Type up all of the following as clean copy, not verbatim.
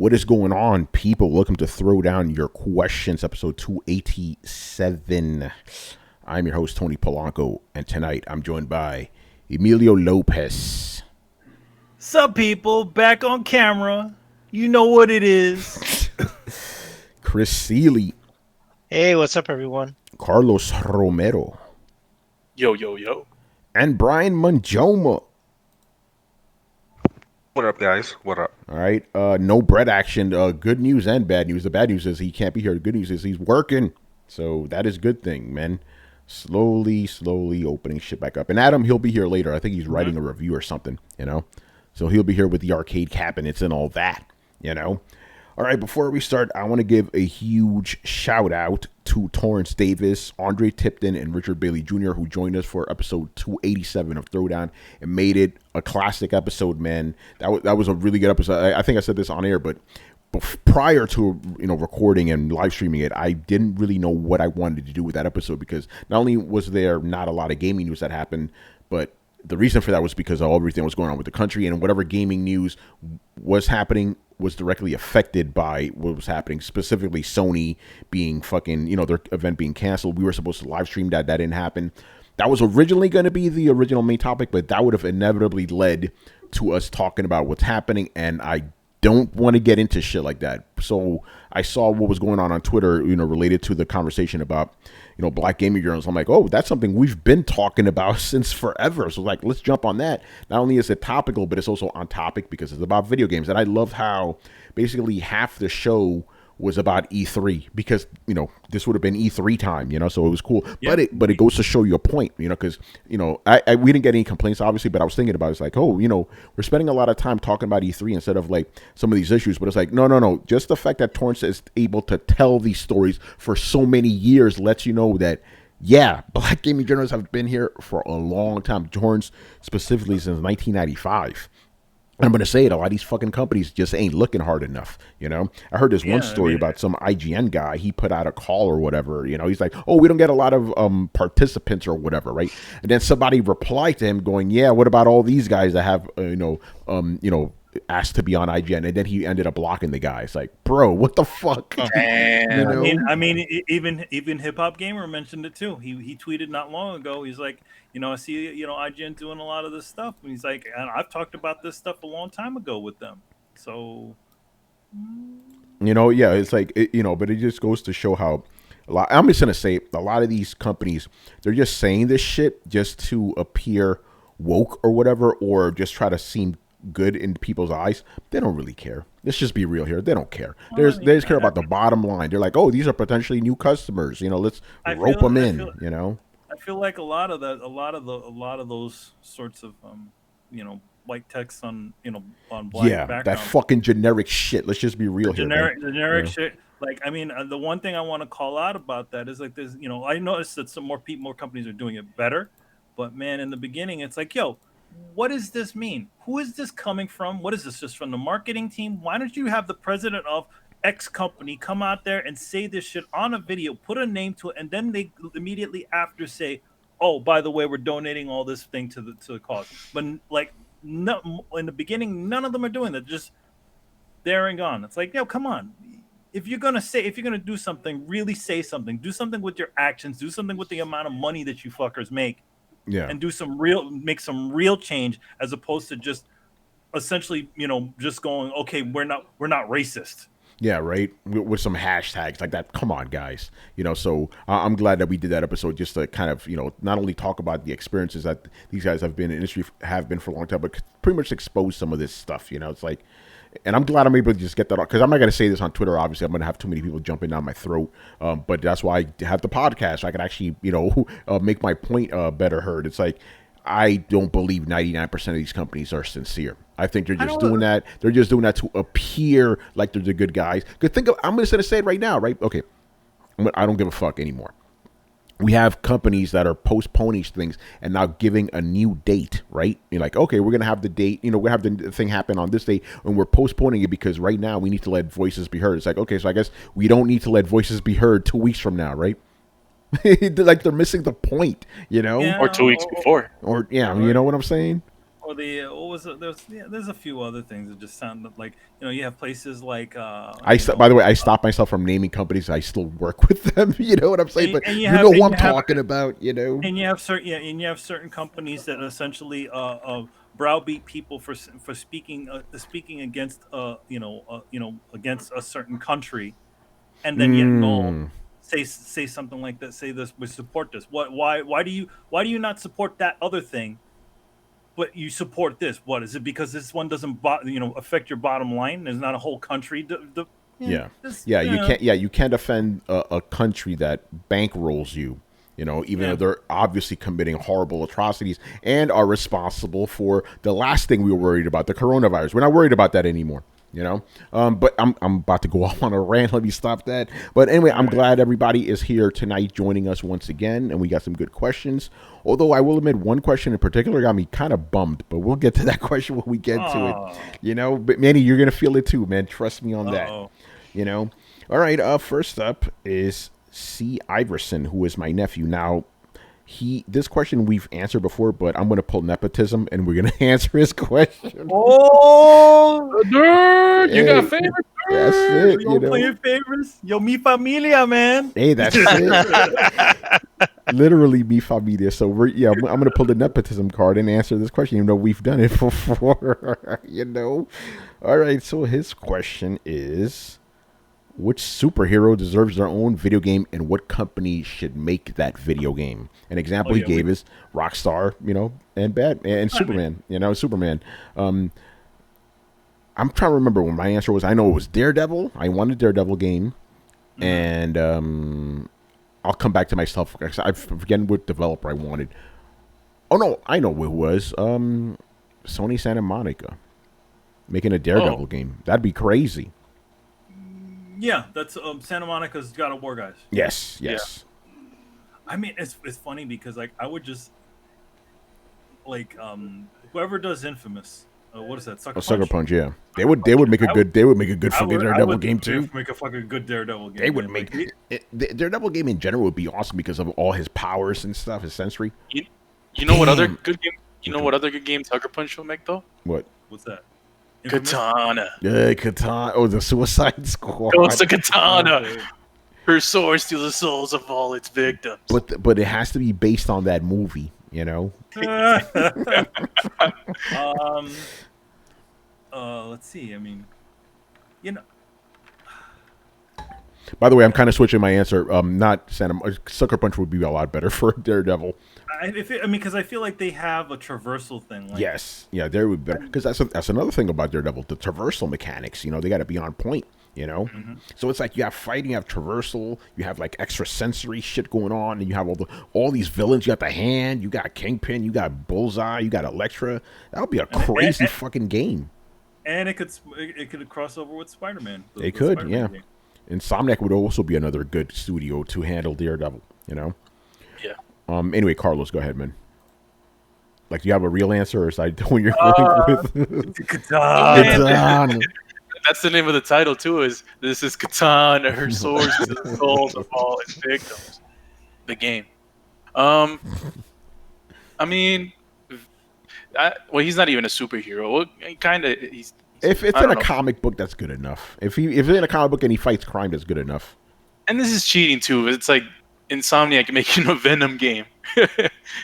What is going on, people? Welcome to Throwdown Your Questions, episode 287. I'm your host, Tony Polanco, and tonight I'm joined by Emilio Lopez. Sup, people? Back on camera. You know what it is. Chris Seeley. Hey, what's up, everyone? Carlos Romero. Yo, yo, yo. And Brian Manjoma. What up, guys? What up? All right. No Brett action. Good news and bad news. The bad news is he can't be here. The good news is he's working. So that is a good thing, man. Slowly opening shit back up. And Adam, he'll be here later. I think he's writing a review or something, you know. So he'll be here with the arcade cabinets and all that, you know. All right, before we start, I want to give a huge shout out to Torrance Davis, Andre Tipton, and Richard Bailey Jr., who joined us for episode 287 of Throwdown and made it a classic episode, man. That was a really good episode. I think I said this on air, but prior to recording and live streaming it, I didn't really know what I wanted to do with that episode because not only was there not a lot of gaming news that happened, but the reason for that was because of everything was going on with the country, and whatever gaming news was happening was directly affected by what was happening, specifically Sony being their event being canceled. We were supposed to live stream that. That didn't happen. That was originally going to be the original main topic, but that would have inevitably led to us talking about what's happening, and I don't want to get into shit like that. So I saw what was going on Twitter, related to the conversation about, black gaming journals. I'm like, oh, that's something we've been talking about since forever. So like, let's jump on that. Not only is it topical, but it's also on topic because it's about video games. And I love how basically half the show was about E3 because, this would have been E3 time, so it was cool. Yep. But it goes to show you a point, because, we didn't get any complaints, obviously, but I was thinking about it's like, oh, we're spending a lot of time talking about E3 instead of like some of these issues. But it's like, no. Just the fact that Torrance is able to tell these stories for so many years lets you know that, yeah, black gaming journalists have been here for a long time. Torrance specifically since 1995. I'm going to say it, a lot of these fucking companies just ain't looking hard enough, I heard this one story about some IGN guy. He put out a call or whatever, he's like, oh, we don't get a lot of participants or whatever, right? And then somebody replied to him going, yeah, what about all these guys that have, asked to be on IGN? And then he ended up blocking the guy. It's like, bro, what the fuck? I mean, even Hip Hop Gamer mentioned it too. He tweeted not long ago. He's like, I see, IGN doing a lot of this stuff. And he's like, and I've talked about this stuff a long time ago with them. So, it's like, but it just goes to show how I'm just going to say a lot of these companies, they're just saying this shit just to appear woke or whatever, or just try to seem good in people's eyes. They don't really care. Let's just be real here. They don't care. They just care about the bottom line. They're like, oh, these are potentially new customers. Let's rope them in. I feel like a lot of those sorts of white text on on black background. That fucking generic shit. Let's just be real here. Generic shit. Like, I mean, the one thing I want to call out about that is like this. I noticed that some more companies are doing it better, but man, in the beginning, it's like, yo, what does this mean? Who is this coming from? What is this? Just from the marketing team? Why don't you have the president of X company come out there and say this shit on a video, put a name to it, and then they immediately after say, oh, by the way, we're donating all this thing to the cause. But like, no, in the beginning, none of them are doing that. Just there and gone. It's like, yo, come on. If you're gonna do something, really say something. Do something with your actions. Do something with the amount of money that you fuckers make. Yeah, and make some real change, as opposed to just essentially, just going, okay, we're not racist. Yeah, right. With some hashtags like that. Come on, guys. So I'm glad that we did that episode just to kind of, not only talk about the experiences that these guys have been in the industry for a long time, but pretty much expose some of this stuff. It's like, and I'm glad I'm able to just get that off, because I'm not going to say this on Twitter. Obviously, I'm going to have too many people jumping down my throat. But that's why I have the podcast. So I can actually, make my point better heard. It's like, I don't believe 99% of these companies are sincere. I think they're just doing that. They're just doing that to appear like they're the good guys. Because I'm going to say it right now, right? Okay, I don't give a fuck anymore. We have companies that are postponing things and now giving a new date, right? You're like, okay, we're going to have the date, we have the thing happen on this date, and we're postponing it because right now we need to let voices be heard. It's like, okay, so I guess we don't need to let voices be heard 2 weeks from now, right? Like, they're missing the point, Yeah, or 2 weeks before. Or, yeah, you know what I'm saying? Or the what was it? There's a few other things that just sound like you have places like By the way, I stopped myself from naming companies. I still work with them. You know what I'm saying? But you know who I'm talking about. You know. And you have certain companies that essentially browbeat people for speaking against against a certain country, and then yet no say something like that. Say this, we support this. Why do you not support that other thing? But you support this. What is it? Because this one doesn't, affect your bottom line. There's not a whole country. You can't. Yeah, you can't offend a country that bankrolls you. Even though they're obviously committing horrible atrocities and are responsible for the last thing we were worried about, the coronavirus. We're not worried about that anymore. But I'm about to go off on a rant. Let me stop that. But anyway, I'm glad everybody is here tonight joining us once again, and we got some good questions. Although I will admit one question in particular got me kind of bummed, but we'll get to that question when we get to it. But Manny, you're gonna feel it too, man. Trust me on that. All right. First up is C. Iverson, who is my nephew. Now, this question we've answered before, but I'm going to pull nepotism and we're going to answer his question. Oh, dude, you got favorites. That's it. You playing favorites? Yo, mi familia, man. Hey, that's it. Literally, mi familia. So I'm going to pull the nepotism card and answer this question, even though we've done it before. All right. So his question is, which superhero deserves their own video game, and what company should make that video game? An example he gave is Rockstar, and Batman and Superman. Superman. I'm trying to remember when my answer was. I know it was Daredevil. I wanted Daredevil game, and I'll come back to myself. I'm forgetting what developer I wanted. Oh no, I know who it was. Sony Santa Monica, making a Daredevil game. That'd be crazy. Yeah, that's Santa Monica's God of War guys. Yes. Yeah. I mean, it's funny because I would just whoever does Infamous, what is that? Sucker Punch. Yeah, they would make a good fucking Daredevil game too. Make a fucking good Daredevil game. They would make the Daredevil game in general would be awesome because of all his powers and stuff, his sensory. You know what other good game? What other good game Sucker Punch will make though? What's that? Katana. Yeah, Katana. Oh, the Suicide Squad. Goes to Katana. Her sword steals the souls of all its victims. But it has to be based on that movie, Let's see. I mean, By the way, I'm kind of switching my answer. Not Sucker Punch would be a lot better for Daredevil. Because I feel like they have a traversal thing. Yes, yeah, there would be better. Because that's another thing about Daredevil, the traversal mechanics. They got to be on point. So it's like you have fighting, you have traversal, you have like extra sensory shit going on, and you have all these villains. You got the Hand, you got Kingpin, you got Bullseye, you got Elektra. That would be a crazy fucking game. And it could cross over with Spider-Man. They could, Spider-Man yeah. Game. Insomniac would also be another good studio to handle Daredevil. Yeah. Anyway, Carlos, go ahead, man. Like, do you have a real answer, or is that when you're going with Katana? That's the name of the title too. This is Katana, her swords to the souls of all its victims. The game. I mean, he's not even a superhero. Well, kind of. If it's in a comic book, that's good enough. If it's in a comic book and he fights crime, that's good enough. And this is cheating too. It's like Insomniac making a Venom game.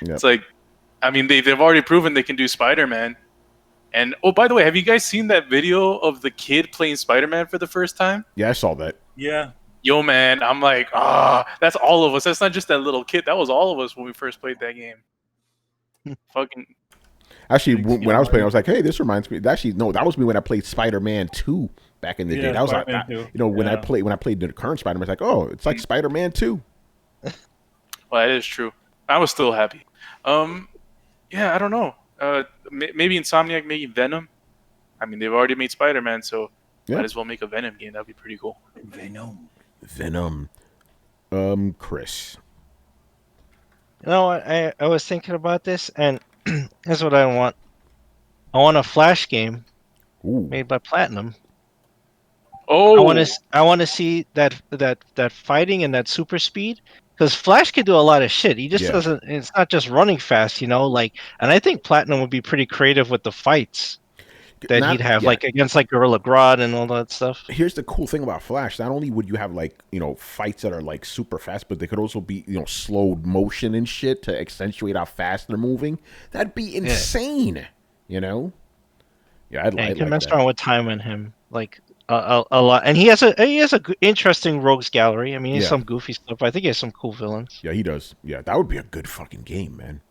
It's like, I mean, they've already proven they can do Spider-Man. And by the way, have you guys seen that video of the kid playing Spider-Man for the first time? Yeah, I saw that. Yeah. Yo, man, I'm like, that's all of us. That's not just that little kid. That was all of us when we first played that game. Fucking. Actually, when I was playing, I was like, "Hey, this reminds me." Actually, no, that was me when I played Spider-Man 2 back in the day. That was when I played the current Spider-Man. I was like, "Oh, it's like Spider-Man 2." Well, that is true. I was still happy. Yeah, I don't know. Maybe Insomniac making Venom. I mean, they've already made Spider-Man, so might as well make a Venom game. That'd be pretty cool. Venom. Chris. I was thinking about this, and here's what I want. I want a Flash game made by Platinum. Oh, I want to see that fighting and that super speed, Because Flash can do a lot of shit. He just Yeah. doesn't. It's not just running fast, like. And I think Platinum would be pretty creative with the fights that he'd have, like against like Gorilla Grodd and all that stuff. Here's the cool thing about Flash. Not only would you have like, fights that are like super fast, but they could also be, slowed motion and shit to accentuate how fast they're moving. That'd be insane, Yeah, I'd Yeah, you like can mess that. around with time in him, like a lot. And he has a interesting rogues gallery. I mean, he has some goofy stuff. I think he has some cool villains. Yeah, he does. Yeah, that would be a good fucking game, man.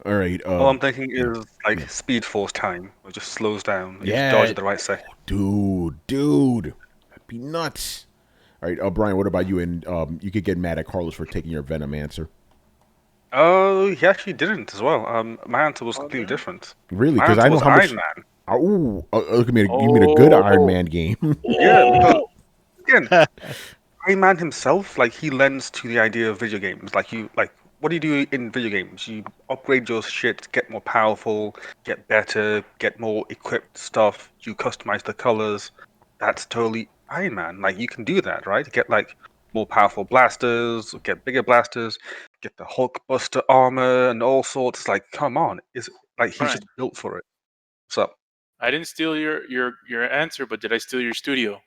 All right. All I'm thinking is like Speed Force time. It just slows down. You just dodge at the right second. Dude, that'd be nuts. All right, Brian, what about you? And you could get mad at Carlos for taking your Venom answer. Oh, he actually didn't as well. My answer was completely different. Really? My Because I answer know was how much. Iron Man. Look at me! You mean a good Iron Man game? Yeah, because again, Iron Man himself, like he lends to the idea of video games. What do you do in video games? You upgrade your shit, get more powerful, get better, get more equipped stuff. You customize the colors. That's totally Iron Man. Like you can do that, right? Get like more powerful blasters, get bigger blasters, get the Hulkbuster armor and all sorts. Like, come on, it's like he's just built for it. So I didn't steal your answer, but did I steal your studio?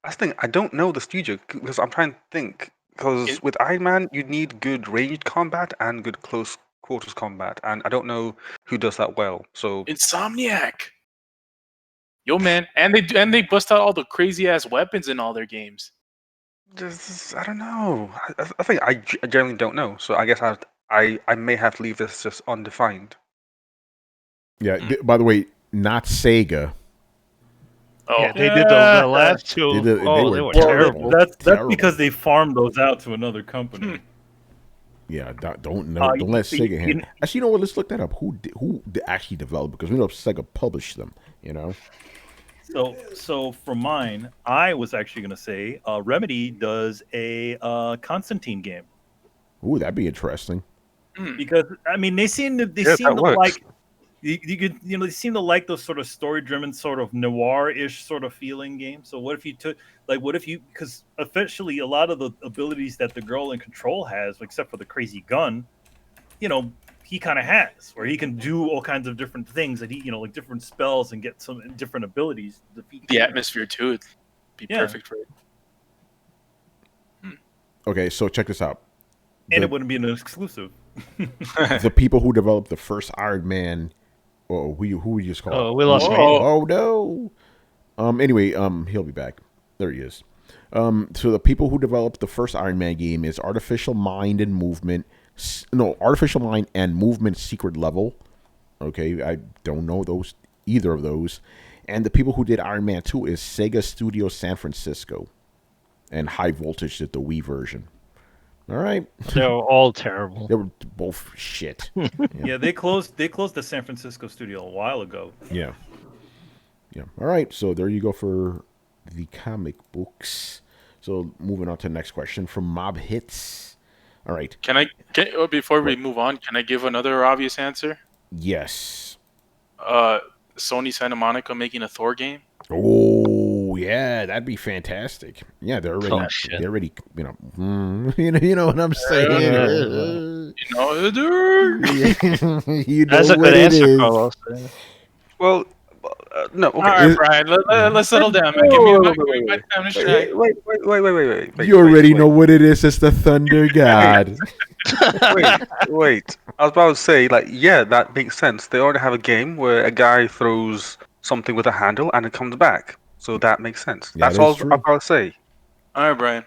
that's the thing. I don't know the studio because I'm trying to think. Because with Iron Man, you need good ranged combat and good close quarters combat, and I don't know who does that well. So Insomniac. Yo, man, and they bust out all the crazy ass weapons in all their games. I don't know. I think I generally don't know. So I guess I may have to leave this just undefined. Yeah. By the way, not Sega. Oh, yeah, they did the last two. They were terrible. That's because they farmed those out to another company. Yeah, don't let Sega handle. Actually, you know what? Let's look that up. Who actually developed? Because we know Sega published them. So for mine, I was actually going to say Remedy does a Constantine game. Ooh, that'd be interesting. Because I mean, they seem to like. They seem to like those sort of story-driven, sort of noir-ish sort of feeling games. So what if you took, because officially a lot of the abilities that the girl in Control has, except for the crazy gun, he kind of has, where he can do all kinds of different things that he, like different spells and get some different abilities. To defeat the atmosphere too, it'd be perfect for it. Okay, so check this out. And it wouldn't be an exclusive. The people who developed the first Iron Man. Oh, who we just called? Oh, we lost Randy. Oh no. Anyway, he'll be back. There he is. So the people who developed the first Iron Man game is Artificial Mind and Movement Secret Level. Okay, I don't know either of those. And the people who did Iron Man 2 is Sega Studio San Francisco, and High Voltage did the Wii version. All right. They were all terrible. They were both shit. Yeah, they closed the San Francisco studio a while ago. Yeah. All right. So there you go for the comic books. So moving on to the next question from Mob Hits. All right. Before we move on, can I give another obvious answer? Yes. Sony Santa Monica making a Thor game. Oh yeah, that'd be fantastic. Yeah, they're already, you know what I'm saying. That's a good answer, Carlos. Well, no. Okay. All right, Brian. Let's settle down, man. Give me my time to shine. Wait. You already know what it is. It's the Thunder God. Wait. I was about to say, that makes sense. They already have a game where a guy throws something with a handle and it comes back. So that makes sense. Yeah, that's all I'm about to say. All right, Brian.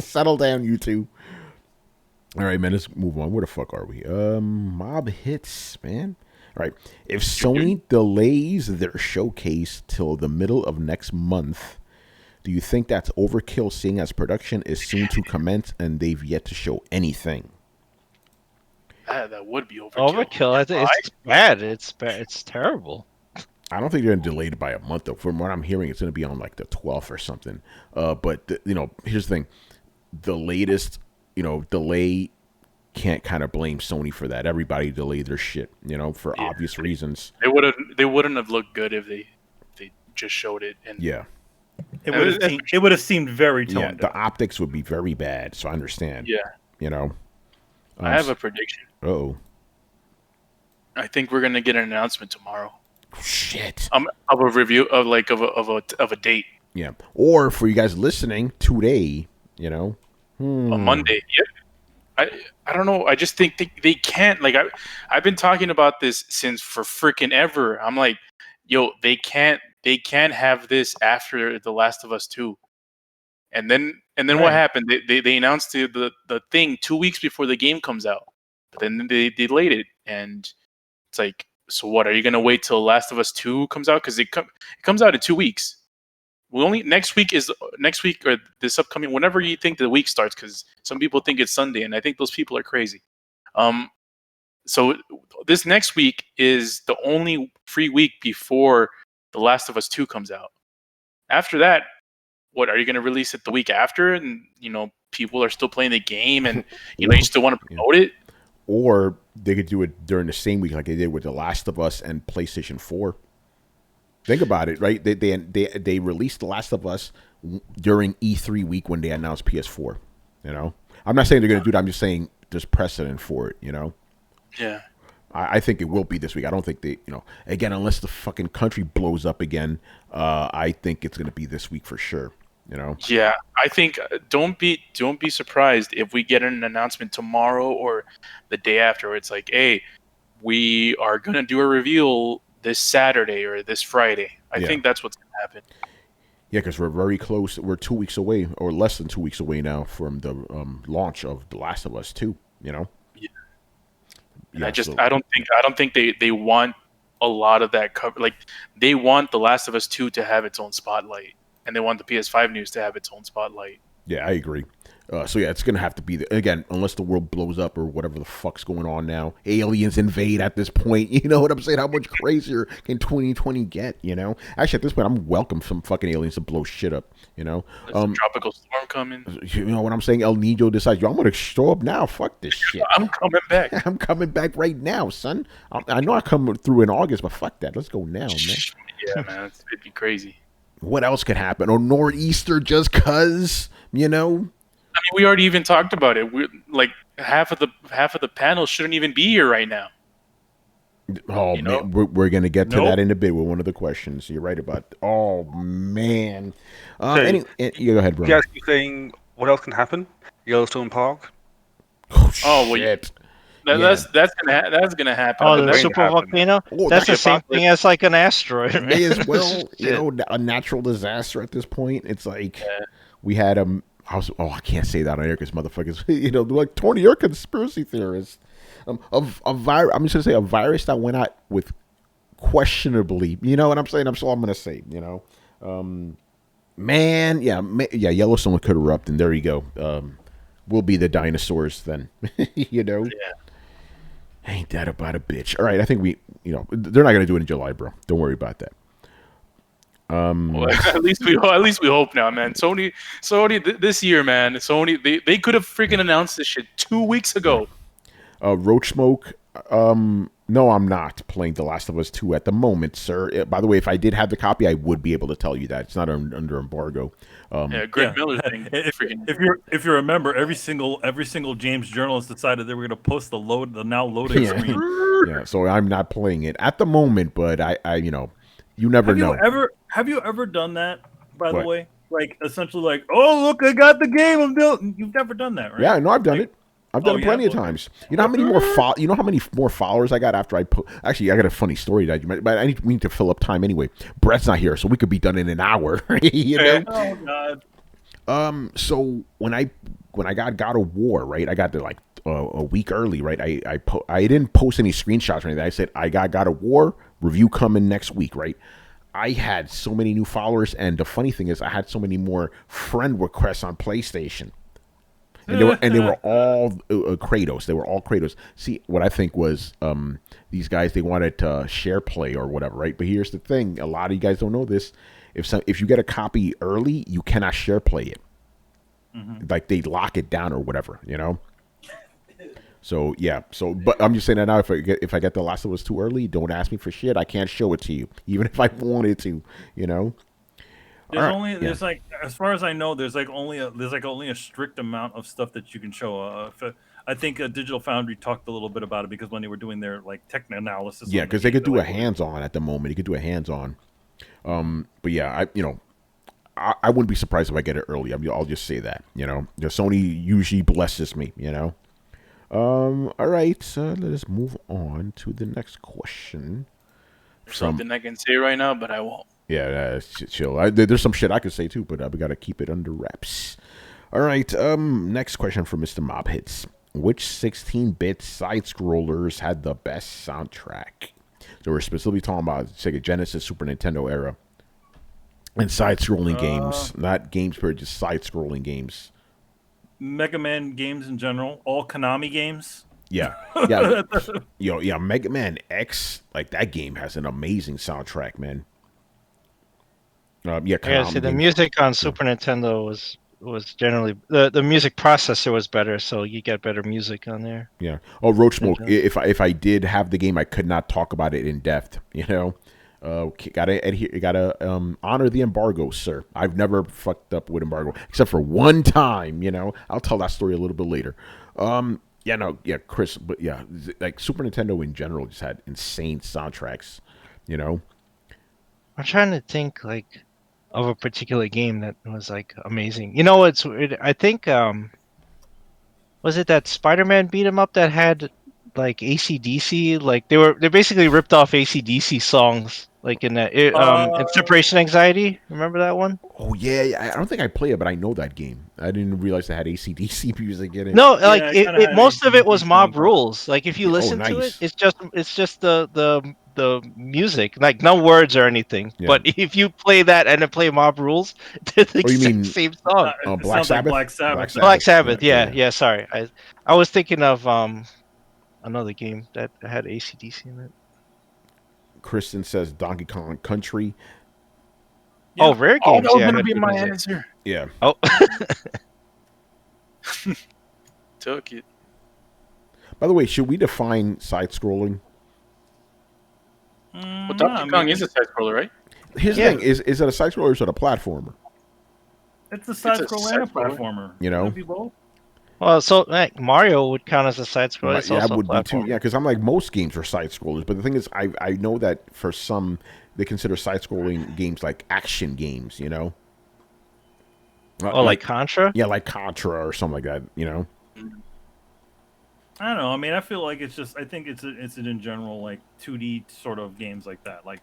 Settle down, you two. All right, man. Let's move on. Where the fuck are we? Mob Hits, man. All right. If Sony delays their showcase till the middle of next month, do you think that's overkill, seeing as production is soon to commence and they've yet to show anything? That would be overkill. Overkill. I think it's bad. It's bad. It's terrible. I don't think they're going to delay it by a month, though. From what I'm hearing, it's going to be on like the 12th or something. But here's the thing: the latest, delay can't kind of blame Sony for that. Everybody delayed their shit, for obvious reasons. They wouldn't have looked good if they just showed it. And It would have seemed very toned Yeah, down. the optics would be very bad. So I understand. Yeah. You know. I have a prediction. Oh I think we're gonna get an announcement tomorrow. shit. Of a review of a date. Yeah. Or for you guys listening today, you know. A Monday. Yep. I don't know. I just think they can't. Like I've been talking about this since for freaking ever. I'm like, yo, they can't have this after The Last of Us 2. And then what happened? They announced the thing 2 weeks before the game comes out. But then they delayed it, and it's like, so what? Are you gonna wait till Last of Us 2 comes out? Because it comes out in 2 weeks. Next week or this upcoming, whenever you think the week starts, because some people think it's Sunday, and I think those people are crazy. So this next week is the only free week before The Last of Us 2 comes out. After that, what are you going to release it the week after? And people are still playing the game, and you still want to promote it. Or they could do it during the same week, like they did with The Last of Us and PlayStation 4. Think about it, right? They released The Last of Us during E3 week when they announced PS4. I'm not saying they're going to do that. I'm just saying there's precedent for it. Yeah. I think it will be this week. I don't think they, again, unless the fucking country blows up again. I think it's going to be this week for sure. Yeah, I think don't be surprised if we get an announcement tomorrow or the day after. Where it's like, hey, we are going to do a reveal this Saturday or this Friday. I think that's what's going to happen. Yeah, because we're very close. We're 2 weeks away, or less than 2 weeks away now from the launch of The Last of Us 2. Yeah. I don't think they want a lot of that cover. Like, they want The Last of Us 2 to have its own spotlight, and they want the PS5 news to have its own spotlight. Yeah, I agree. So yeah, it's gonna have to be again, unless the world blows up or whatever the fuck's going on now. Aliens invade at this point. You know what I'm saying? How much crazier can 2020 get? Actually, at this point, I'm welcome some fucking aliens to blow shit up. There's a tropical storm coming. You know what I'm saying? El Nino decides, I'm gonna show up now. Fuck this shit. I'm coming back. I'm coming back right now, son. I know I come through in August, but fuck that. Let's go now, man. Yeah, man, it'd be crazy. What else could happen? Or nor'easter, just cause I mean, we already even talked about it. We're like half of the panel shouldn't even be here right now. Oh man, we're gonna get to that in a bit with one of the questions. You're right about. Oh man. You go ahead, bro. You guys keep saying what else can happen? Yellowstone Park. Oh shit. That's gonna happen. Oh, the super volcano. That's the same thing as like an asteroid. Right? May as well, a natural disaster at this point. It's like we had I can't say that on air because motherfuckers, like Tony, you're a conspiracy theorist. I'm just gonna say a virus that went out with questionably. You know what I'm saying? That's all I'm gonna say. Yellowstone could erupt, and there you go. We'll be the dinosaurs then. Yeah. Ain't that about a bitch? All right, I think they're not gonna do it in July, bro. Don't worry about that. Well, at least we hope now, man. Sony this year, man. Sony they could have freaking announced this shit 2 weeks ago. Roach Smoke. No, I'm not playing The Last of Us 2 at the moment, sir. By the way, if I did have the copy, I would be able to tell you that it's not under embargo. Greg Miller thing. If you remember, every single James journalist decided they were going to post the now loading screen. Yeah, so I'm not playing it at the moment, but I you never know. Have you ever done that? By the way, like essentially, like, oh look, I got the game. I'm built. You've never done that, right? Yeah, no, I've done it. I've done it plenty of times. You know how many more followers I got after I put? Actually, I got a funny story that but we need to fill up time anyway. Brett's not here, so we could be done in an hour. Oh God. So when I got God of War, right? I got to like a week early, right? I didn't post any screenshots or anything. I said I got God of War review coming next week, right? I had so many new followers, and the funny thing is, I had so many more friend requests on PlayStation. And they were all Kratos. They were all Kratos. See, what I think was these guys, they wanted to share play or whatever, right? But here's the thing. A lot of you guys don't know this. If you get a copy early, you cannot share play it. Mm-hmm. Like, they lock it down or whatever, So, yeah. But I'm just saying that now, if I get The Last of Us too early, don't ask me for shit. I can't show it to you, even if I wanted to, There's Alright, only yeah. there's like as far as I know, there's only a strict amount of stuff that you can show. I think Digital Foundry talked a little bit about it because when they were doing their like tech analysis, Yeah, on the because they game, could they're do a like, hands-on at the moment. You could do a hands-on. But yeah, I wouldn't be surprised if I get it early. I'll just say that. Sony usually blesses me. All right, so let us move on to the next question. There's something I can say right now, but I won't. Yeah, chill. There's some shit I could say too, but we gotta keep it under wraps. All right, next question from Mr. Mob Hits. Which 16-bit side scrollers had the best soundtrack? So we're specifically talking about Sega Genesis, Super Nintendo era, and side-scrolling games, not games per just side-scrolling games. Mega Man games in general, all Konami games. Yeah, Mega Man X, like that game has an amazing soundtrack, man. Yeah, see, the music on Super Nintendo was generally the music processor was better, so you get better music on there. Yeah. Oh, Roach Smoke. If I did have the game, I could not talk about it in depth. Gotta honor the embargo, sir. I've never fucked up with embargo except for one time. I'll tell that story a little bit later. Chris. But yeah, like Super Nintendo in general just had insane soundtracks. I'm trying to think like of a particular game that was like amazing. I think was it that Spider-Man beat 'em up that had like AC/DC? Like they basically ripped off AC/DC songs, like in Separation Anxiety. Remember that one? Oh yeah, I don't think I play it, but I know that game. I didn't realize they had AC/DC music in it. No, like most of it was Mob Rules. Like if you listen to it, it's just the music, like no words or anything. Yeah. But if you play that and then play Mob Rules, they're the exact same song. Black Sabbath? Like Black Sabbath. Black Sabbath. Yeah. Sorry, I was thinking of another game that had AC/DC in it. Kristen says Donkey Kong Country. Yeah. Oh, rare games. That was gonna be my answer. Yeah. Oh. Took it. By the way, should we define side-scrolling? Well, Donkey Kong is a side-scroller, right? Here's the thing: is it a side-scroller or is it a platformer? It's a side-scroller and a platformer. Well, so like Mario would count as a side-scroller. Yeah, it would be too. Yeah, because I'm like most games are side-scrollers, but the thing is, I know that for some they consider side-scrolling games like action games. Like Contra? Yeah, like Contra or something like that. I don't know. I mean, I feel like I think it's in general like 2D sort of games like that. Like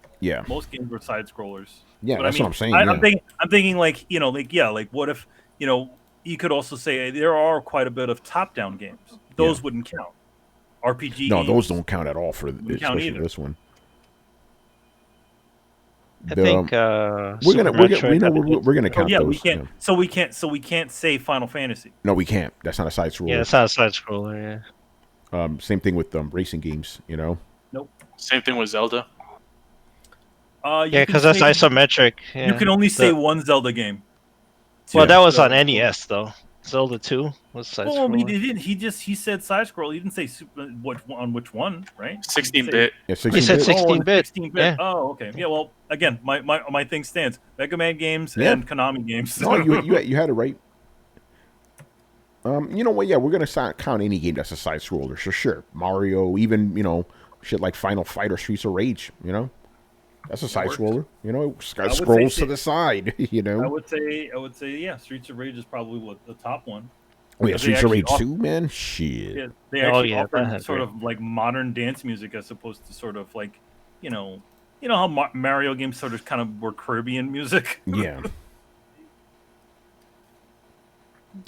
most games were side scrollers. Yeah, that's what I'm saying. I'm thinking like like what if you could also say there are quite a bit of top down games. Those wouldn't count. RPG. No, games those don't count at all for especially this one. I think we're gonna count those. We can't. Yeah. So we can't say Final Fantasy. No, we can't. That's not a side scroller. Yeah, it's not a side scroller. Yeah. Same thing with racing games. Nope. Same thing with Zelda. Because that's isometric. Yeah. You can only say one Zelda game. Well, that was on NES though. Zelda 2 was side scroller. Well, I mean, he said side scroll. He didn't say which one, right? 16-bit. Yeah, 16-bit. He said 16-bit. 16-bit. Yeah. Oh, okay. Yeah. Well, again, my thing stands. Mega Man games and Konami games. No, you had it right. You know what? Yeah, we're gonna count any game that's a side scroller. Sure. Mario, even shit like Final Fight or Streets of Rage. That's a side scroller. Scrolls to the side. I would say yeah. Streets of Rage is probably the top one. Oh yeah, Streets of Rage 2, man. Shit. Yeah, they actually offer sort of like modern dance music as opposed to sort of like how Mario games sort of kind of were Caribbean music. Yeah.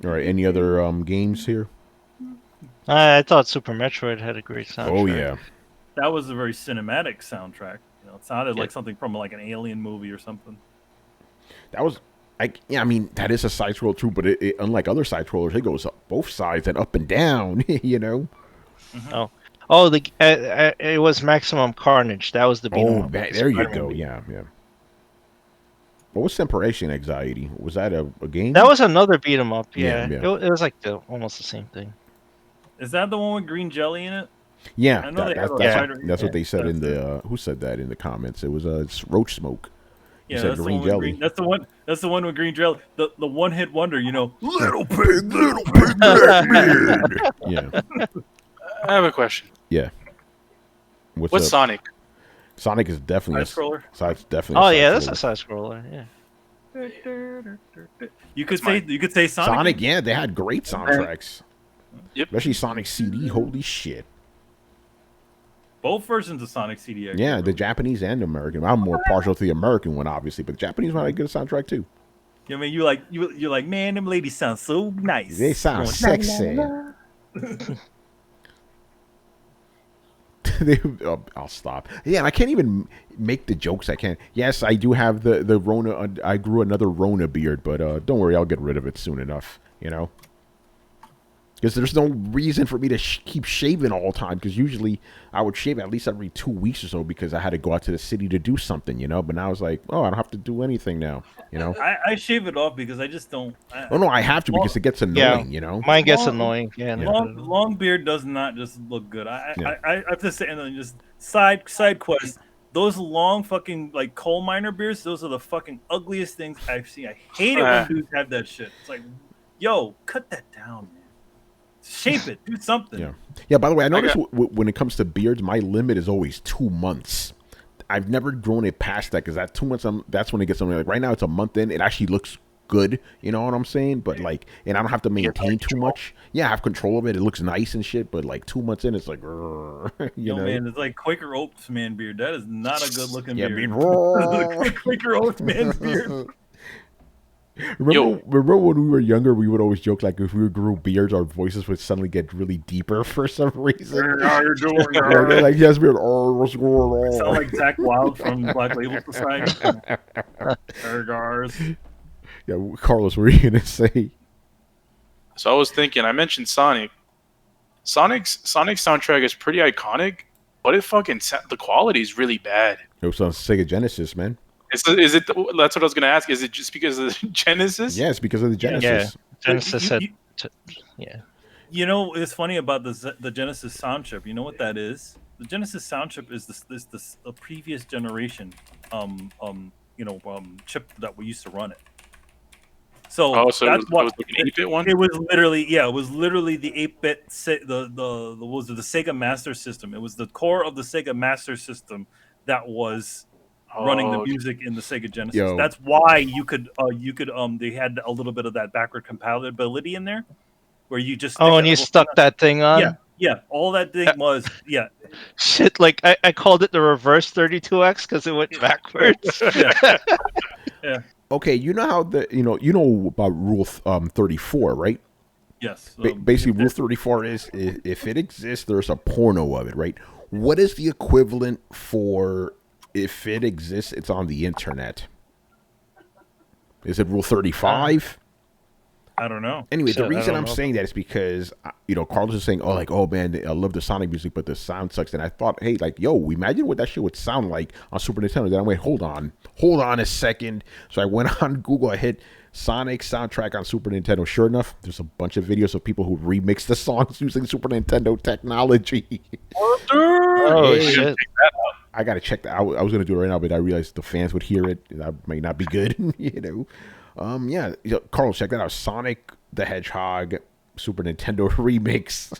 All right. Any other games here? I thought Super Metroid had a great soundtrack. Oh yeah. That was a very cinematic soundtrack. It sounded like something from like an alien movie or something. That was, I mean, that is a side scroll too, but it unlike other side scrollers, it goes up both sides and up and down. Mm-hmm. It was Maximum Carnage. That was the beat 'em up. There you go. Yeah. What was Separation Anxiety? Was that a game? That was another beat 'em up. Yeah. It was like almost the same thing. Is that the one with green jelly in it? Yeah, I know that's what they said in the. Who said that in the comments? It was Roach Smoke. Yeah, said that's the green one with jelly. green. That's the one with green jelly. The one hit wonder. Little pig, Blackbeard. Yeah, I have a question. yeah. What's What's up? Sonic? Sonic is definitely Side scroller. It's definitely. Oh a yeah, side that's a scroller. side scroller. Yeah. You That's could say Sonic. Sonic, yeah, they had great soundtracks. Yep. Especially Sonic CD. Holy shit. Both versions of Sonic CD. Yeah, the Japanese and American. I'm more partial to the American one, obviously, but the Japanese one had a good soundtrack too. I mean, you're like, man, them ladies sound so nice. They sound Going, sexy. I'll stop. Yeah, and I can't even make the jokes. I can't. Yes, I do have the Rona. I grew another Rona beard, but don't worry, I'll get rid of it soon enough. You know, because there's no reason for me to keep shaving all the time. Because usually I would shave at least every 2 weeks or so because I had to go out to the city to do something. You know, but now it's like, oh, I don't have to do anything now. You know. I shave it off because I just don't. Oh no, I have to because it gets annoying. You know. Mine gets Long- annoying. Yeah. Long beard does not just look good. Yeah. I have to say, and then just side quest. Those long fucking like coal miner beards, those are the fucking ugliest things I've seen. I hate it when dudes have that shit. It's like, yo, cut that down, man. Shape it, do something. Yeah. Yeah. By the way, I noticed when it comes to beards, my limit is always 2 months. I've never grown it past that because that 2 months, that's when it gets something like right now. It's a month in. It actually looks good. You know what I'm saying? But like, and I don't have to maintain too much. Yeah, I have control of it. It looks nice and shit. But like 2 months in, it's like, you know, man, it's like Quaker Oats man beard. That is not a good looking Yeah, beard. beard. Quaker Oats man's beard. Remember when we were younger, we would always joke like if we grew beards, our voices would suddenly get really deeper for some reason. How you doing, They're like, yes, beard. Oh, what's going Sound on? like Zach Wild from Black Label Society. Hey guys. Yeah, Carlos, what were you gonna say? So I was thinking, I mentioned Sonic. Sonic's soundtrack is pretty iconic, but the quality is really bad. It was on Sega Genesis, man. Is it? That's what I was gonna ask. Is it just because of the Genesis? Yeah, it's because of the Genesis. Yeah. Genesis said. Yeah. You know, it's funny about the Genesis sound chip. You know what that is? The Genesis sound chip is the previous generation chip that we used to run it. So, that's it was like an 8-bit one. It was literally the 8-bit the Sega Master System. It was the core of the Sega Master System that was running the music in the Sega Genesis. Yo. That's why you could they had a little bit of that backward compatibility in there, where you just Oh, and you stuck that thing on. Yeah. All that thing was Shit, like I called it the reverse 32X because it went backwards. Yeah. Okay, you know how you know about Rule 34, right? Yes. Basically, Rule 34 is if it exists, there's a porno of it, right? What is the equivalent for if it exists, it's on the internet? Is it Rule 35? I don't know. Anyway, Shit, the reason I don't I'm know. saying that is because, Carlos is saying, oh man, I love the Sonic music, but the sound sucks. And I thought, hey, like, yo, imagine what that shit would sound like on Super Nintendo. Then I went, hold on a second. So I went on Google, I hit Sonic soundtrack on Super Nintendo. Sure enough, there's a bunch of videos of people who remix the songs using Super Nintendo technology. Oh Yeah. shit! I gotta check that. I was gonna do it right now, but I realized the fans would hear it. That may not be good, Carlos, check that out. Sonic the Hedgehog Super Nintendo remix.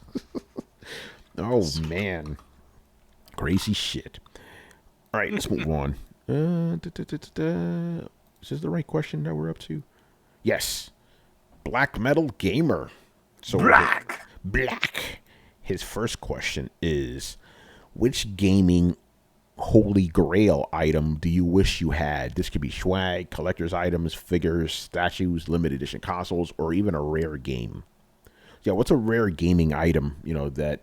Oh man, crazy shit. All right, let's move on. Is this the right question that we're up to? Yes. Black Metal Gamer. So Black. His first question is, which gaming holy grail item do you wish you had? This could be swag, collector's items, figures, statues, limited edition consoles, or even a rare game. Yeah, what's a rare gaming item, that...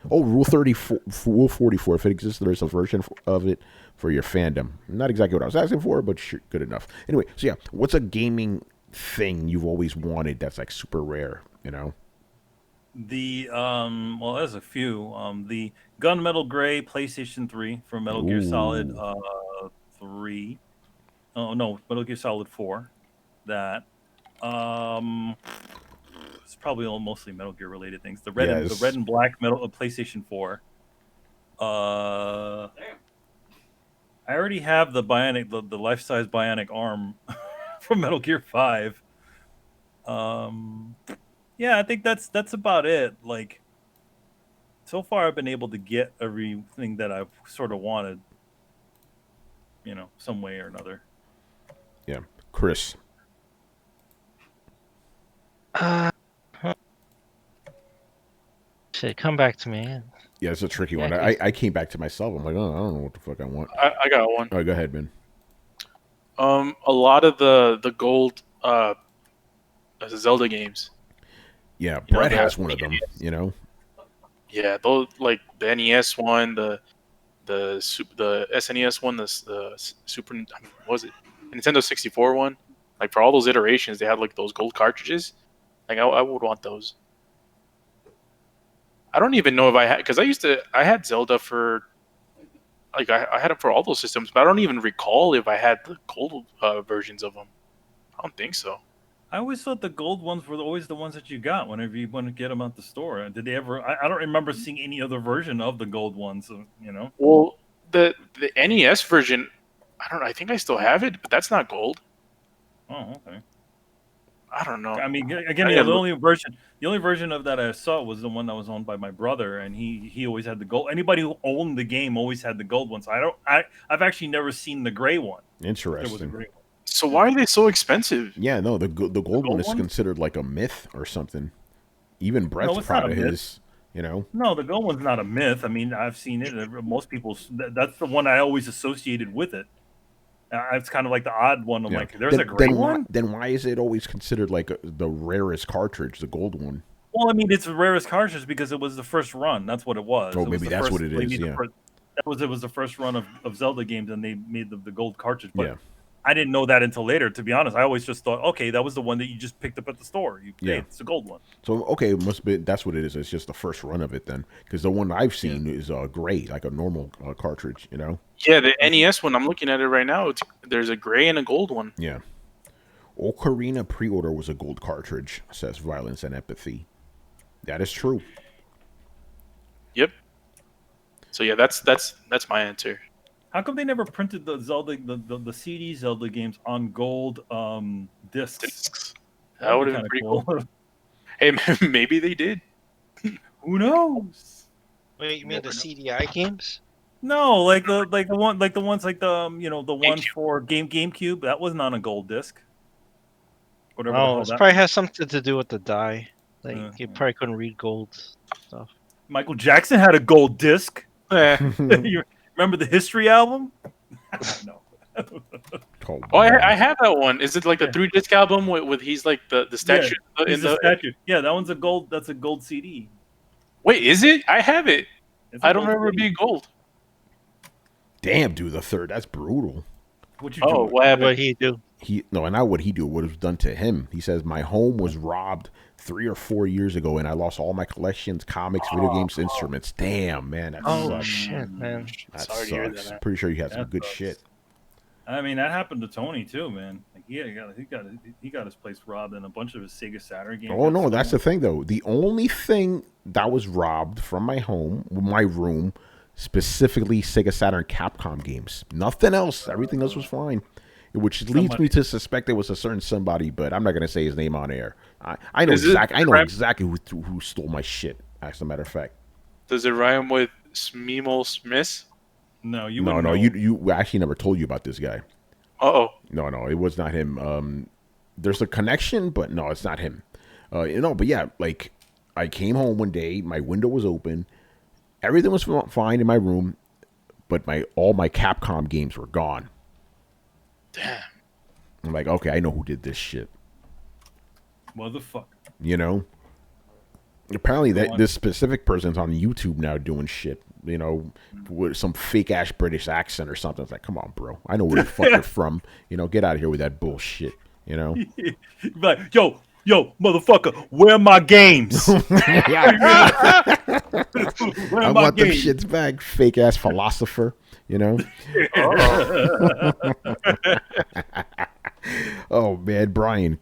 Oh, Rule 34, Rule 44. If it exists, there's a version of it for your fandom. Not exactly what I was asking for, but sure, good enough. Anyway, so yeah, what's a gaming thing you've always wanted that's like super rare, The there's a few. The Gunmetal Gray PlayStation 3 for Metal Gear Solid 3. Oh no, Metal Gear Solid 4. That it's probably all mostly Metal Gear related things. The red and black metal PlayStation 4. I already have the bionic, the life-size bionic arm from Metal Gear 5. Yeah, I think that's about it. Like, so far, I've been able to get everything that I've sort of wanted, some way or another. Yeah, Chris. Shit, come back to me. Yeah, it's a tricky one. I came back to myself. I'm like, oh, I don't know what the fuck I want. I got one. Oh, go ahead, man. A lot of the gold Zelda games. Yeah, Brett has one of them. Yeah, those like the NES one, the SNES one, the Super. I mean, what was it Nintendo 64 one? Like for all those iterations, they had like those gold cartridges. Like I would want those. I don't even know if I had, because I had Zelda for, like I had it for all those systems, but I don't even recall if I had the gold versions of them. I don't think so. I always thought the gold ones were always the ones that you got whenever you want to get them at the store. Did they ever? I don't remember seeing any other version of the gold ones. Well, the NES version, I don't know. I think I still have it, but that's not gold. Oh, okay. I don't know. I mean, again, the only version of that I saw was the one that was owned by my brother, and he always had the gold. Anybody who owned the game always had the gold one. So I've actually never seen the gray one. Interesting. There was a gray one. So why are they so expensive? Yeah, no, the gold one is considered like a myth or something. Even Brett's proud of his. No, the gold one's not a myth. I mean, I've seen it. Most people. That's the one I always associated with it. It's kind of like the odd one. I'm like, there's a gray one? Then why is it always considered like the rarest cartridge, the gold one? Well, I mean, it's the rarest cartridge because it was the first run. That's what it was. Oh, maybe that's what it is, yeah. It was the first run of Zelda games, and they made the gold cartridge. But yeah. I didn't know that until later, to be honest. I always just thought, okay, that was the one that you just picked up at the store. It's the gold one. So, okay, it must be, that's what it is. It's just the first run of it then. Because the one I've seen is gray, like a normal cartridge, Yeah, the NES one, I'm looking at it right now. There's a gray and a gold one. Yeah. Ocarina pre-order was a gold cartridge, says Violence and Empathy. That is true. Yep. So yeah, that's my answer. How come they never printed the Zelda, the CD Zelda games on gold discs? That would have been pretty cool. Hey, maybe they did. Who knows? Wait, you mean the CDI games? No, like the ones like the one for GameCube. That wasn't on a gold disc. Whatever. Oh, it probably has something to do with the dye. Like you probably couldn't read gold stuff. Michael Jackson had a gold disc. Yeah. You remember the History album? No. Oh, I have that one. Is it like the 3-disc album with he's like the statue? Yeah, he's the statue. Yeah, that one's a gold. That's a gold CD. Wait, is it? I have it. I don't remember it being gold. Damn, dude, the third. That's brutal. What you do? What he do? Not what he do. What was done to him? He says my home was robbed 3 or 4 years ago, and I lost all my collections, comics, video games, instruments. Damn, man, that sucks. Shit, man. That sucks. Pretty sure you had some good shit. I mean, that happened to Tony too, man. Like, he got his place robbed, and a bunch of his Sega Saturn games. Oh no, that's the thing though. The only thing that was robbed from my home, my room, specifically Sega Saturn Capcom games. Nothing else. Everything else was fine. Which leads me to suspect it was a certain somebody, but I'm not going to say his name on air. I know exactly who stole my shit. As a matter of fact, does it rhyme with Smemo Smith? No, you actually never told you about this guy. No, it was not him. There's a connection, but no, it's not him. But yeah, like I came home one day, my window was open, everything was fine in my room, but all my Capcom games were gone. Damn. I'm like, okay, I know who did this shit. Motherfucker. Apparently this specific person's on YouTube now doing shit, with some fake ass British accent or something. It's like, come on, bro. I know where the fuck you're from. Get out of here with that bullshit. Like, yo, motherfucker, where my games? I want them shits back, fake ass philosopher. Oh man, Brian,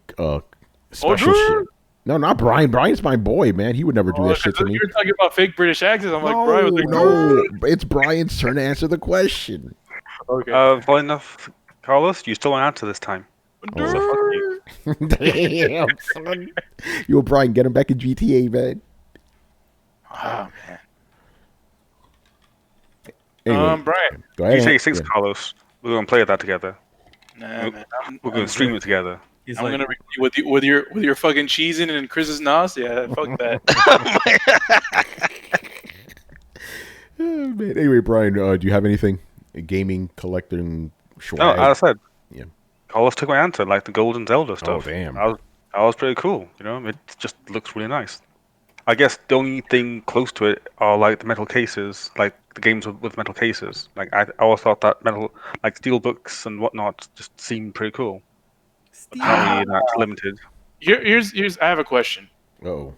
special shit. No, not Brian. Brian's my boy, man. He would never do that shit to me. You're talking about fake British accents. I'm like, Brian. No, it's Brian's turn to answer the question. Okay. Funny enough, Carlos, you still won't answer this time. So fuck you. Damn, son. Yo, Brian, get him back in GTA, man. Oh man. Anyway, Brian. go ahead. GTA 6, Yeah. Carlos. We're gonna play that together. Nah, man. We're gonna stream it together. He's I'm like, gonna with your fucking cheesing and Chris's nos. Yeah, fuck that. Oh, man. Anyway, Brian, do you have anything? Gaming, collecting, swag? No, as I said, Yeah. Carlos took my answer, like the Golden Zelda stuff. Oh, damn. That was pretty cool. You know, it just looks really nice. I guess the only thing close to it are like the metal cases, like the games with metal cases. Like I always thought that metal, like steel books and whatnot, just seemed pretty cool. Apparently, that's limited. Here's I have a question. Oh.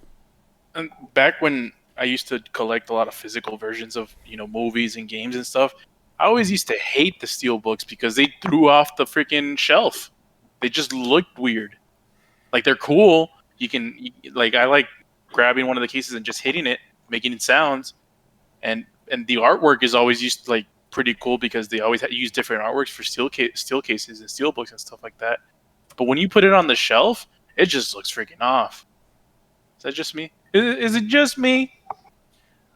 And back when I used to collect a lot of physical versions of movies and games and stuff, I always used to hate the steel books because they threw off the freaking shelf. They just looked weird. Like they're cool. I like grabbing one of the cases and just hitting it, making it sounds, and the artwork is always used to, like, pretty cool because they always use different artworks for steel cases and steel books and stuff like that. But when you put it on the shelf, it just looks freaking off. Is that just me? Is it just me?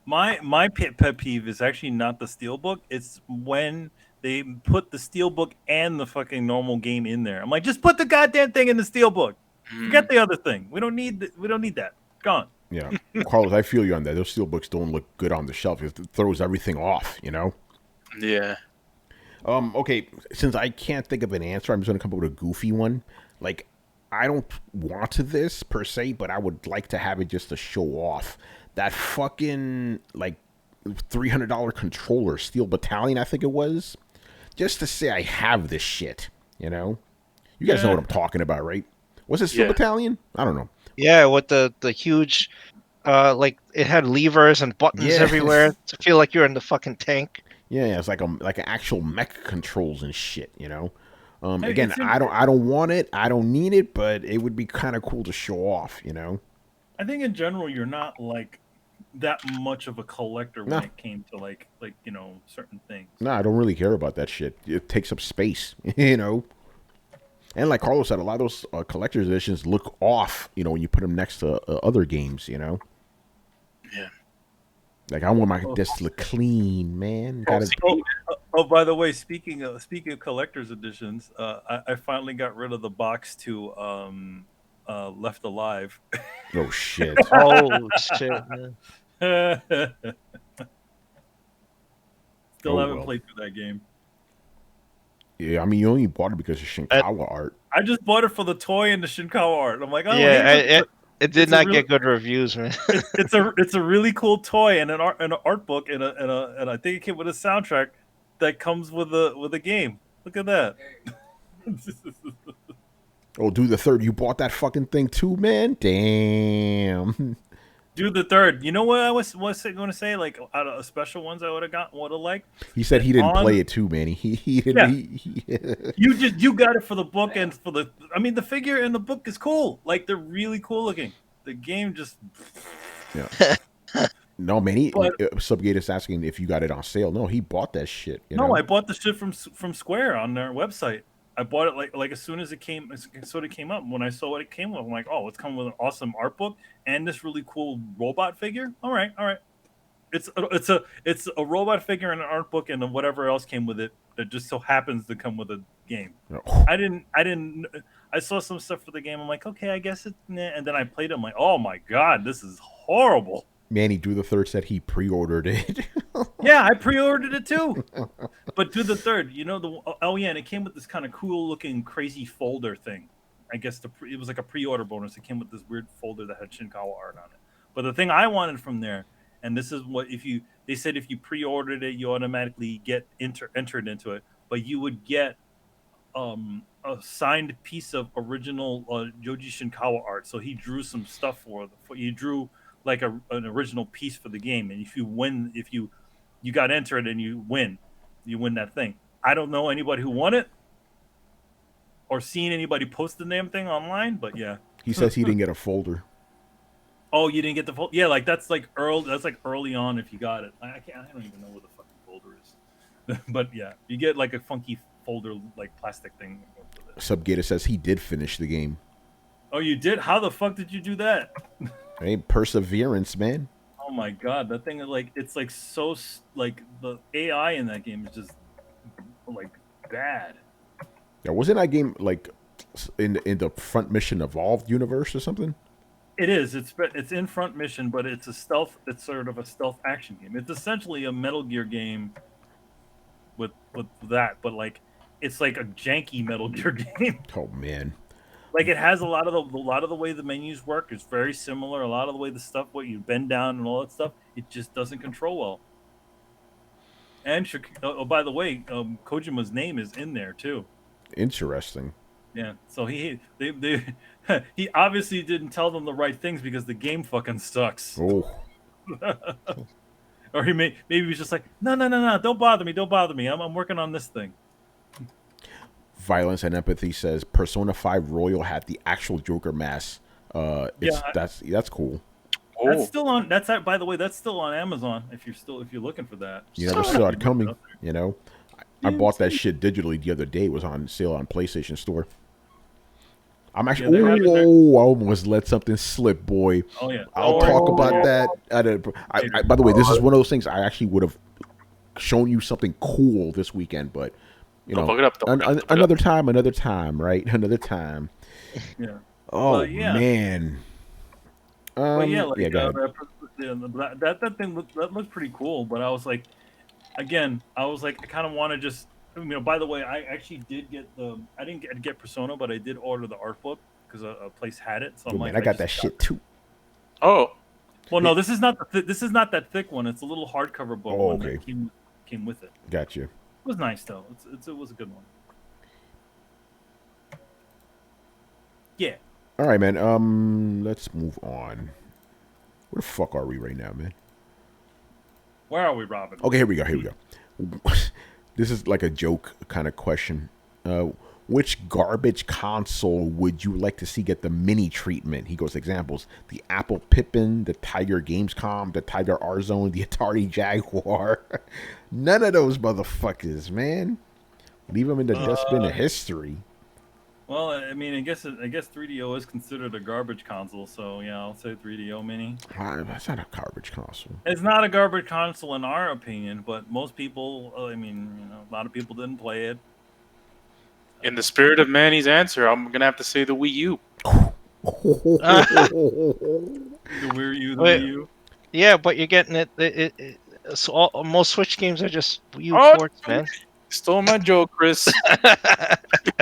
my pet peeve is actually not the steelbook. It's when they put the steelbook and the fucking normal game in there. I'm like, just put the goddamn thing in the steelbook. Forget the other thing. We don't need that. Gone. Yeah. Carlos, I feel you on that. Those steelbooks don't look good on the shelf. It throws everything off, Yeah. Okay, since I can't think of an answer, I'm just going to come up with a goofy one. Like, I don't want to this, per se, but I would like to have it just to show off. That fucking, like, $300 controller, Steel Battalion, I think it was. Just to say I have this shit, You guys know what I'm talking about, right? Was it Steel Battalion? I don't know. Yeah, with the huge, like it had levers and buttons everywhere to feel like you're in the fucking tank. Yeah, it's like an actual mech controls and shit, Hey, Again, I don't want it, I don't need it, but it would be kind of cool to show off, I think in general you're not like that much of a collector when it came to like certain things. No, I don't really care about that shit. It takes up space, And like Carlos said, a lot of those collector's editions look off, when you put them next to other games, Yeah. Like I want my disc to look clean, man. By the way, speaking of collector's editions, I finally got rid of the box to Left Alive. Oh shit! Oh shit! Man. Still haven't played through that game. Yeah, I mean, you only bought it because of Shinkawa art. I just bought it for the toy and the Shinkawa art. I'm like, oh yeah, it did not get good reviews, man. it's a really cool toy and an art book and I think it came with a soundtrack that comes with a game. Look at that. Oh, do the third. You bought that fucking thing too, man. Damn. Do the third. You know what I was going to say? Like out of special ones I would have liked. He said he didn't play it too, man. He didn't. Yeah. You got it for the book and for the. I mean, the figure and the book is cool. Like they're really cool looking. The game just. Yeah. No, man. Subgate is asking if you got it on sale. No, he bought that shit. No, I bought the shit from Square on their website. I bought it like as soon as it sort of came up. When I saw what it came with, I'm like, oh, it's coming with an awesome art book and this really cool robot figure. All right. It's a robot figure and an art book and whatever else came with it that just so happens to come with a game. Oh. I saw some stuff for the game. I'm like, okay, I guess it. And then I played it. I'm like, oh my god, this is horrible. Manny Do the Third said he pre-ordered it. Yeah, I pre-ordered it too. But Do the Third, and it came with this kind of cool looking crazy folder thing. I guess it was like a pre-order bonus. It came with this weird folder that had Shinkawa art on it. But the thing I wanted from there, and this is what they said if you pre-ordered it, you automatically get entered into it, but you would get a signed piece of original Joji Shinkawa art. So he drew some stuff he drew like an original piece for the game, and if you win, if you got entered and you win that thing. I don't know anybody who won it or seen anybody post the damn thing online, but yeah. He says he didn't get a folder. Oh, you didn't get the folder? Yeah, like that's like early on if you got it. I don't even know where the fucking folder is. But yeah, you get like a funky folder like plastic thing. Subgator says he did finish the game. Oh, you did? How the fuck did you do that? Hey, perseverance, man. Oh my god, that thing is like it's like so like the AI in that game is just like bad. Yeah, wasn't that game like in the Front Mission Evolved universe or something? It is. It's in Front Mission, but it's a stealth. It's sort of a stealth action game. It's essentially a Metal Gear game with that, but like it's like a janky Metal Gear game. Oh man. Like it has a lot of the way the menus work is very similar. A lot of the way the stuff, what you bend down and all that stuff, it just doesn't control well. And by the way, Kojima's name is in there too. Interesting. Yeah, so he obviously didn't tell them the right things because the game fucking sucks. Oh. Or maybe he was just like, no, don't bother me. I'm working on this thing. Violence and Empathy says Persona 5 Royal had the actual Joker mask. That's cool. That's still on. By the way, that's still on Amazon. If you're looking for that, You never saw it coming. You know, I bought that shit digitally the other day. It was on sale on PlayStation Store. I'm actually. I almost let something slip, boy. Oh yeah. I'll talk about that. By the way, this is one of those things I actually would have shown you something cool this weekend, but you know, another time, right? Another time. Yeah. Oh man. But yeah, like, go ahead. that thing looked pretty cool. But I was like, I kind of want to just. By the way, I actually did get I didn't get Persona, but I did order the art book because a place had it. So I'm like, I got that shit too. Oh. Well, no, this is not that thick one. It's a little hardcover book one that came with it. Gotcha. It was nice though. It was a good one. Yeah. All right, man. Let's move on. Where the fuck are we right now, man? Where are we, Robin? Okay, here we go. This is like a joke kind of question. Which garbage console would you like to see get the mini treatment? He goes, examples: the Apple Pippin, the Tiger Gamescom, the Tiger R-Zone, the Atari Jaguar. None of those motherfuckers, man. Leave them in the dustbin of history. Well, I mean, I guess 3DO is considered a garbage console, so yeah, I'll say 3DO Mini. That's not a garbage console. It's not a garbage console in our opinion, but most people, a lot of people didn't play it. In the spirit of Manny's answer, I'm gonna have to say the Wii U. The Wii U. Yeah, but you're getting it. So most Switch games are just Wii U ports, man. Stole my joke, Chris.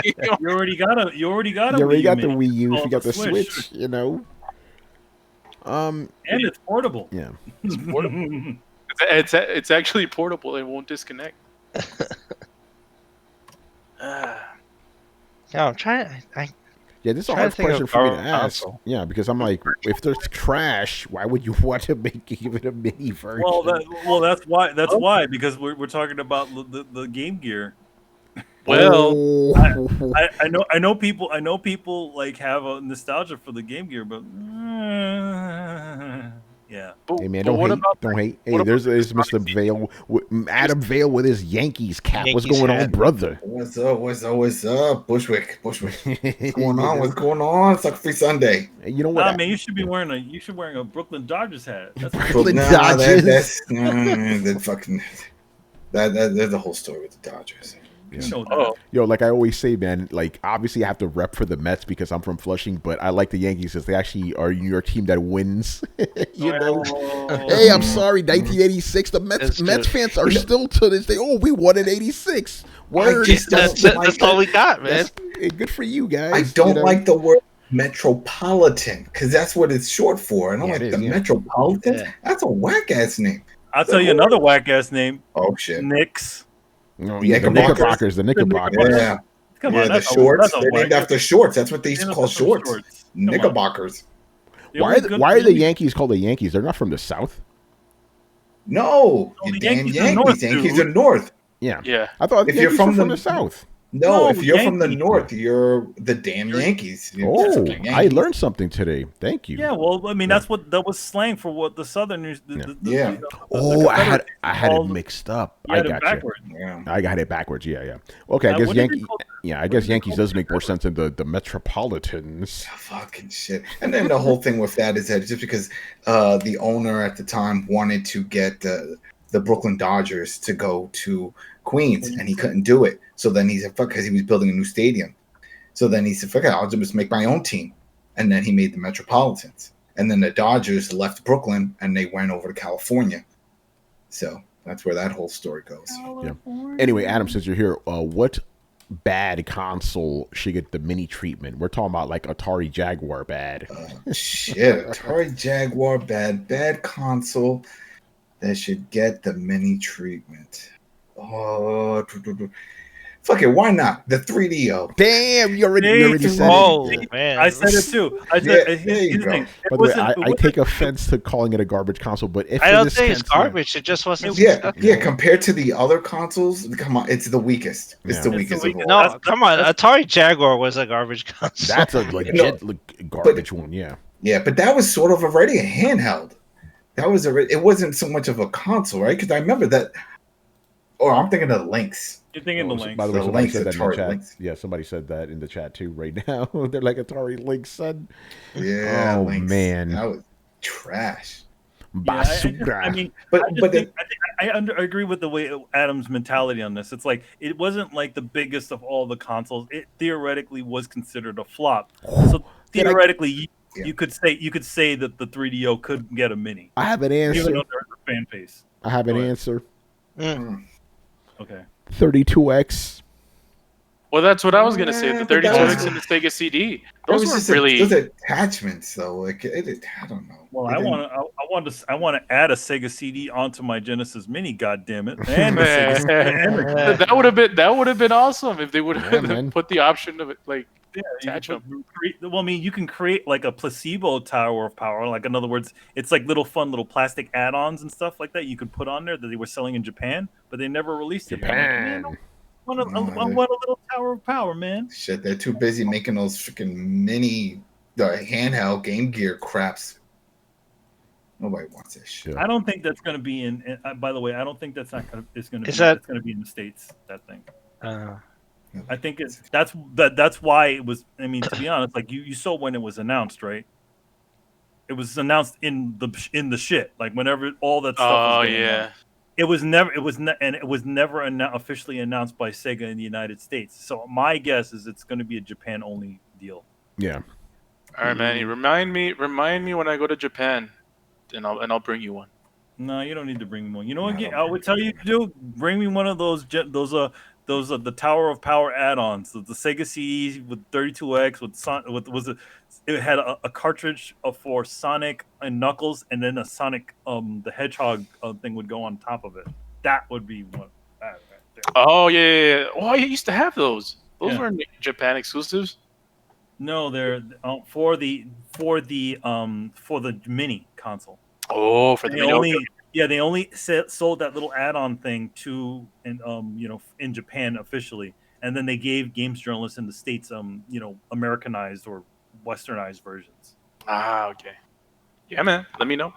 You already got the Wii U. If you got the Switch, you know. And it's portable. Yeah, it's portable. It's actually portable. It won't disconnect. Yeah, I'm trying. This is a hard question for me to ask. Yeah, because I'm like, if there's trash, why would you want to give it a mini version? That's why because we're talking about the Game Gear. Well, I know people like have a nostalgia for the Game Gear, but yeah. Hey man, don't hate. Hey, there's Mr. Vale, Adam Vale with his Yankees cap. What's going on, brother? What's up? Bushwick. What's going on? What's going on? Sucker Free Sunday. Hey, you know what? Man, you should be wearing a Brooklyn Dodgers hat. That's Brooklyn Dodgers. That's there's a whole story with the Dodgers. Yeah. Yo, like I always say, man, like obviously I have to rep for the Mets because I'm from Flushing, but I like the Yankees because they actually are your team that wins. You know? Hey, I'm sorry, 1986. The Mets fans are still to this day. Oh, we won in '86. Word. That's all we got, man. Good for you guys. I don't like the word metropolitan because that's what it's short for. And I'm like, Metropolitan? Yeah. That's a whack ass name. I'll tell you another whack ass name. Oh shit. Knicks. No, yeah, the Knickerbockers. Yeah. Come on, the shorts. They're named after shorts. That's what they used to call shorts. Knickerbockers. Why are the Yankees called the Yankees? They're not from the South. No, the Yankees are north. Yeah. Yeah. I thought if you're from the South. No, if you're from the Yankees. north, you're the damn Yankees. You're Oh, fucking I Yankees. learned something today. Thank you. Yeah, well, I mean, that was slang for what the Southerners. Yeah. Oh, I had it called- mixed up. You I had it got you. backwards. Yeah. I got it backwards. Yeah. Okay, I guess what did they Yankee. call- Yeah, I guess Yankees does make more sense than the Metropolitans. Fucking shit. And then the whole thing with that is that just because the owner at the time wanted to get the Brooklyn Dodgers to go to Queens, and he couldn't do it. So then he said, fuck, because he was building a new stadium. So then he said, fuck it, I'll just make my own team. And then he made the Metropolitans. And then the Dodgers left Brooklyn, and they went over to California. So that's where that whole story goes. Yeah. Anyway, Adam, since you're here, what bad console should get the mini treatment? We're talking about like Atari Jaguar bad. Shit, Atari Jaguar bad console that should get the mini treatment. Oh, fuck it, why not? The 3DO. Damn, you already said Oh it. man, I said it too. I said, Yeah, there you go. By the way, I take offense to calling it a garbage console, but if I for don't this think it's console- garbage. It just wasn't. Yeah. Compared to the other consoles, come on, it's the weakest. It's Yeah. the It's the weakest of weakest. all. No, come on. Atari Jaguar was a garbage console. That's a legit garbage one. Yeah. Yeah, but that was sort of already a handheld. That was already. It wasn't so much of a console, right? Because I remember that. Or I'm thinking of Lynx. You're thinking the link. By the way, The somebody Lynx, said that in the Atari chat. Lynx. Yeah, somebody said that in the chat too right now. They're like Atari Lynx, son. Yeah. Oh, Lynx. man. That was trash. Basura. I mean, But I agree with the way Adam's mentality on this. It's like it wasn't like the biggest of all the consoles. It theoretically was considered a flop. So theoretically, you could say that the 3DO could get a mini, I have an even answer. though there's a fan base. I have an Go ahead. answer. Okay. 32X. Well, that's what I was gonna say. Yeah, The but that 32X was- and the Sega CD. That Those was were just really. those attachments, though. Like I don't know. Well, It I didn't- want to add a Sega CD onto my Genesis Mini. God damn it! And the Sega Man, CD. that would have been awesome if they would Yeah, have man. put the option of it like Yeah, attach you can well, I mean, you can create like a placebo tower of power. Like, in other words, it's like little fun little plastic add-ons and stuff like that you could put on there that they were selling in Japan, but they never released it. Japan. I want a little tower of power, man. Shit, they're too busy making those freaking mini handheld Game Gear craps. Nobody wants this shit. I don't think that's going to be in. By the way, I don't think that's not going to. It's going to. Is Be, that- it's going to be in the States. That thing. Uh, I think that's why it was. I mean, to be honest, like you saw when it was announced, right? It was announced in the shit, like whenever all that stuff. Oh was going yeah. on. It was never officially announced by Sega in the United States. So my guess is it's going to be a Japan only deal. Yeah. All right, Manny. Remind me when I go to Japan, and I'll bring you one. No, you don't need to bring me one. You know what? I would tell you to do. Bring me one of those the Tower of Power add-ons. The Sega CD with 32X it had a cartridge for Sonic and Knuckles, and then a Sonic the Hedgehog thing would go on top of it. That would be one. Right there. Oh yeah. Oh, I used to have those. Those Yeah. weren't Japan exclusives. No, they're for the mini console. Oh, for the They mini. only Okay. they only sold that little add-on thing to in Japan officially, and then they gave games journalists in the States Americanized or Westernized versions. Ah, okay. Yeah, man. Let me know.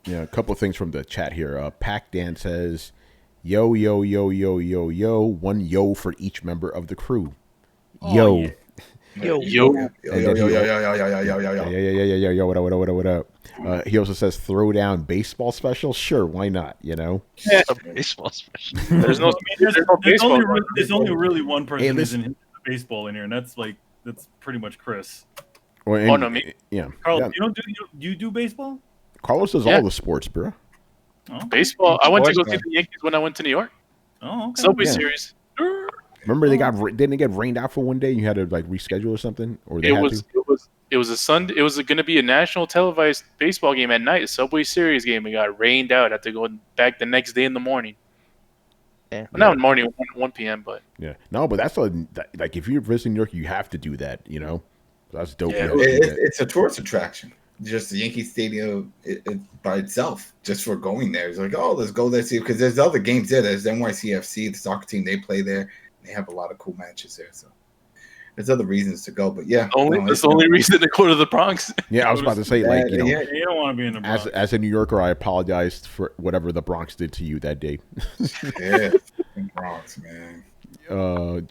Yeah, a couple of things from the chat here. Pac Dan says, yo, yo, yo, yo, yo, yo. One yo for each member of the crew. Oh, Yo. yeah. Yo. Yeah. What up? He also says, Throwdown baseball special. Sure, why not? baseball special. There's no. There's baseball. only really one person Hey, who's listen. in baseball in here, and that's pretty much Chris. Well, Oh, no, me. Yeah. Carl, Yeah. you do baseball? Carlos does Yeah. all the sports, bro. Oh, Baseball. I went to go Sports, see the Yankees when I went to New York. oh okay. Subway Yeah. Series. Remember didn't they get rained out for one day? You had to like reschedule or something, or they It had was to? it was a Sunday. It was going to be a national televised baseball game at night. A Subway Series game. It got rained out. I had to go back the next day in the morning. Yeah. Well, not in the morning, 1 p.m. But Yeah, no, but that's like if you're visiting New York, you have to do that. That's dope. Yeah. You have to do that. It's a tourist attraction. Just the Yankee Stadium it by itself, just for going there. It's like, oh, let's go there, see, because there's other games there. There's NYCFC, the soccer team, they play there. They have a lot of cool matches there. So there's other reasons to go, but yeah, That's the only reason to go to the Bronx. Yeah, I was about to say, like, you know, Yeah. You don't want to be in the Bronx. as a New Yorker, I apologized for whatever the Bronx did to you that day. Yeah, Bronx, man.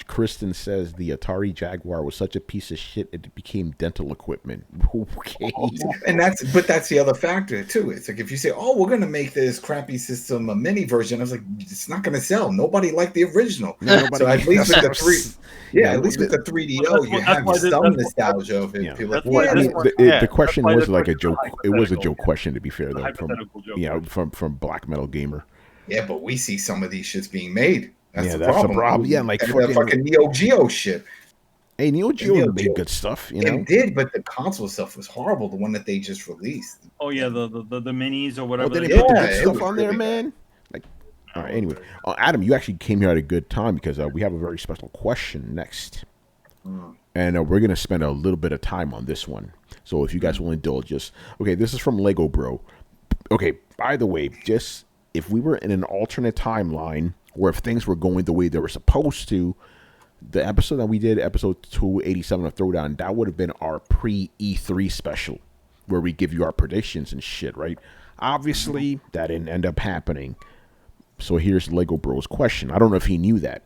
Kristen says the Atari Jaguar was such a piece of shit it became dental equipment. Okay. And that's the other factor too. It's like if you say, "Oh, we're gonna make this crappy system a mini version," I was like, "It's not gonna sell. Nobody liked the original." Yeah, So at least with the three, Yeah, at least with the 3DO, you have some nostalgia of it. Yeah. People like, Well, I mean, the question why was the like a question joke. is It was a hypothetical. joke question, to be fair, It's a though. From hypothetical joke. yeah, from Black Metal Gamer. yeah, but we see some of these shits being made. That's Yeah, the that's the problem. problem. Yeah, like And the fucking Neo Geo shit. Hey, Neo Geo Neo made Geo- good stuff, you know. It did, but the console stuff was horrible. The one that they just released. Oh yeah, the minis or Oh, whatever. they they didn't put the Yeah, good it stuff was on there, really man. Like, all right. Anyway, Adam, you actually came here at a good time because we have a very special question next, and we're gonna spend a little bit of time on this one. So if you guys will indulge us, okay. This is from Lego Bro. Okay, by the way, just if we were in an alternate timeline, or if things were going the way they were supposed to, the episode that we did, episode 287 of Throwdown, that would have been our pre-E3 special, where we give you our predictions and shit, right? Obviously, that didn't end up happening. So here's Lego Bro's question. I don't know if he knew that.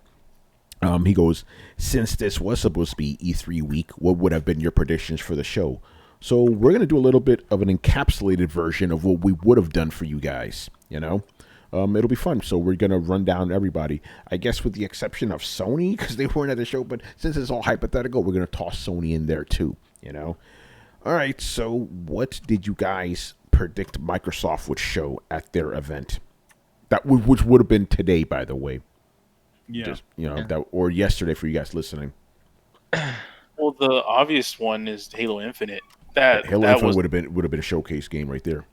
He goes, since this was supposed to be E3 week, what would have been your predictions for the show? So we're going to do a little bit of an encapsulated version of what we would have done for you guys, you know? It'll be fun. So we're going to run down everybody, I guess with the exception of Sony, because they weren't at the show. But since it's all hypothetical, we're going to toss Sony in there too, you know? All right, so what did you guys predict Microsoft would show at their event? Which would have been today, by the way. Yeah. Just, you know, that or yesterday for you guys listening. Well, the obvious one is Halo Infinite. That Halo that Infinite was would have been a showcase game right there.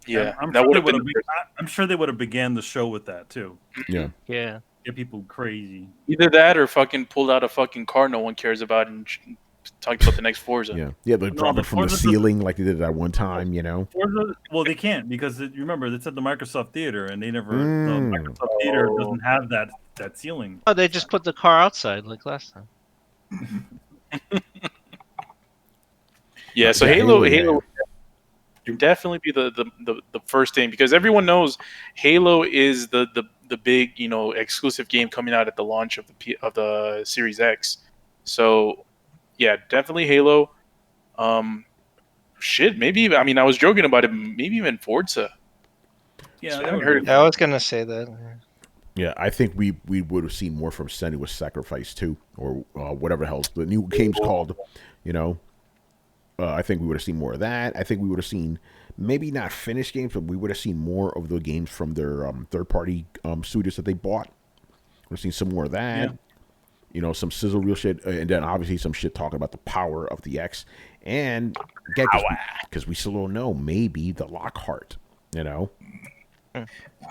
yeah. I'm that sure would they have been. would have. I'm sure they would have began the show with that too. Yeah. Yeah. Get people crazy. Either that or fucking pulled out a fucking car no one cares about and talked about the next Forza. Yeah. Yeah, they drop the it from the Forza- ceiling like they did that one time, you know? Well, they can't because you remember it's at the Microsoft Theater, and they never. The Mm. Microsoft Theater doesn't have that ceiling. Oh, they just put the car outside like last time. Yeah, so Yeah, Halo yeah. would definitely be the first thing because everyone knows Halo is the big, you know, exclusive game coming out at the launch of the Series X. So yeah, definitely Halo. Maybe I mean I was joking about it. Maybe even Forza. Yeah, I they haven't were- heard Yeah, I was gonna say that. Yeah, I think we would have seen more from Senua's Sacrifice too, or whatever the hell the new game's called, you know. I think we would have seen more of that. I think we would have seen maybe not finished games, but we would have seen more of the games from their third-party studios that they bought. We've seen some more of that. Yeah. You know, some sizzle reel shit, and then obviously some shit talking about the power of the X, and again, because we still don't know, maybe the Lockhart. You know,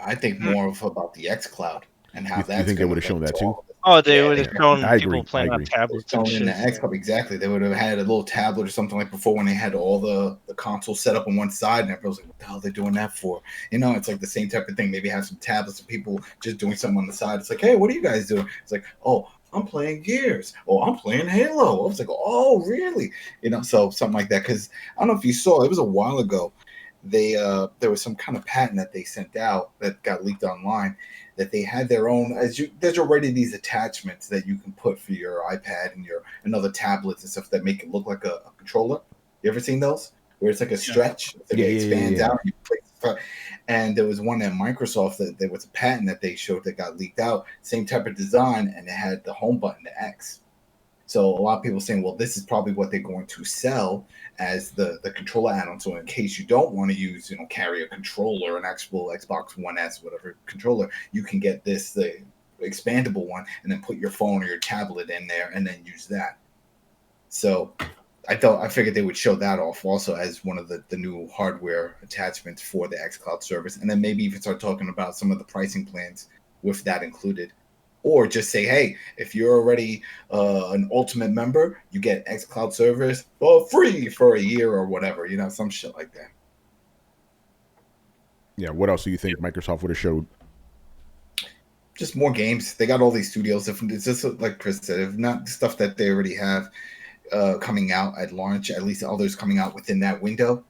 I think more of about the X Cloud and how You that's. think they would have shown that too? Oh, they Yeah, would have they- shown I people agree, playing I on agree. tablets and Shown in the shit. X Cloud, exactly. They would have had a little tablet or something like before when they had all the consoles set up on one side, and everyone's like, "What the hell are they doing that for?" You know, it's like the same type of thing. Maybe have some tablets and people just doing something on the side. It's like, "Hey, what are you guys doing?" It's like, "Oh, I'm playing Gears. Oh, I'm playing Halo." I was like, "Oh, really?" You know, so something like that. Because I don't know if you saw, it was a while ago. There was some kind of patent that they sent out that got leaked online. That they had their own, there's already these attachments that you can put for your iPad and other tablets and stuff that make it look like a controller. You ever seen those? Where it's like a stretch, it's like it expands out. And, and there was one at Microsoft that there was a patent that they showed that got leaked out, same type of design, and it had the home button, the X. So a lot of people saying, well, this is probably what they're going to sell as the controller add-on. So in case you don't want to use, carry a controller, an actual Xbox One S, whatever controller, you can get this, the expandable one, and then put your phone or your tablet in there and then use that. So I figured they would show that off also as one of the new hardware attachments for the xCloud service. And then maybe even start talking about some of the pricing plans with that included. Or just say, hey, if you're already an Ultimate member, you get xCloud service free for a year or whatever, some shit like that. Yeah. What else do you think Microsoft would have showed? just more games. They got all these studios. It's just like Chris said, if not stuff that they already have coming out at launch, at least others coming out within that window,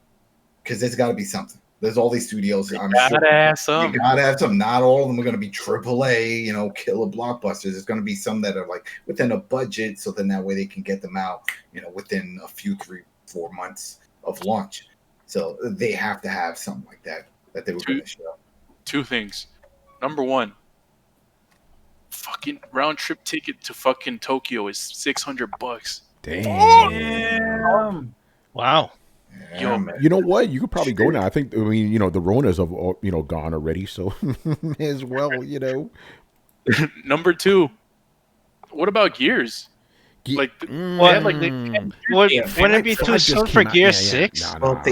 because there's got to be something. There's all these studios. I'm sure Gotta have some. you gotta have some. Not all of them are going to be AAA, killer blockbusters. There's going to be some that are like within a budget, so then that way they can get them out, within a few 3-4 months of launch. So they have to have something like that they were going to show. 2 things. Number 1, fucking round trip ticket to fucking Tokyo is $600. Damn. Wow. Yo, man. You know what? You could probably go now. The Ronas have gone already, so as well, Number 2, what about Gears? Wouldn't it be too soon for Gear 6? Well, they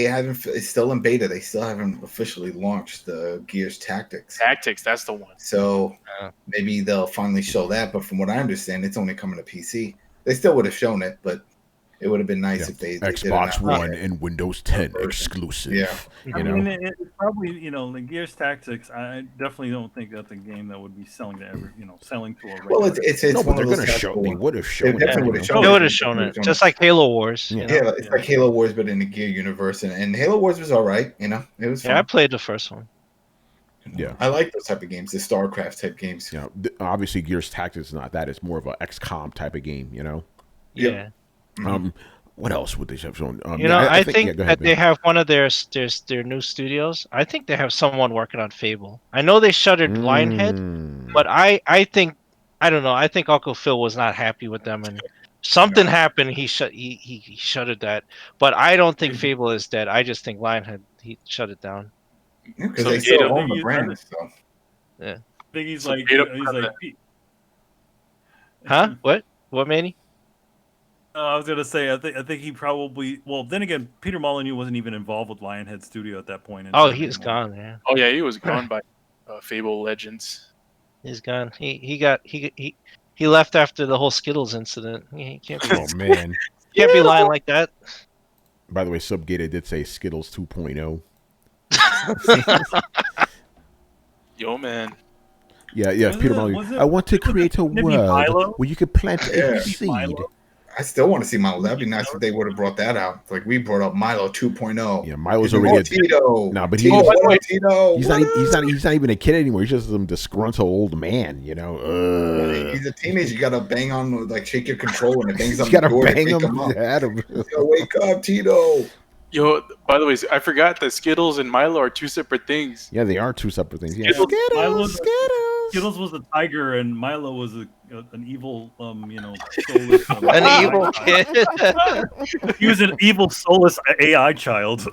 haven't. It's still in beta. They still haven't officially launched the Gears Tactics. Tactics, that's the one. So maybe they'll finally show that. But from what I understand, it's only coming to PC. They still would have shown it, but it would have been nice if they Xbox One and Windows 10 exclusive. Yeah, I mean, it's probably the Gears Tactics. I definitely don't think that's a game that would be selling to selling to a regular. Well, it's no, one but they're of those going to show. They would have shown. They definitely would have shown. They would have shown it, just like Halo Wars. Yeah, it's like Halo Wars, but in the Gear universe, and Halo Wars was all right. It was fun. Yeah, I played the first one. Yeah, I like those type of games, the StarCraft type games. Obviously Gears Tactics is not that. It's more of a XCOM type of game. Yeah. What else would they have shown? I think that they have one of their new studios. I think they have someone working on Fable. I know they shuttered Lionhead, but I think I don't know. I think Uncle Phil was not happy with them, and something happened. He shuttered that. But I don't think Fable is dead. I just think Lionhead he shut it down. Because they still own the brand. So. Yeah. I think he's So like, huh? What, Manny? I was gonna say, I think he probably. Well, then again, Peter Molyneux wasn't even involved with Lionhead Studio at that point. Oh, he's gone. Yeah. Oh yeah, he was gone by Fable Legends. He's gone. He left after the whole Skittles incident. He can't be. Oh man, Can't be lying like that. By the way, Subgated did say Skittles 2.0. Yo, man. Yeah, Peter Molyneux. I want to create a world where you could plant a seed. Milo? I still want to see Milo. That'd be nice if they would have brought that out. Like we brought up Milo 2.0. Yeah, Milo's already Tito. No, but Tito. he's not even a kid anymore. He's just some disgruntled old man. He's a teenager. You gotta bang on, like shake your controller and it bangs on You gotta the door. bang him. Wake up, Tito. Yo, by the way, I forgot that Skittles and Milo are 2 separate things. Yeah, they are 2 separate things. Yeah. Skittles was a tiger, and Milo was an evil, soulless, An evil kid. He was an evil, soulless AI child.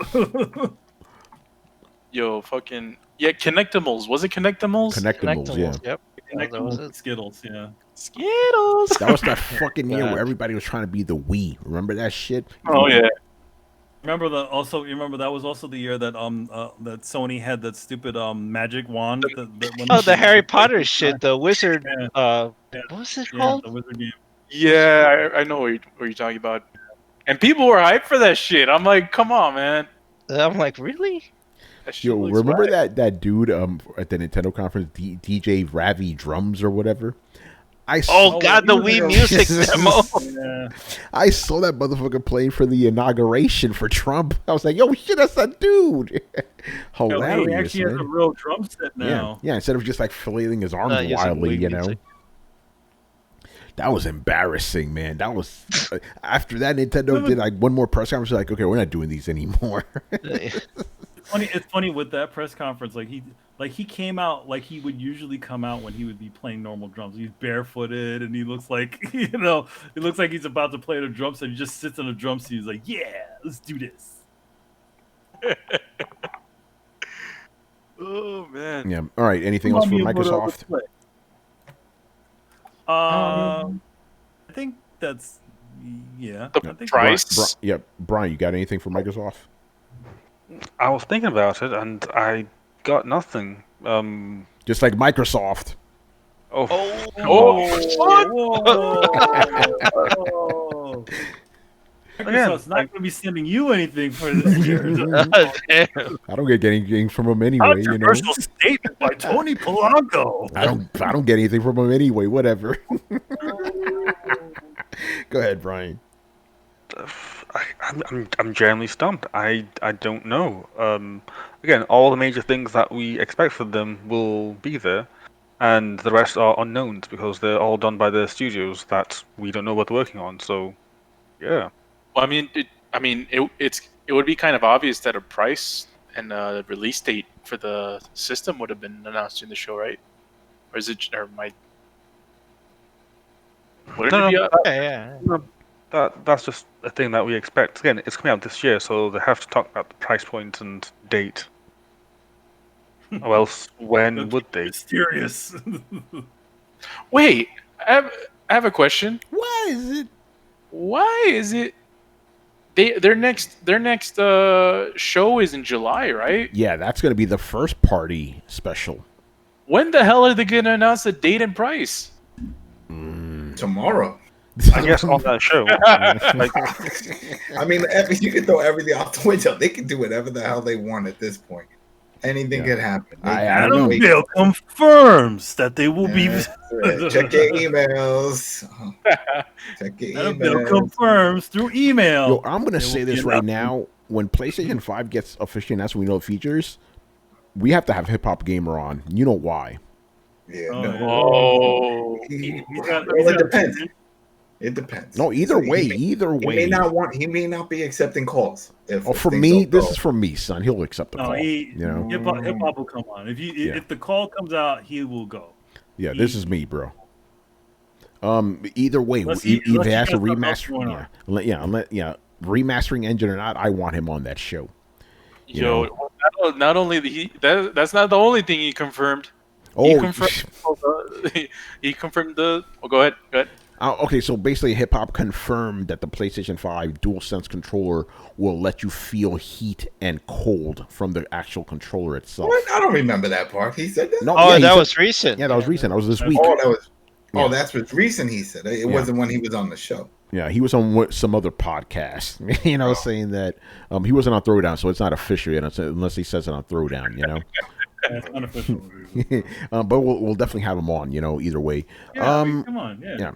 Yo, fucking Connectimals. Was it Connectimals? Connectimals, yeah. Yep. Skittles, yeah. Skittles. That was that fucking year where everybody was trying to be the Wii. Remember that shit? Oh yeah. Remember that was also the year that that Sony had that stupid magic wand. The Harry Potter shit, the wizard. What was it called? The wizard game. Yeah, I know what you're talking about. And people were hyped for that shit. I'm like, come on, man. I'm like, really? Yo, remember that dude at the Nintendo conference, DJ Ravi Drums or whatever? The Wii Music demo. Yeah. I saw that motherfucker playing for the inauguration for Trump. I was like, yo, shit, that's that dude. Hilarious, he actually has a real drum set now. Yeah, instead of just like flailing his arms wildly, That was embarrassing, man. That was after that Nintendo did like one more press conference. Like, okay, we're not doing these anymore. It's funny with that press conference. He came out like he would usually come out when he would be playing normal drums. He's barefooted and he looks like he looks like he's about to play the drums. And he just sits on the drum seat. He's like, yeah, let's do this. Oh man. Yeah. All right. Anything else for Microsoft? I think that's I think price. Brian, you got anything for Microsoft? I was thinking about it and I got nothing. Just like Microsoft. Microsoft's not going to be sending you anything for this year. Damn. I don't get any games from him anyway. You know, Controversial statement by Tony Polanco. I don't get anything from him anyway. Whatever. Go ahead, Brian. I'm generally stumped. I don't know. Again, all the major things that we expect from them will be there, and the rest are unknowns because they're all done by the studios that we don't know what they're working on. So, yeah. Well, it would be kind of obvious that a price and a release date for the system would have been announced in the show, right? Or is it? Or might? Wouldn't it be? Yeah. That's just a thing that we expect. Again, it's coming out this year, so they have to talk about the price point and date. Or else, when would they? Mysterious. Wait, I have a question. Why is it? Their next show is in July, right? Yeah, that's going to be the first party special. When the hell are they going to announce the date and price? Tomorrow. I guess on that show. I mean, you can throw everything out the window. They can do whatever the hell they want at this point. Anything could happen. I don't know. Adam Bill confirms that they will be. Check your emails. Check your Adam Bill emails. confirms through email. Yo, I'm going to There say will be this an right update. now. When PlayStation 5 gets officially announced, we know the features. We have to have Hip Hop Gamer on. You know why? Yeah, Oh, no. yeah. Oh, Well, it depends. It depends. No, either So way, he may not be accepting calls. If Oh, for things me, don't this go. is for me, son. He'll accept the No, call. You know? hip hop will come on. If the call comes out, he will go. Yeah, this is me, bro. Either way, Unless either he he has to got something else remaster, going on. remastering engine or not, I want him on that show. You know? not only that's not the only thing he confirmed. Oh, He confirmed the. Oh, go ahead. Okay, so basically, Hip Hop confirmed that the PlayStation 5 DualSense controller will let you feel heat and cold from the actual controller itself. What? I don't remember that part. He said that. No, Oh, yeah, he that said- was recent. Yeah, that was recent. That was this week. Oh, that was. Yeah. Oh, that's what's recent. He said it wasn't when he was on the show. Yeah, he was on some other podcast, saying that he wasn't on Throwdown, so it's not official yet unless he says it on Throwdown, It's unofficial. but we'll definitely have him on, either way. Yeah, I mean, come on. Yeah. Yeah.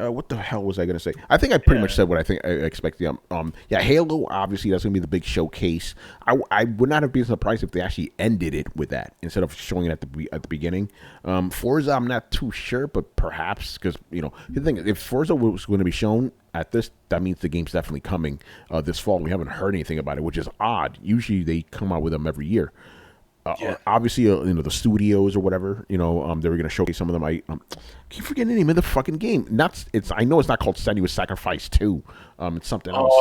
What the hell was I going to say? I think I pretty much said what I expected. Halo, obviously, that's going to be the big showcase. I would not have been surprised if they actually ended it with that instead of showing it at the beginning. Forza, I'm not too sure, but perhaps because, the thing is, if Forza was going to be shown at this, that means the game's definitely coming this fall. We haven't heard anything about it, which is odd. Usually they come out with them every year. Obviously, the studios or whatever, they were going to showcase some of them. I keep forgetting the name of the fucking game. I know it's not called Senua's Sacrifice 2. It's something else.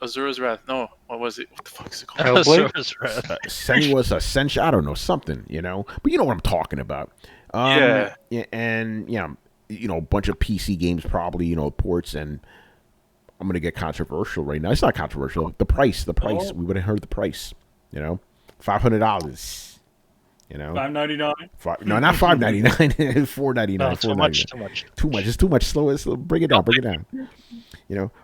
Azura's Wrath. No, what was it? What the fuck is it called? Senua's Ascension. I don't know, something, But you know what I'm talking about. Yeah. And, a bunch of PC games probably, ports, and I'm going to get controversial right now. It's not controversial. The price. Oh. We would have heard the price, $500. $5.99. No, not $5.99. $4.99. No, too much. Too much. It's too much. Slow it. Bring it down. All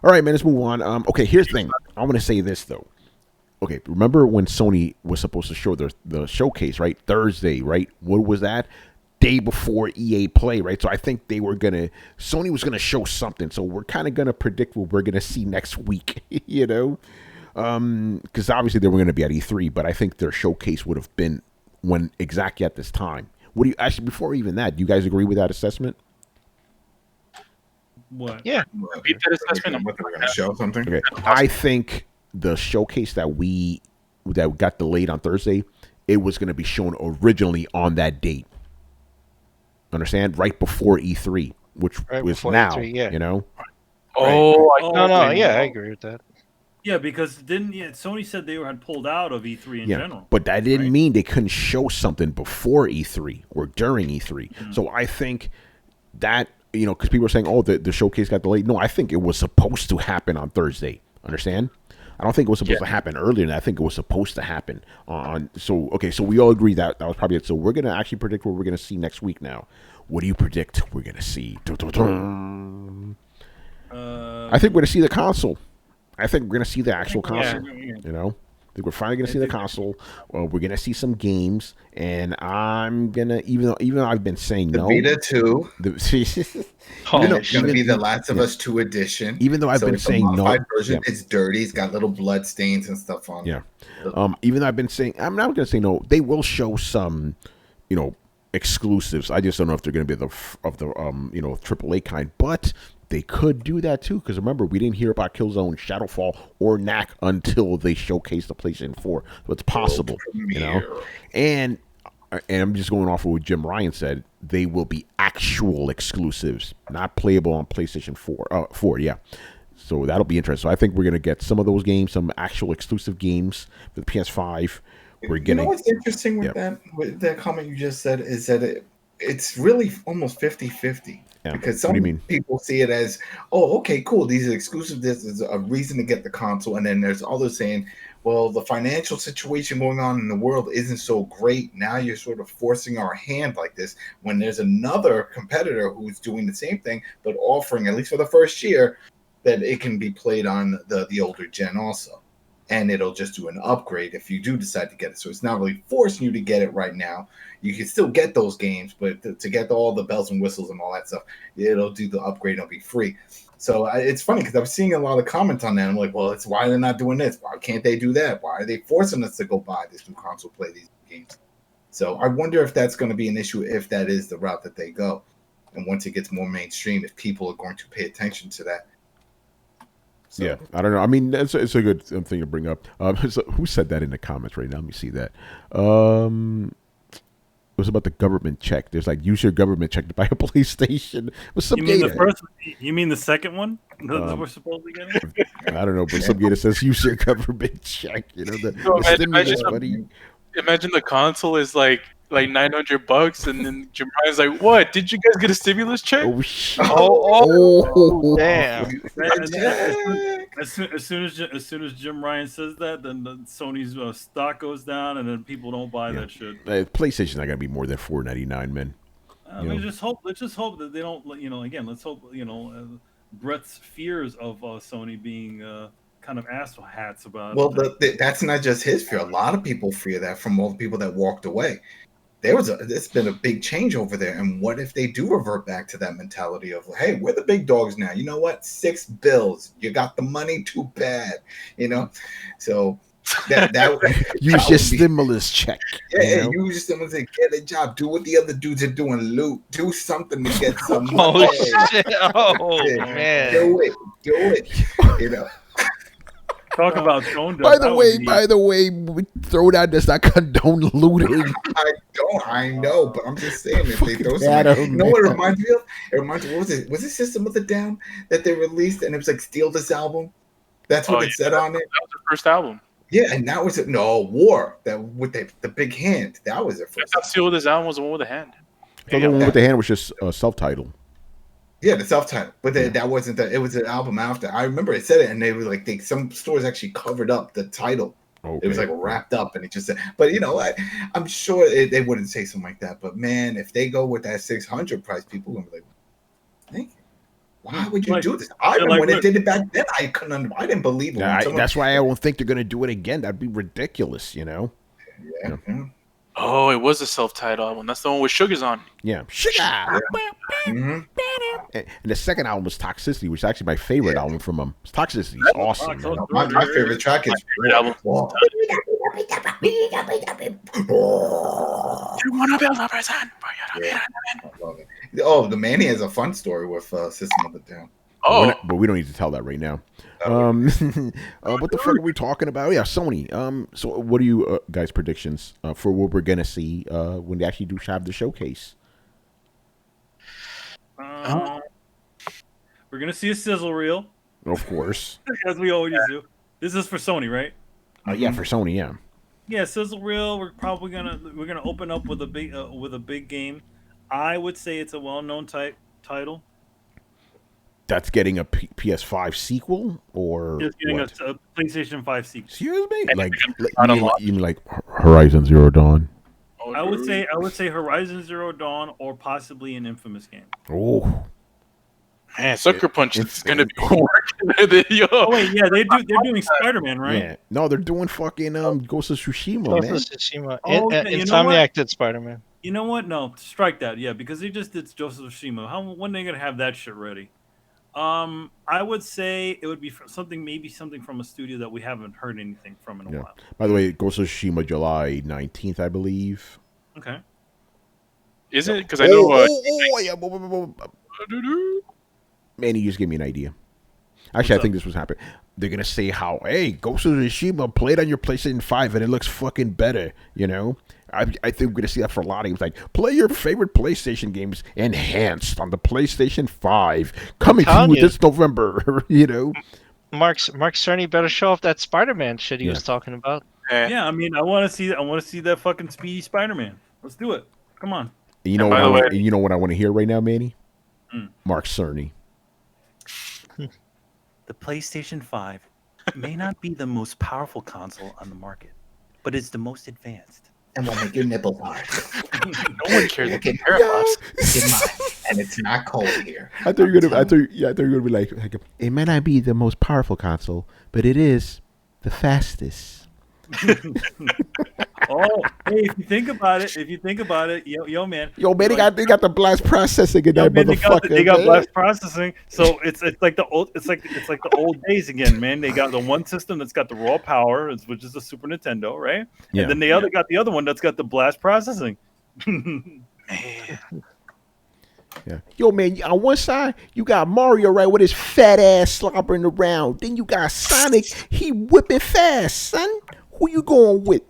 right, man. Let's move on. Okay. Here's the thing. I want to say this though. Okay. Remember when Sony was supposed to show the showcase, right? Thursday, right? What was that? Day before EA Play, right? So I think Sony was gonna show something. So we're kind of gonna predict what we're gonna see next week. Because obviously they were going to be at E3, but I think their showcase would have been exactly at this time. What do you actually? Before even that, do you guys agree with that assessment? What? Yeah. Repeat that assessment. What, they're going to show something? Okay, I think the showcase that got delayed on Thursday, it was going to be shown originally on that date. Understand? Right before E3, which Right was before now. E3, yeah. No, I agree with that. Yeah, because Sony said they had pulled out of E3 in general. But that didn't mean they couldn't show something before E3 or during E3. Mm-hmm. So I think that, because people are saying, oh, the showcase got delayed. No, I think it was supposed to happen on Thursday. Understand? I don't think it was supposed to happen earlier than that. I think it was supposed to happen on. So we all agree that was probably it. So we're going to actually predict what we're going to see next week now. What do you predict we're going to see? I think we're gonna see the console. I think we're gonna see the actual console. Yeah. You know, I think we're finally gonna see the console. We're gonna see some games, and I'm gonna even though I've been saying The no. Vita 2. Oh, It's going to be the Last of Us 2 edition. Even though I've been it's saying a no, modified version. It's dirty. It's got little blood stains and stuff on it. Even though I've been saying I'm not gonna say no. They will show some, exclusives. I just don't know if they're gonna be the AAA kind, but they could do that too. Because remember, we didn't hear about Killzone, Shadowfall, or Knack until they showcased the PlayStation 4. So it's possible, And I'm just going off of what Jim Ryan said. They will be actual exclusives, not playable on PlayStation 4. Yeah. So that'll be interesting. So I think we're going to get some of those games, some actual exclusive games for the PS5. We're getting. You know what's interesting with that comment you just said is that it's really almost 50-50. Yeah. Because What some do you mean? people see it as, oh, okay, cool. These are exclusive. This is a reason to get the console. And then there's others saying, well, the financial situation going on in the world isn't so great. Now you're sort of forcing our hand like this when there's another competitor who's doing the same thing, but offering, at least for the first year, that it can be played on the older gen also. And it'll just do an upgrade if you do decide to get it. So it's not really forcing you to get it right now. You can still get those games, but to get all the bells and whistles and all that stuff, it'll do the upgrade. It'll be free. So it's funny because I'm seeing a lot of comments on that. I'm like, well, it's why they're not doing this. Why can't they do that? Why are they forcing us to go buy this new console, play these games? So I wonder if that's going to be an issue if that is the route that they go. And once it gets more mainstream, if people are going to pay attention to that. So. Yeah, I don't know. I mean, it's a good thing to bring up. So who said that in the comments right now? Let me see that. It was about the government check. There's like, use your government check to buy a PlayStation. It was some You mean gay the first? You mean the second one that we're supposedly getting? I don't know, but some guy that says use your government check. The stimulus money. Imagine the console is like $900, and then Jim Ryan's like, "What? Did you guys get a stimulus check?" Oh shit! Damn! As soon as Jim Ryan says that, then Sony's stock goes down, and then people don't buy that shit. PlayStation's not gonna be more than $499, man. Let's just hope that they don't. Again, let's hope Brett's fears of Sony being kind of asshole hats about. Well, that's not just his fear. A lot of people fear that from all the people that walked away. It's been a big change over there. And what if they do revert back to that mentality of, hey, we're the big dogs now. You know what? 6 bills. You got the money? Too bad. So that use your stimulus check. Yeah, use your stimulus to get a job. Do what the other dudes are doing. Loot. Do something to get some money. Shit. Man. Do it. Talk about tone deaf. By the way, Throwdown does not condone looting. I know, but I'm just saying if they throw something. You know what it reminds me of? It reminds me, what was it? Was it System of a Down that they released and it was like Steal This Album? That's what it said on it. That was their first album. Yeah, and that was War, that with the big hand. That was their first. I thought Steal This Album was the one with the hand. The one with the hand was just self-titled. Yeah, the self-titled, but that wasn't it was an album after. I remember it said it, and they were like, some stores actually covered up the title. Okay. It was like wrapped up, and it just said. But I'm sure they wouldn't say something like that. But man, if they go with that 600 price, people are gonna be like, "Thank you. Why would you do this?" I remember when they did it back then. I didn't believe it. That's why I don't think they're gonna do it again. That'd be ridiculous, Yeah. Oh, it was a self-titled album. That's the one with Sugars on. Yeah, Sugar. Mm-hmm. And the second album was Toxicity, which is actually my favorite album from them. Toxicity is awesome. My favorite track is Great album. Oh, the Manny has a fun story with System of a Down. Oh, but we don't need to tell that right now. What the fuck are we talking about? Yeah, Sony. So what are you guys' predictions for what we're gonna see when they actually do have the showcase? We're gonna see a sizzle reel, of course, as we always do. This is for Sony, right? Yeah, for Sony, yeah. Yeah, sizzle reel. We're gonna open up with a big game. I would say it's a well-known title. That's getting a PS5 sequel, or just getting a PlayStation 5 sequel. Excuse me, you mean like Horizon Zero Dawn? I would say Horizon Zero Dawn, or possibly an Infamous game. Oh, Man, Sucker Punch It's- is gonna be working. Yo. Oh wait, yeah, they're doing Spider-Man, right? Yeah. No, they're doing fucking Ghost of Tsushima, Ghost man. of Tsushima. Oh, yeah, you know what? Insomniac did Spider-Man. You know what? No, strike that. Yeah, because they just did Joseph Tsushima. When are they gonna have that shit ready? I would say it would be something from a studio that we haven't heard anything from in a Yeah. while. By the way, Ghost of Tsushima, July 19th, I believe. Okay. Is it? Because I know. Man, you just gave me an idea. Actually, I think this was happening. They're gonna say how, hey, Ghost of Tsushima played on your PlayStation 5 and it looks fucking better. You know, I think we're gonna see that for a lot of games. Like, play your favorite PlayStation games enhanced on the PlayStation 5, coming to you this November. You know, Mark Cerny better show off that Spider-Man shit he was talking about. Yeah, I mean, I want to see that fucking speedy Spider-Man. Let's do it. Come on. and you know by the way- you know what I want to hear right now, Manny? Mm. Mark Cerny. The PlayStation 5 may not be the most powerful console on the market, but it's the most advanced. And we'll make your nipples hard. No one cares. Okay. Teraflops. In mine. And it's not cold here. I thought you were gonna be like, it may not be the most powerful console, but it is the fastest. Oh, hey, if you think about it, yo, man. Yo, man, they got the blast processing in that Man, motherfucker. they got man. blast processing, so it's like the old days again, man. They got the one system that's got the raw power, which is the Super Nintendo, right? Yeah. And then they got the other one that's got the blast processing. Yeah. Yo, man, on one side, you got Mario, right, with his fat ass slobbering around. Then you got Sonic, he whipping fast, son. Who you going with?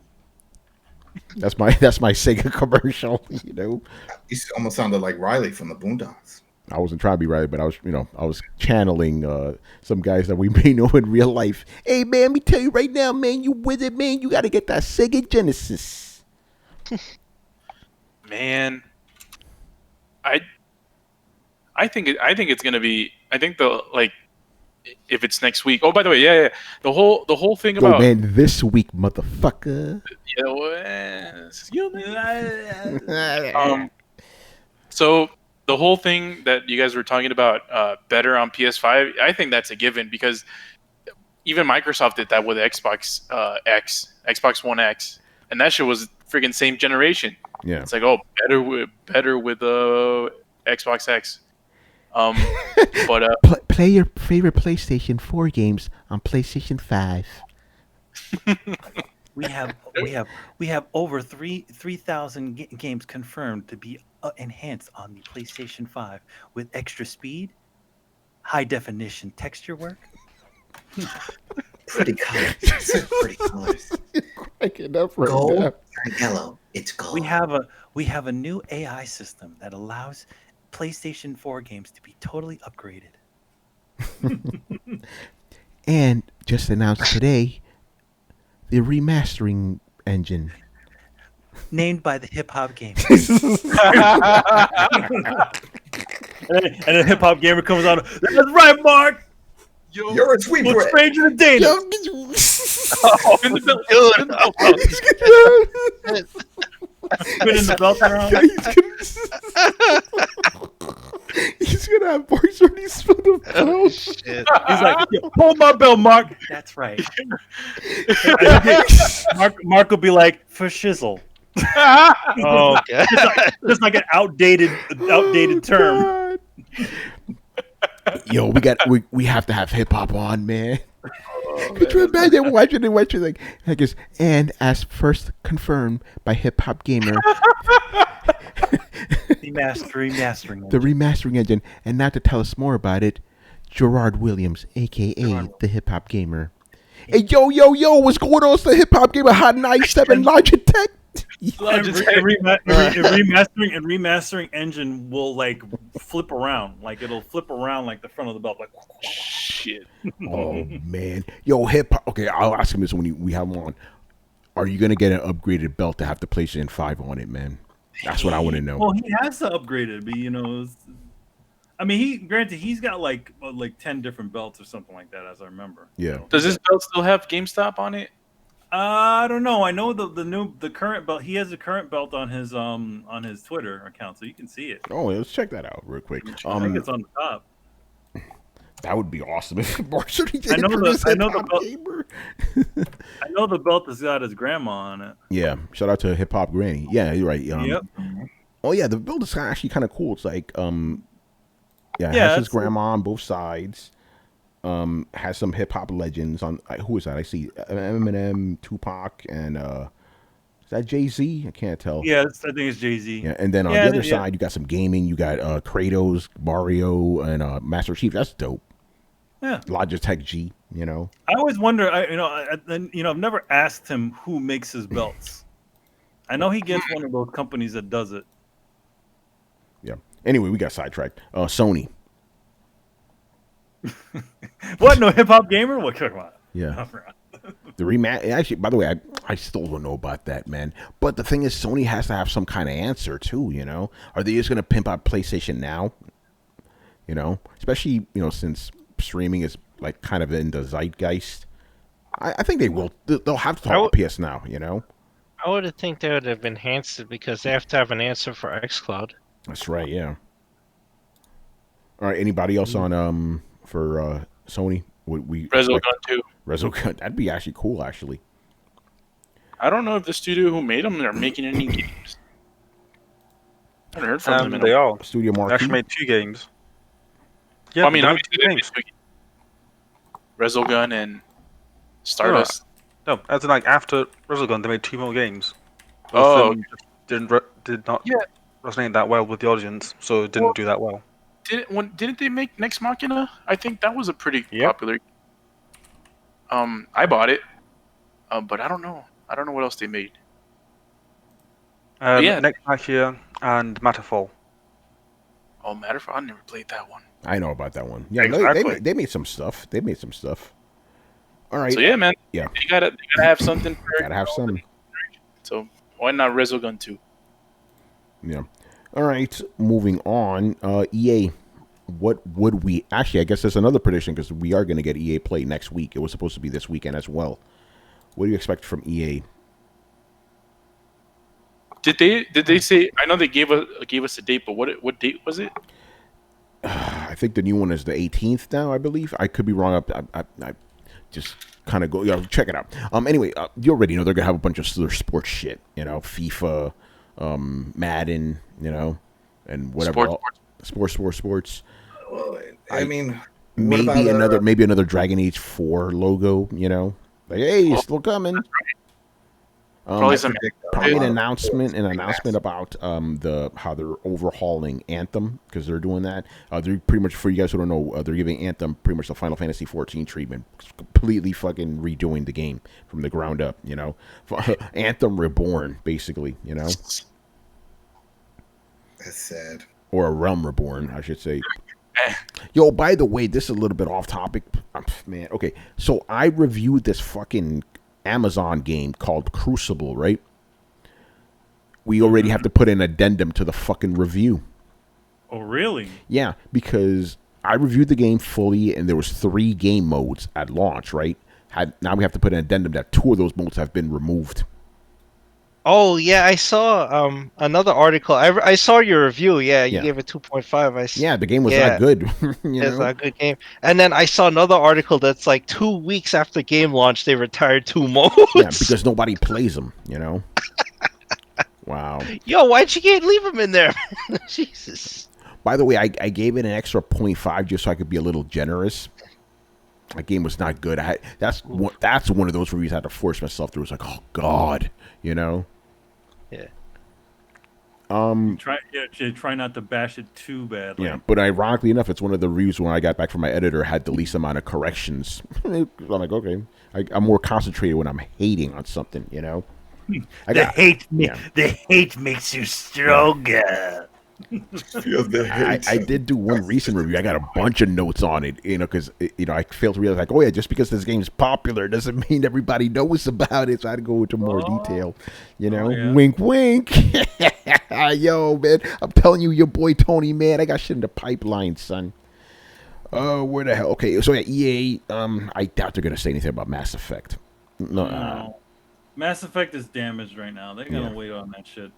That's my Sega commercial, you know. You almost sounded like Riley from the Boondocks. I wasn't trying to be right, but I was channeling some guys that we may know in real life. Hey, man, let me tell you right now, man, you with it, man. You got to get that Sega Genesis. Man, I think it's gonna be. I think if it's next week. Oh, by the way, yeah. The whole thing Yo, about man, this week, motherfucker. So the whole thing that you guys were talking about, better on PS5, I think that's a given because even Microsoft did that with Xbox Xbox One X, and that shit was freaking same generation. Yeah. It's like, oh, better with Xbox X. But Play your favorite PlayStation 4 games on PlayStation 5. We have over 3,000 games confirmed to be enhanced on the PlayStation 5 with extra speed, high definition texture work. Pretty colors. Such pretty colors. Cracking up right Gold now. and yellow. It's gold. We have a new AI system that allows PlayStation 4 games to be totally upgraded. And just announced today, the remastering engine. Named by the hip hop game. And then Hip Hop Gamer comes out. That's right, Mark. You're a sweet Look bread. stranger than Dana. in the Spinning the belt around. He's gonna have Mark's already spun the belt. Shit. He's like, "Yeah, hold my belt, Mark." That's right. Mark will be like, "For shizzle." Oh, just like an outdated term. Yo, we have to have hip hop on, man. Could you imagine watching like this? And as first confirmed by Hip Hop Gamer, Remastering. the remastering engine, and now to tell us more about it, Gerard Williams, aka the Hip Hop Gamer. Hey, yo, what's going on? It's the Hip Hop Gamer Hot 97 Logitech. Remastering engine will like flip around, like it'll flip around like the front of the belt, like shit. Oh man, yo, hip hop. Okay, I'll ask him this when we have him on. Are you gonna get an upgraded belt to have the PlayStation 5 on it, man? That's what I want to know. Well, he has to upgrade it, but he's got like 10 different belts or something like that, as I remember. Yeah. Does this belt still have GameStop on it? I don't know. I know the current belt. He has a current belt on his Twitter account, so you can see it. Oh, let's check that out real quick. I think it's on the top. That would be awesome if Marshall did I know produce the- I know Hip Hop the- Gamer. I know the belt has got his grandma on it. Yeah, shout out to Hip Hop Granny. Yeah, you're right. Yep. Oh yeah, the build is actually kind of cool. It's like it Yeah, has his it's- grandma on both sides. Has some hip hop legends on. Who is that? I see Eminem, Tupac, and is that Jay-Z? I can't tell. Yeah, I think it's Jay-Z. Yeah, and then on the other side, you got some gaming. You got Kratos, Mario, and Master Chief. That's dope. Yeah. Logitech G. You know. I always wonder. I've never asked him who makes his belts. I know he gets one of those companies that does it. Yeah. Anyway, we got sidetracked. Sony. What? No Hip Hop Gamer? What? Come on. Yeah. The rematch. Actually, by the way, I still don't know about that, man. But the thing is, Sony has to have some kind of answer too. You know, are they just going to pimp out PlayStation now? You know, especially since streaming is like kind of in the zeitgeist. I think they will. They'll have to talk about PS Now. You know. I would have think they would have enhanced it because they have to have an answer for xCloud. That's right. Yeah. All right. Anybody else on for Sony? Would we Resogun 2. Resogun? That'd be actually cool. Actually. I don't know if the studio who made them are making any games. I haven't heard from them. They are. Studio They Marquee. actually made 2 games. Well, I mean, they made obviously 2 they made games. 2 games. Resogun and Stardust. No, as in like after Resogun, they made 2 more games. Oh, Did not Yeah. resonate that well with the audience, so it didn't do that well. Didn't they make Next Machina? I think that was a pretty Yep. popular. I bought it, but I don't know. I don't know what else they made. Yeah. Next Machina and Matterfall. Oh, Matterfall. I never played that one. I know about that one. Yeah, no, Exactly. they made some stuff. They made some stuff. All right. So yeah, man. Yeah. They gotta have something. Gotta have some. So why not Resogun 2? Yeah. All right. Moving on. EA. What would we actually? I guess there's another prediction because we are going to get EA Play next week. It was supposed to be this weekend as well. What do you expect from EA? Did they say? I know they gave us a date, but what date was it? I think the new one is the 18th now. I believe. I could be wrong. I just kind of go. Yeah, check it out. Anyway, you already know they're gonna have a bunch of other sports shit. You know, FIFA, Madden. You know, and whatever. Sports. Well, I mean, Maybe what about, maybe another Dragon Age 4 logo. You know, like hey, it's still coming. Probably some. Probably an announcement about how they're overhauling Anthem because they're doing that. They're pretty much, for you guys who don't know, they're giving Anthem pretty much the Final Fantasy 14 treatment, completely fucking redoing the game from the ground up. You know, Anthem Reborn, basically. You know, That's sad. or a Realm Reborn, I should say. Yo, by the way, this is a little bit off topic, man. Okay, so I reviewed this fucking Amazon game called Crucible, right? We already have to put an addendum to the fucking review. Oh, really? Yeah, because I reviewed the game fully, and there was 3 game modes at launch, right? Now we have to put an addendum that 2 of those modes have been removed. Oh yeah, I saw another article. I saw your review. Yeah, you Yeah. gave it 2.5. Yeah, the game was Yeah. not good. It's not a good game. And then I saw another article that's like 2 weeks after game launch, they retired 2 modes. Yeah, because nobody plays them, you know? Wow. Yo, why'd you leave them in there? Jesus. By the way, I gave it an extra 0.5 just so I could be a little generous. That game was not good. That's one of those reviews I had to force myself through. It's like, oh God, you know. Yeah. Try not to bash it too badly. Yeah, but ironically enough, it's one of the reviews when I got back from my editor had the least amount of corrections. I'm like, okay, I'm more concentrated when I'm hating on something, you know. The hate makes you stronger. Feel the hate. I did do one recent review. I got a bunch of notes on it, you know, because I failed to realize, like, oh yeah, just because this game's popular doesn't mean everybody knows about it. So I had to go into more detail, you know. yeah. Wink, wink. Yo, man, I'm telling you, your boy Tony, man, I got shit in the pipeline, son. Where the hell? Okay, so yeah, EA. I doubt they're gonna say anything about Mass Effect. No. Mass Effect is damaged right now. They're gonna wait on that shit.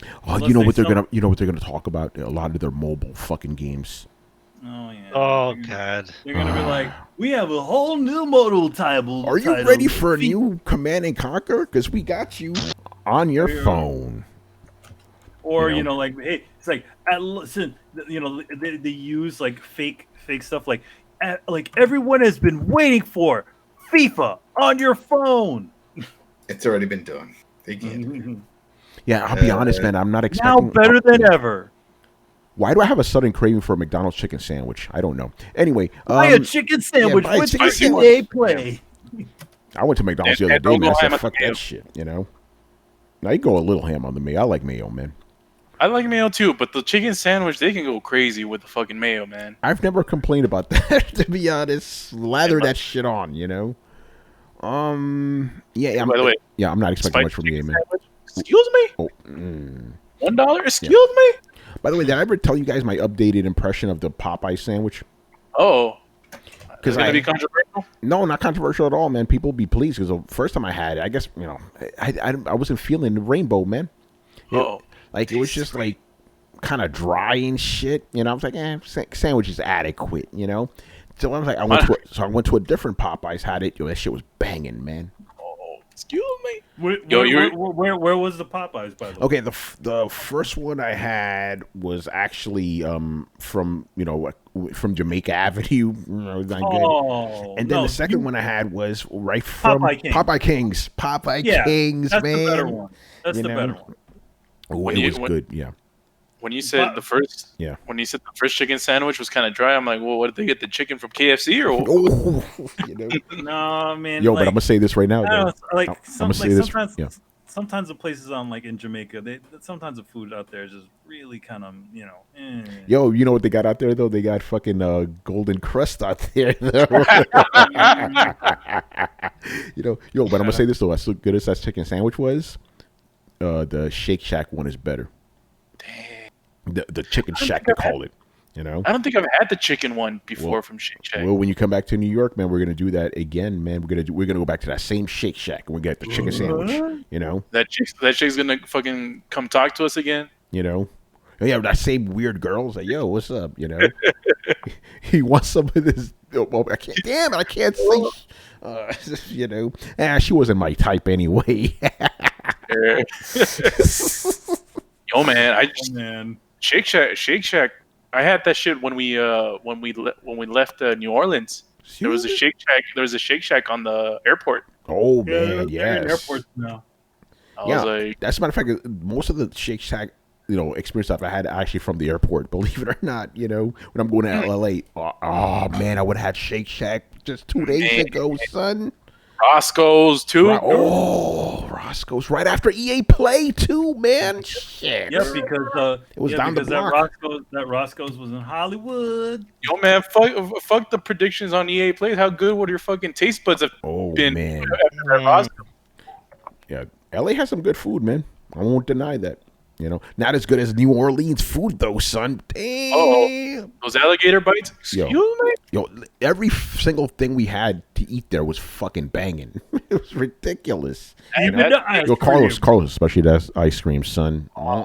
Oh, Unless you know they what they're sell- gonna talk about? A lot of their mobile fucking games. Oh yeah. Oh God. They're gonna be like, we have a whole new modal title. Are you ready for a new Command and Conquer? Because we got you on your phone. Or You know? like, hey, it's like, listen, they use like fake stuff, like everyone has been waiting for FIFA on your phone. It's already been done. They can't. Yeah, I'll be honest, man. I'm not Now expecting. better than ever. Why do I have a sudden craving for a McDonald's chicken sandwich? I don't know. Anyway, Buy a chicken sandwich buy a with chicken your sandwich. EA Play. I went to McDonald's the other day, man. I said, fuck that shit, Now you go a little ham on the mayo. I like mayo, man. I like mayo too, but the chicken sandwich, they can go crazy with the fucking mayo, man. I've never complained about that, to be honest. Lather that shit on, Yeah. By the way, I'm not expecting much from spicy you, man. sandwich? Excuse me? Oh, $1? Excuse me? By the way, did I ever tell you guys my updated impression of the Popeye sandwich? Oh. Because Is it going to be controversial? No, not controversial at all, man. People will be pleased because the first time I had it, I guess, I wasn't feeling the rainbow, man. It was just like kind of dry and shit. I was like, sandwich is adequate, So I was like, I went to a different Popeyes, had it. That shit was banging, man. Oh, excuse me. Where was the Popeyes, by the way? Okay, the first one I had was actually from Jamaica Avenue. And then the second one I had was right from Popeye Kings. Popeye Kings, that's man. The better one. That's the better one. Oh, it was good, yeah. When you said the first chicken sandwich was kind of dry, I'm like, well, what did they get, the chicken from KFC or? No, man. Yo, but I'm gonna say this right now. I'm gonna say this. Sometimes the places on in Jamaica, sometimes the food out there is just really kind of Yo, you know what they got out there though? They got fucking golden crust out there. Though. But I'm gonna say this though. As good as that chicken sandwich was, the Shake Shack one is better. The chicken shack they call it, I don't think I've had the chicken one before from Shake Shack. Well, when you come back to New York, man, we're gonna do that again, man. We're gonna go back to that same Shake Shack and we get the chicken sandwich. That chick's gonna fucking come talk to us again. Yeah, that same weird girl's like, yo, what's up? He wants some of this. I can't say. She wasn't my type anyway. Yo, man, Shake Shack. I had that shit when we left New Orleans. There was a Shake Shack. There was a Shake Shack on the airport. Oh man, yes. Airports now. I was like, that's a matter of fact. Most of the Shake Shack, experience stuff I had actually from the airport. Believe it or not, when I'm going to LA. Oh man, I would have had Shake Shack just 2 days ago, son. Roscoe's too. Roscoe's right after EA Play too, man. Shit. Yeah, because it was down the block. That Roscoe's was in Hollywood. Yo, man, fuck the predictions on EA Play. How good would your fucking taste buds have been? Man. Yeah, LA has some good food, man. I won't deny that. Not as good as New Orleans food though, son. Damn. Those alligator bites. Excuse me. Yo, every single thing we had to eat there was fucking banging. It was ridiculous. Carlos, especially that ice cream, son. I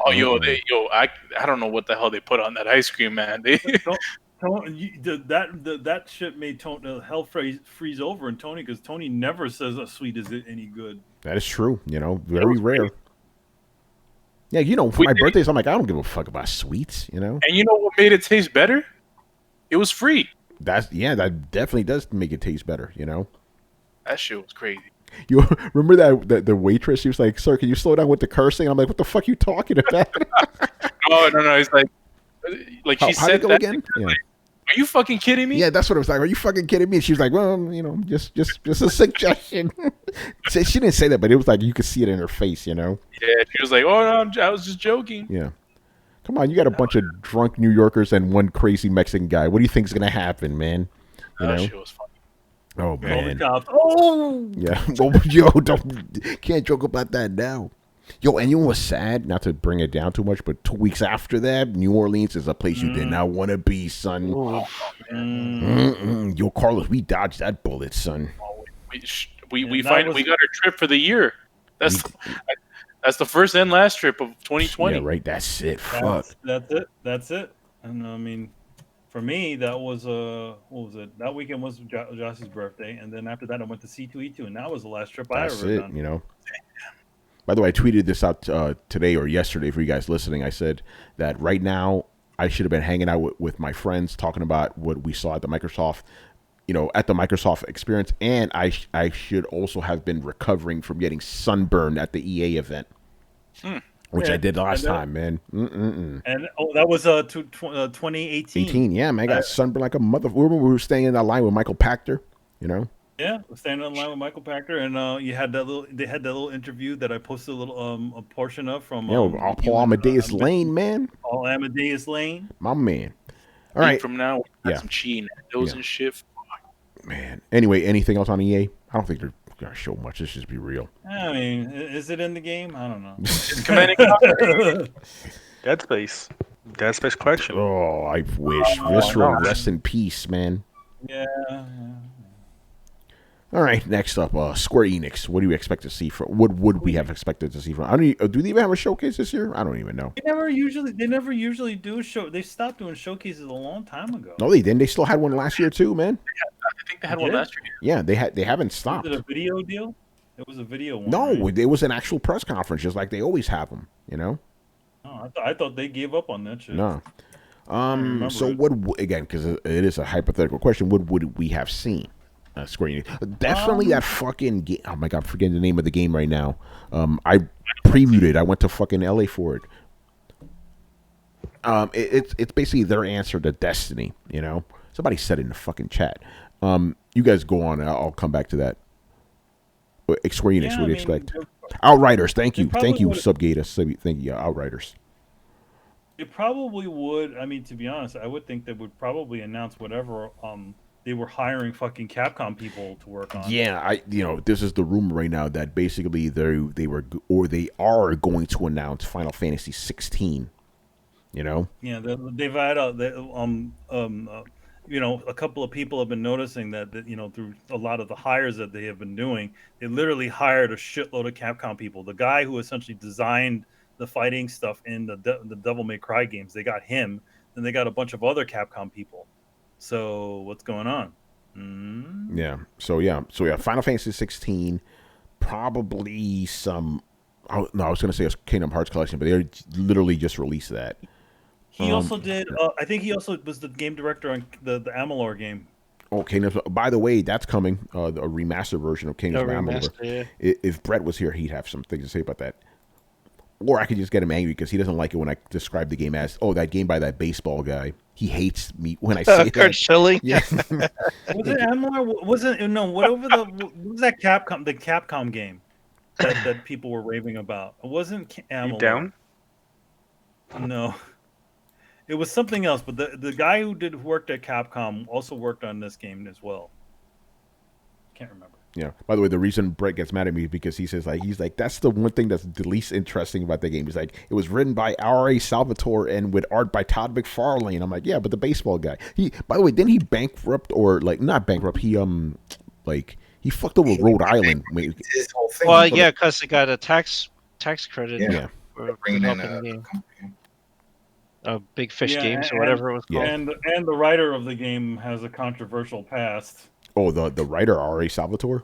don't know what the hell they put on that ice cream, man. That shit made hell freeze over in Tony because Tony never says a sweet is any good. That is true. Very rare. Crazy. Yeah, for my birthdays, I'm like, I don't give a fuck about sweets, And you know what made it taste better? It was free. That definitely does make it taste better, That shit was crazy. You remember that the waitress? She was like, "Sir, can you slow down with the cursing?" I'm like, "What the fuck are you talking about?" No. It's like she said that again. Yeah. Are you fucking kidding me? Yeah, that's what I was like. Are you fucking kidding me? And she was like, well, just a suggestion. She didn't say that, but it was like you could see it in her face, Yeah, she was like, oh, no, I was just joking. Yeah. Come on, you got a bunch of drunk New Yorkers and one crazy Mexican guy. What do you think's going to happen, man? That shit was funny. Oh, man. Oh! Yeah. Well, yo, can't joke about that now. Yo, and you know what's sad? Not to bring it down too much, but 2 weeks after that, New Orleans is a place you did not want to be, son. Yo, Carlos, we dodged that bullet, son. We got our trip for the year. That's the first and last trip of 2020. Yeah, right. That's it. Fuck. That's it. And for me, that was what was it? That weekend was Josh's birthday, and then after that, I went to C2E2, and that was the last trip I That's ever it. done. You know. By the way, I tweeted this out today or yesterday for you guys listening. I said that right now I should have been hanging out with my friends talking about what we saw at the Microsoft, at the Microsoft experience, and I should also have been recovering from getting sunburned at the EA event, which I did last time, man. And that was 2018. 18, yeah, man. I got sunburned like a mother. We were staying in that line with Michael Pachter, Yeah, standing in line with Michael Pachter, and you had they had that little interview that I posted a little a portion of from Paul Amadeus Lane, man. Paul Amadeus Lane, my man. All right, from now, some cheating those and shit. Man. Anyway, anything else on EA? I don't think they're gonna show much. Let's just be real. I mean, is it in the game? I don't know. Dead Space. Dead Space Collection. Oh, I wish. Visceral, rest in peace, man. Yeah. All right, next up, Square Enix. What do you expect to see from? What would we have expected to see from? Do they even have a showcase this year? I don't even know. They never usually do show. They stopped doing showcases a long time ago. No, they didn't. They still had one last year too, man. I think they had one last year. Yeah, they haven't stopped. Was it a video deal? It was a video one. No, right? it was an actual press conference, just like they always have them. Oh, I thought they gave up on that shit. No. So again, because it is a hypothetical question, what would we have seen? Square Enix. Definitely that fucking game. Oh my god, I'm forgetting the name of the game right now. I previewed it. I went to fucking LA for it. It's basically their answer to Destiny. Somebody said it in the fucking chat. You guys go on. I'll come back to that. Square Enix. What do you expect? Outriders. Thank you, Subgata. Thank you, Outriders. It probably would. I mean, to be honest, I would think they would probably announce whatever they were hiring fucking Capcom people to work on. Yeah, this is the rumor right now that basically they are going to announce Final Fantasy 16. Yeah, they've had a couple of people have been noticing that through a lot of the hires that they have been doing, they literally hired a shitload of Capcom people. The guy who essentially designed the fighting stuff in the Devil May Cry games, they got him. Then they got a bunch of other Capcom people. So what's going on? Yeah. So Final Fantasy 16, probably some. Oh, no, I was going to say a Kingdom Hearts collection, but they literally just released that. He also did. I think he also was the game director on the Amalur game. Oh, Kingdom. By the way, that's coming. A remastered version of Kingdom Amalur. Yeah. If Brett was here, he'd have some things to say about that. Or I could just get him angry because he doesn't like it when I describe the game as, that game by that baseball guy. He hates me when I say that. Kurt Schilling? Yeah. Was it Amalur? Was that Capcom? The Capcom game that people were raving about. It wasn't Amalur. Down? No. It was something else, but the guy who worked at Capcom also worked on this game as well. Can't remember. Yeah. By the way, the reason Brett gets mad at me is because he says he's like that's the one thing that's the least interesting about the game. He's like, it was written by R.A. Salvatore and with art by Todd McFarlane. I'm like, yeah, but the baseball guy. By the way, didn't he bankrupt or not bankrupt? He he fucked over Rhode Island. His whole thing. Well, yeah, because it got a tax credit. Yeah. For bringing in the game. Big Fish Yeah, Games or whatever it was called. And the writer of the game has a controversial past. Oh, the writer R.A. Salvatore?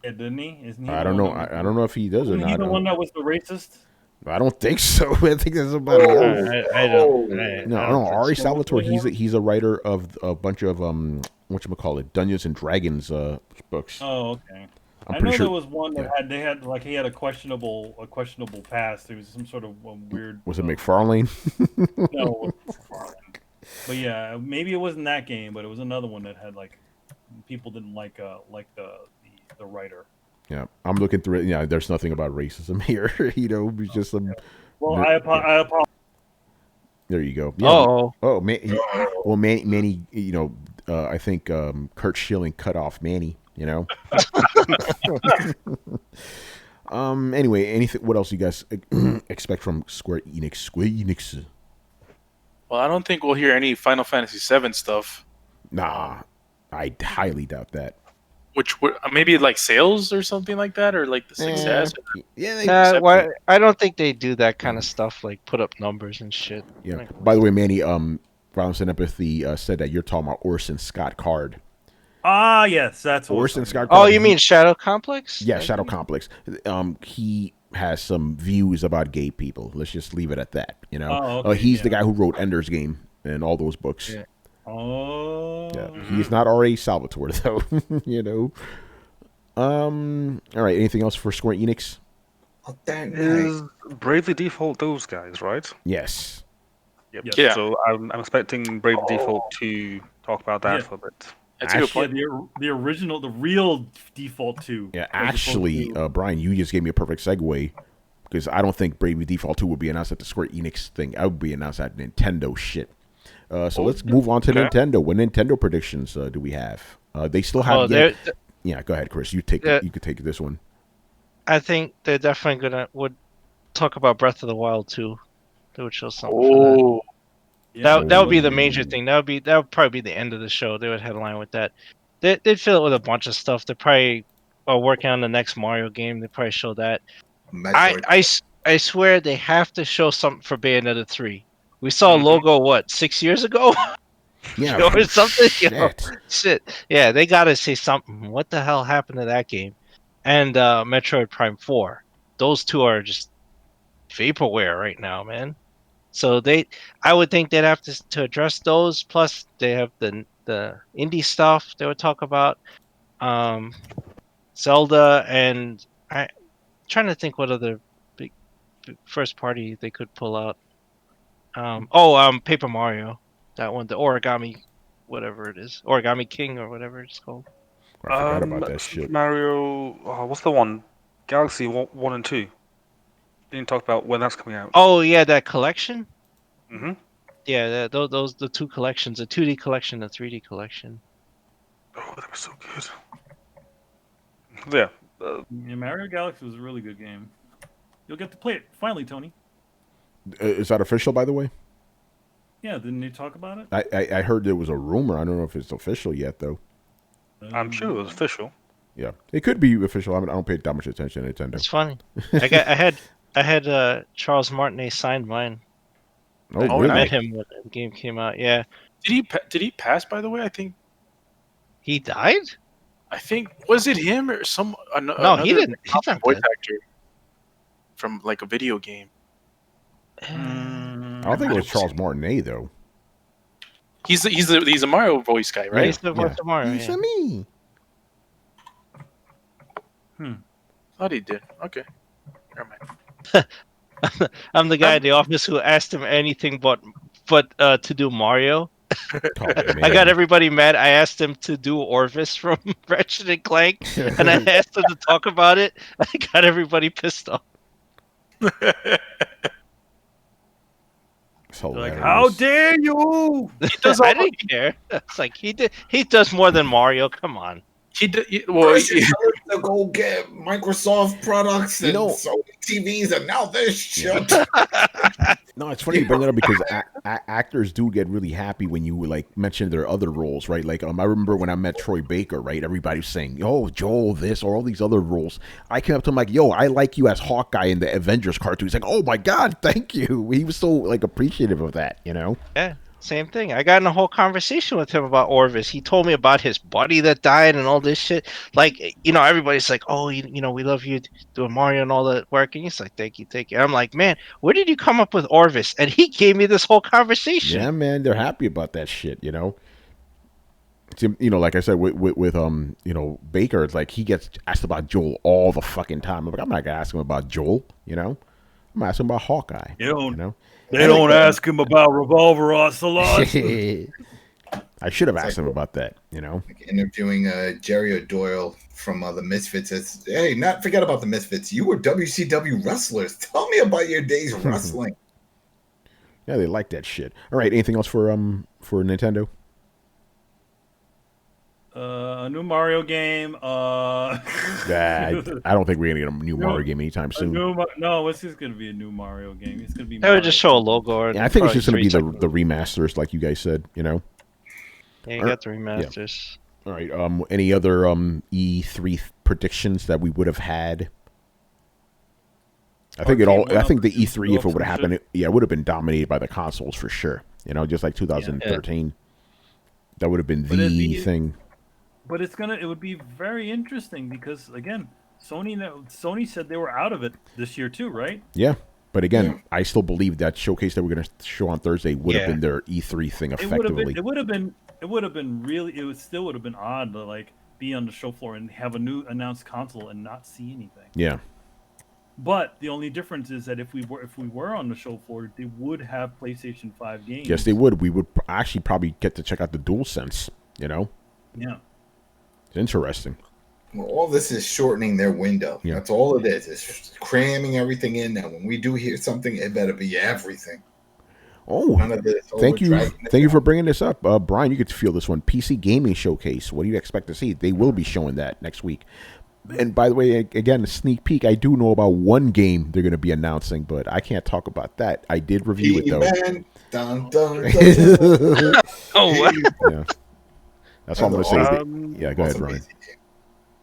Yeah, didn't he? Isn't he I don't know. I don't know if he does or not. Isn't he the one that was the racist? I don't think so. I think that's about it. I don't. No. R.A. Salvatore. He's a writer of a bunch of whatchamacallit, Dungeons and Dragons books. Oh, okay. I'm I know sure, there was one that he had a questionable past. It was some sort of weird. Was it McFarlane? No, it wasn't McFarlane. But yeah, maybe it wasn't that game, but it was another one that had people didn't like the writer. Yeah, I'm looking through it. Yeah, there's nothing about racism here. It's just some. Well, I apologize. There you go. Yeah. Oh, man. Well, Manny. I think Kurt Schilling cut off Manny. Anyway, anything? What else you guys expect from Square Enix? Well, I don't think we'll hear any Final Fantasy VII stuff. Nah, I highly doubt that. Which maybe sales or something like that, or the success. Yeah. I don't think they do that kind of stuff, like put up numbers and shit. Yeah. By the way, Manny, Violence and Empathy said that you're talking about Orson Scott Card. Ah, yes, that's what Orson Scott Oh, Card. you mean Shadow Complex? Yeah, Shadow Complex. He has some views about gay people. Let's just leave it at that. You know, Oh, okay, he's yeah. the guy who wrote Ender's Game and all those books. Yeah. Oh, Yeah, he's not R.A. Salvatore though. You know. All right. Anything else for Square Enix? Oh, that night. Is Bravely Default those guys, right? Yes. Yep. Yeah. So I'm expecting Bravely Default to talk about that Yeah. for a bit. That's a good yeah, point. the original, the real Default 2. Yeah. as opposed Actually, to- Brian, you just gave me a perfect segue because I don't think Bravely Default 2 would be announced at the Square Enix thing. I would be announced at Nintendo shit. So let's move on to okay. Nintendo. What Nintendo predictions do we have? They still have. Oh, yet... they're- Yeah, go ahead, Chris. You take. Yeah. You could take this one. I think they're definitely would talk about Breath of the Wild too. They would show something for that. Oh, yeah, That would be the major thing. That would probably be the end of the show. They would headline with that. They'd fill it with a bunch of stuff. They probably are working on the next Mario game. They probably show that. Metroid. I swear they have to show something for Bayonetta 3. We saw a Mhm. logo 6 years ago Yeah. or something. You know? Shit. Shit. Yeah, they gotta say something. What the hell happened to that game? And Metroid Prime 4. Those two are just vaporware right now, man. So I would think they'd have to address those. Plus, they have the indie stuff they would talk about, Zelda, and I'm trying to think what other big first party they could pull out. Paper Mario, that one, the Origami, whatever it is, Origami King or whatever it's called. I forgot about that Super shit. Mario. What's the one? Galaxy 1 and 2. Didn't talk about when that's coming out. Oh yeah, that collection. Mm-hmm. Yeah, those the two collections, a 2D collection, a 3D collection. Oh, that was so good. Yeah. Yeah, Mario Galaxy was a really good game. You'll get to play it finally, Tony. Is that official, by the way? Yeah, didn't you talk about it? I heard there was a rumor. I don't know if it's official yet, though. I'm sure it was official. Yeah, it could be official. I don't pay that much attention to Nintendo. It's funny. I had Charles Martinet signed mine. Oh, I really? met him when the game came out. Yeah, did he pass? By the way, I think he died. Was it him or some? No, he didn't. He's not voice dead. actor from like a video game. I don't think it was Charles Martinet though. He's a Mario voice guy, Yeah, right? he's the voice of Mario. It's Yeah. me. Thought he did. Okay, never mind. I'm the guy in the office who asked him anything but to do Mario. Oh, I got everybody mad. I asked him to do Orvis from Ratchet and Clank, and I asked him to talk about it. I got everybody pissed off. It's They're like, hilarious. how dare you? I didn't care. It's like he does more than Mario. Come on. To go get Microsoft products and You know- Sony TVs, and now this shit. No, it's funny you bring that up because actors do get really happy when you like mention their other roles, right? Like, I remember when I met Troy Baker, right? Everybody was saying, "Oh, Joel, this or all these other roles." I came up to him like, "Yo, I like you as Hawkeye in the Avengers cartoon." He's like, "Oh my god, thank you." He was so like appreciative of that, you know. Yeah, same thing. I got in a whole conversation with him about Orvis. He told me about his buddy that died and all this shit. Like, everybody's like, "Oh, we love you doing Mario and all that work." And he's like, "Thank you, thank you." And I'm like, "Man, where did you come up with Orvis?" And he gave me this whole conversation. Yeah, man, they're happy about that shit, you know. Like I said with Baker, it's like he gets asked about Joel all the fucking time. I'm like, I'm not gonna ask him about Joel, you know. I'm asking about Hawkeye. You don't- You know. They don't ask him about Revolver Ocelot. I should have asked him about that, you know. Like interviewing Jerry O'Doyle from the Misfits. Says, "Hey, not forget about the Misfits. You were WCW wrestlers. Tell me about your days wrestling." Yeah, they like that shit. All right, anything else for Nintendo? A new Mario game. I don't think we're gonna get a new Mario game anytime soon. No, it's just gonna be a new Mario game. It's gonna be. They would just show a logo. Or Yeah, I think it's probably just gonna be 3 seconds. the remasters, like you guys said, you know. Yeah, you got the remasters. All right. Any other E3 predictions that we would have had? I think Arcade I think the One-Up E3, if it would have some happened, it would have been dominated by the consoles for sure. You know, just like 2013. That would have been the thing. But it would be very interesting because again, Sony said they were out of it this year too, right? Yeah. But again, I still believe that showcase that we're going to show on Thursday would have been their E3 thing effectively. It would have been really. It still would have been odd to like be on the show floor and have a new announced console and not see anything. Yeah. But the only difference is that if we were on the show floor, they would have PlayStation 5 games. Yes, they would. We would actually probably get to check out the DualSense. You know. Yeah. It's interesting. Well, all this is shortening their window. Yeah. That's all it is. It's cramming everything in. Now, when we do hear something, it better be everything. Oh, thank you for bringing this up. Brian, you could feel this one. PC Gaming Showcase. What do you expect to see? They will be showing that next week. And by the way, again, a sneak peek, I do know about one game they're going to be announcing, but I can't talk about that. I did review it, though. Dun, dun, dun, dun. Oh, wow. Yeah. That's all I'm going to say. Yeah, go ahead, Ryan.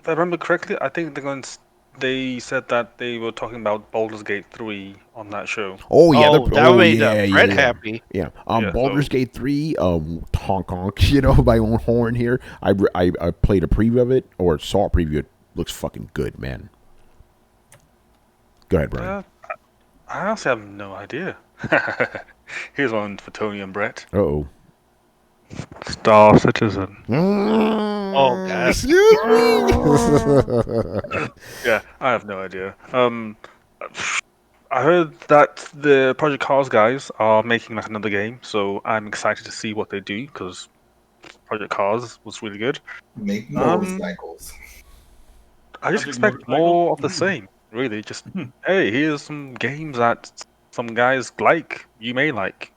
If I remember correctly, I think they said that they were talking about Baldur's Gate 3 on that show. Oh yeah, that made Fred happy. Yeah, Baldur's Gate 3, honk honk, you know, my own horn here. I played a preview of it, or saw a preview. It looks fucking good, man. Go ahead, Brian. I honestly have no idea. Here's one for Tony and Brett. Uh-oh. Star Citizen. Oh, God. Excuse me. Yeah, I have no idea. I heard that the Project Cars guys are making like another game, so I'm excited to see what they do because Project Cars was really good. Make motorcycles. I just expect more of the same. Really, just hey, here's some games that some guys like. You may like.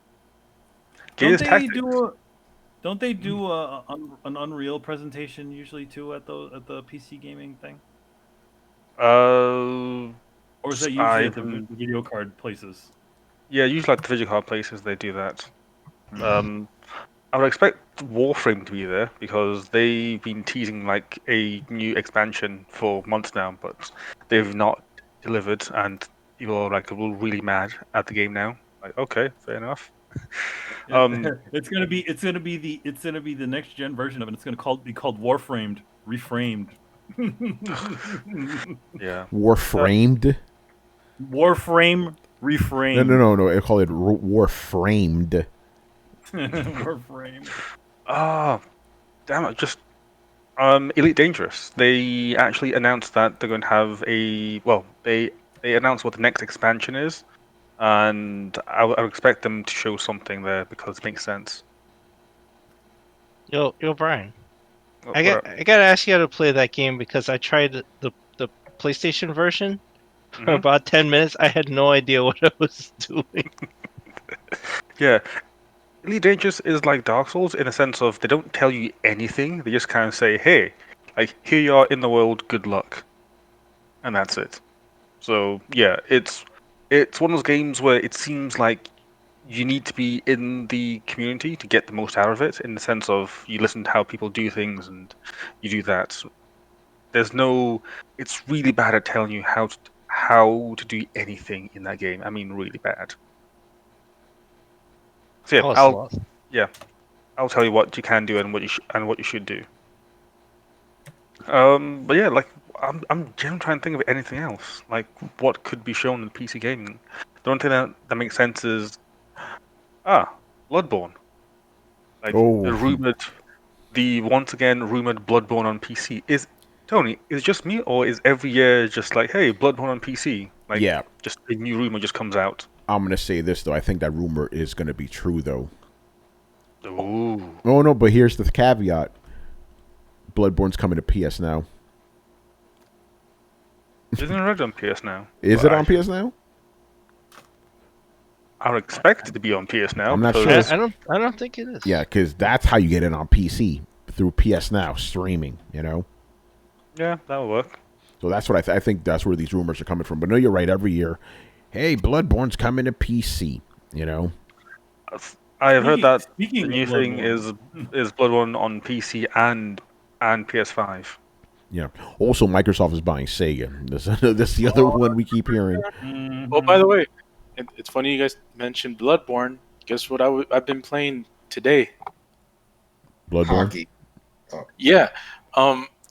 Don't they do an Unreal presentation usually too at the PC gaming thing? Or is that usually at the video card places? Yeah, usually like the video card places they do that. I would expect Warframe to be there because they've been teasing like a new expansion for months now, but they've not delivered, and people are like really mad at the game now. Like, okay, fair enough. It's gonna be the next gen version of it. It's gonna be called Warframed, reframed. Yeah. Warframed. Warframe, reframed. No. I call it Warframed. Warframe. Damn it! Just Elite Dangerous. They actually announced that they're going to have they announced what the next expansion is. And I would expect them to show something there because it makes sense. Yo, Brian. I gotta ask you how to play that game because I tried the PlayStation version for about 10 minutes. I had no idea what I was doing. Yeah. Elite Dangerous is like Dark Souls in a sense of they don't tell you anything. They just kind of say, hey, like, here you are in the world, good luck. And that's it. So, yeah, it's one of those games where it seems like you need to be in the community to get the most out of it, in the sense of you listen to how people do things and you do that. It's really bad at telling you how to do anything in that game. I mean, really bad. So yeah, I'll tell you what you can do and what you should do. But yeah, like I'm generally trying to think of anything else. Like what could be shown in PC gaming. The only thing that makes sense is Bloodborne. Like the once again rumored Bloodborne on PC. Is it just me or is every year just like, hey, Bloodborne on PC? Like just a new rumor just comes out. I'm gonna say this though. I think that rumor is gonna be true though. Ooh. Oh no, but here's the caveat. Bloodborne's coming to PS Now. Isn't it already on PS Now? Is it on PS Now? I would expect it to be on PS Now. I'm not sure. I don't think it is. Yeah, because that's how you get it on PC through PS Now streaming. You know. Yeah, that'll work. So that's what I think. That's where these rumors are coming from. But no, you're right. Every year, hey, Bloodborne's coming to PC. You know. I have heard that the new thing is Bloodborne on PC and PS5. Yeah. Also, Microsoft is buying Sega. That's the other one we keep hearing. Oh, by the way, it's funny you guys mentioned Bloodborne. Guess what? I've been playing today. Bloodborne. Hockey. Yeah.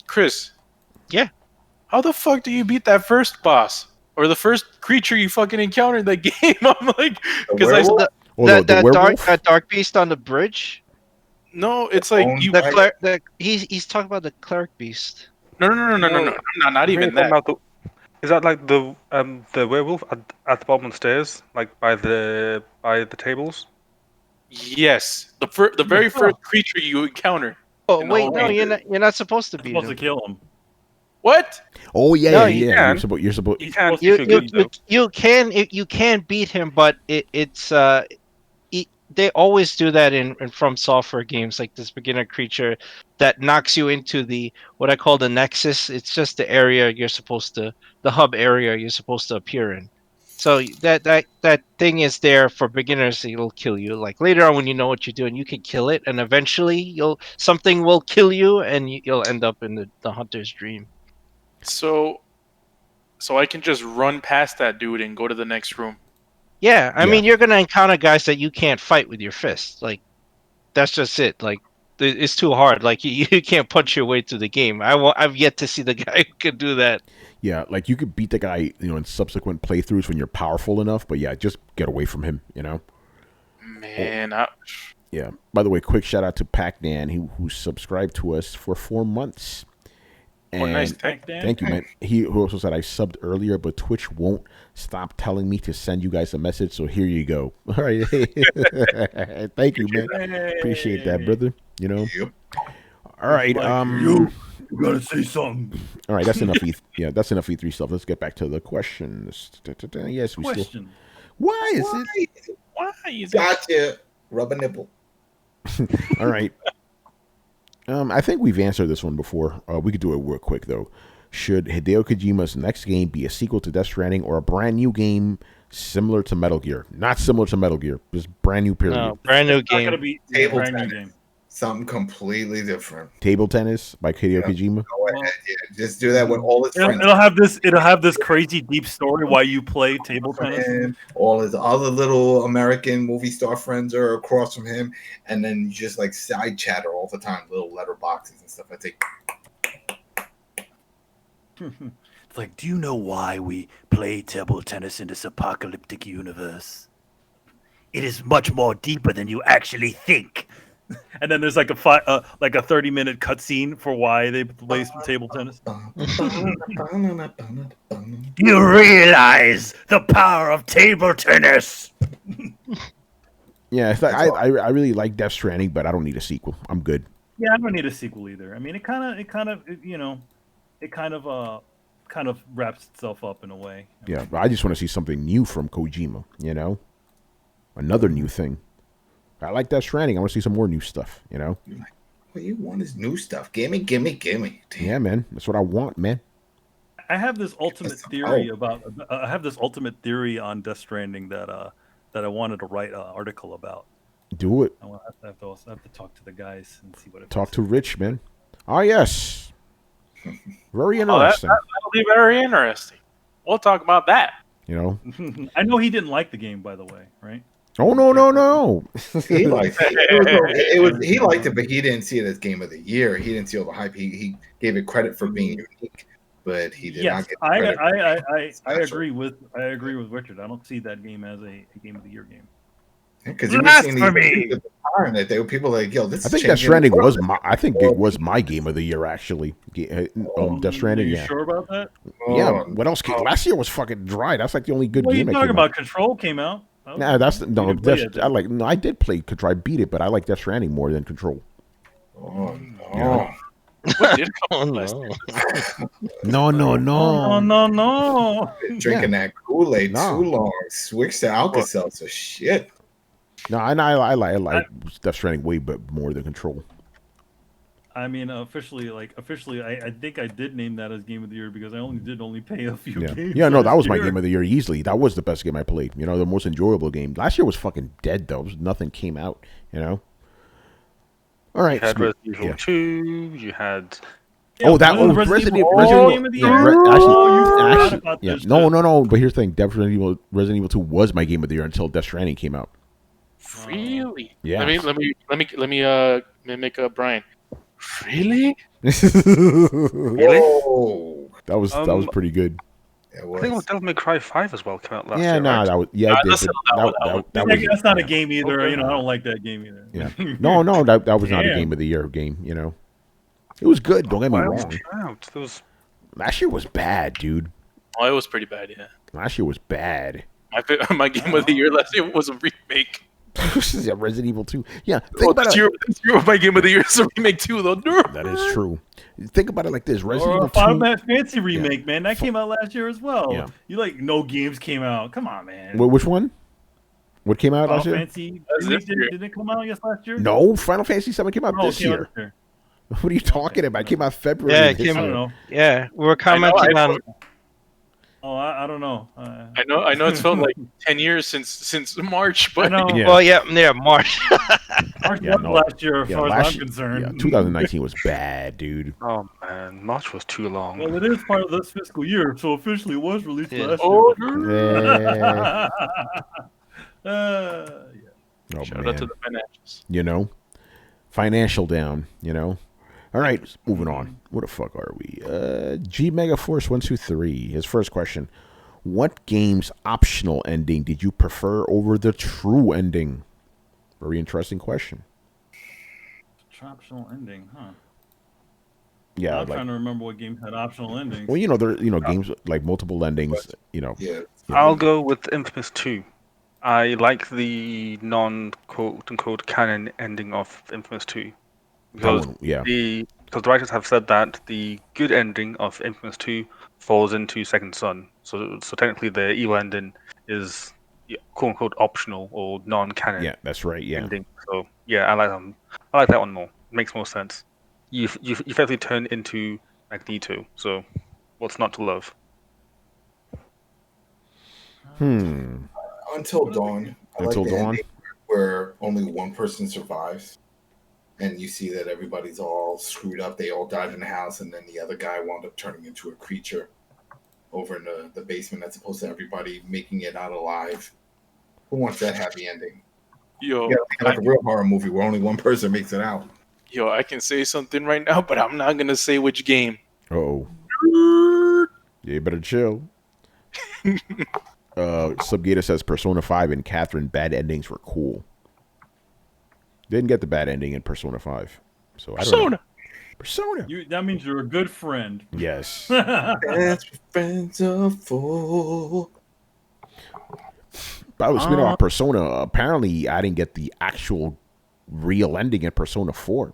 Chris. Yeah. How the fuck do you beat that first boss or the first creature you fucking encountered in the game? I'm like, because that dark beast on the bridge. No, it's like you. He's talking about the cleric beast. No, not even that. Is that like the werewolf at the bottom of the stairs, like by the tables? Yes, the very first creature you encounter. Oh wait, no, you're not supposed to beat him. Supposed to kill him. What? Oh yeah, No, yeah. You're supposed. You can beat him, but they always do that in From Software games, like this beginner creature that knocks you into what I call the nexus. It's just the area the hub area you're supposed to appear in. So that thing is there for beginners. It'll kill you. Like later on, when you know what you're doing, you can kill it, and eventually something will kill you, and you'll end up in the hunter's dream. So I can just run past that dude and go to the next room. Yeah, I mean, you're gonna encounter guys that you can't fight with your fists. Like, that's just it. Like, it's too hard. Like, you can't punch your way through the game. I've yet to see the guy who can do that. Yeah, like you could beat the guy, in subsequent playthroughs when you're powerful enough. But yeah, just get away from him. Man, yeah. By the way, quick shout out to Pac-Dan who subscribed to us for 4 months. And nice. Thank you, man. He also said I subbed earlier, but Twitch won't stop telling me to send you guys a message. So here you go. All right. Thank you, man. Appreciate that, brother. Yep. All right. You gotta say something. All right. That's enough. That's enough E3 stuff. Let's get back to the questions. Yes, we still. Why is it? Why is it? Gotcha. Rub a nipple. All right. I think we've answered this one before. We could do it real quick, though. Should Hideo Kojima's next game be a sequel to Death Stranding or a brand new game similar to Metal Gear? Not similar to Metal Gear, just brand new period. No, brand new game. Not gonna be Table brand new tennis. game. Something completely different. Table tennis by Hideo Kojima. Go ahead, just do that with all his friends. It'll have this crazy deep story why you play table tennis. And all his other little American movie star friends are across from him, and then you just like side chatter all the time, little letter boxes and stuff. I think. It's like, do you know why we play table tennis in this apocalyptic universe? It is much more deeper than you actually think. And then there's like a 30-minute cutscene for why they play table tennis. You realize the power of table tennis. Yeah, I really like Death Stranding, but I don't need a sequel. I'm good. Yeah, I don't need a sequel either. I mean, it kind of wraps itself up in a way. Yeah, but I just want to see something new from Kojima. Another new thing. I like Death Stranding. I want to see some more new stuff. What you want is new stuff. Gimme. Damn. Yeah, man. That's what I want, man. I have this ultimate theory on Death Stranding that I wanted to write an article about. Do it. I have to talk to the guys and see what it talk to Rich, man. Oh yes. Very interesting. That'll be very interesting. We'll talk about that. I know he didn't like the game, by the way, right? Oh no! He liked it. He liked it, but he didn't see it as game of the year. He didn't see all the hype. He gave it credit for being unique, but he did not get credit. I agree with Richard. I don't see that game as a game of the year game. Because you were seeing these at the time that there were people like, "Yo, this." I think Death Stranding was my. I think it was my game of the year actually. Death Stranding. Are you sure about that? Yeah. What else came? Last year was fucking dry. That's like the only good game. What are you talking about? Control came out. Nah, I did play Control. I beat it, but I like Death Stranding more than Control. Oh no! No. Drinking that Kool-Aid too long. Switch to Alka-Seltzer. Shit. No, I like Death Stranding way more than Control. I mean, officially, I think I did name that as game of the year because I only pay a few games. Yeah, no, that was my game of the year easily. That was the best game I played. The most enjoyable game. Last year was fucking dead though. Nothing came out. All right. You had Resident Evil 2. You had. Resident Evil game of the year. No. But here's the thing: Resident Evil 2 was my game of the year until Death Stranding came out. Really? Yeah. Let me mimic Brian. Really? Whoa. That was pretty good. It I think it was was. Devil May Cry 5 as well came out last Yeah, year, no, right? that was it did. let's But settle that one. that Like, was that's not a yeah. game either. Okay. You know, I don't like that game either. Yeah. No, that was not a Damn. game of the year game. You know, it was good. Don't get me What else wrong. came out? There was Last year was bad, dude. Oh, it was pretty bad. Yeah. Last year was bad. My game of the year last year was a remake. Yeah, Resident Evil 2. Yeah, think Oh, about this it. year my game of the year is a remake too, though. That is true. Think about it like this: Resident Or Evil a Final 2. Fantasy remake, man. That came out last year as well. Yeah. You like no games came out. Come on, man. Which one? What came out Final last year? Fantasy That's remake this year. didn't it come out last year? No, Final Fantasy 7 came out Oh, it this came out year. this year. What are you talking about? It came out February. Yeah, of it this came I year. don't know. Yeah, we were commenting on. Oh, I don't know. I know. It's felt like 10 years since March, I but know. Yeah. Well, yeah, March. March Yeah, was no. last year, as Yeah, far as last I'm year- concerned. Yeah, 2019 was bad, dude. oh man, March was too long. Well, it is part of this fiscal year, so officially it was released Yeah. last oh, Eh, year. oh shout out man, to the financials. you know, financial down. You know. All right, moving on. Where the fuck are we? G Mega Force 123. His first question: what game's optional ending did you prefer over the true ending? Very interesting question. Optional ending, huh? Yeah, I'm like, trying to remember what game had optional endings. well, there, games like multiple endings. Yeah. I'll go with Infamous 2. I like the non-quote unquote canon ending of Infamous 2 because yeah, because the writers have said that the good ending of Infamous 2 falls into Second Son. So technically the evil ending is quote unquote optional or non-canon yeah, that's right. Yeah, ending. So yeah, I like that one more. It makes more sense. You effectively turn into Magneto. So what's not to love? Until Dawn. I Until like the Dawn? ending where only one person survives, and you see that everybody's all screwed up. They all died in the house, and then the other guy wound up turning into a creature over in the basement, as opposed to everybody making it out alive. Who wants that happy ending? Yo, Yeah, like a real horror movie where only one person makes it out. I can say something right now, but I'm not gonna say which game. oh, yeah, you better chill. Subgator says Persona 5 and Catherine bad endings were cool. Didn't get the bad ending in Persona 5, so I don't know. Persona. That means you're a good friend. Yes. Best friends are full. But I was speaking about Persona. Apparently, I didn't get the actual real ending in Persona 4,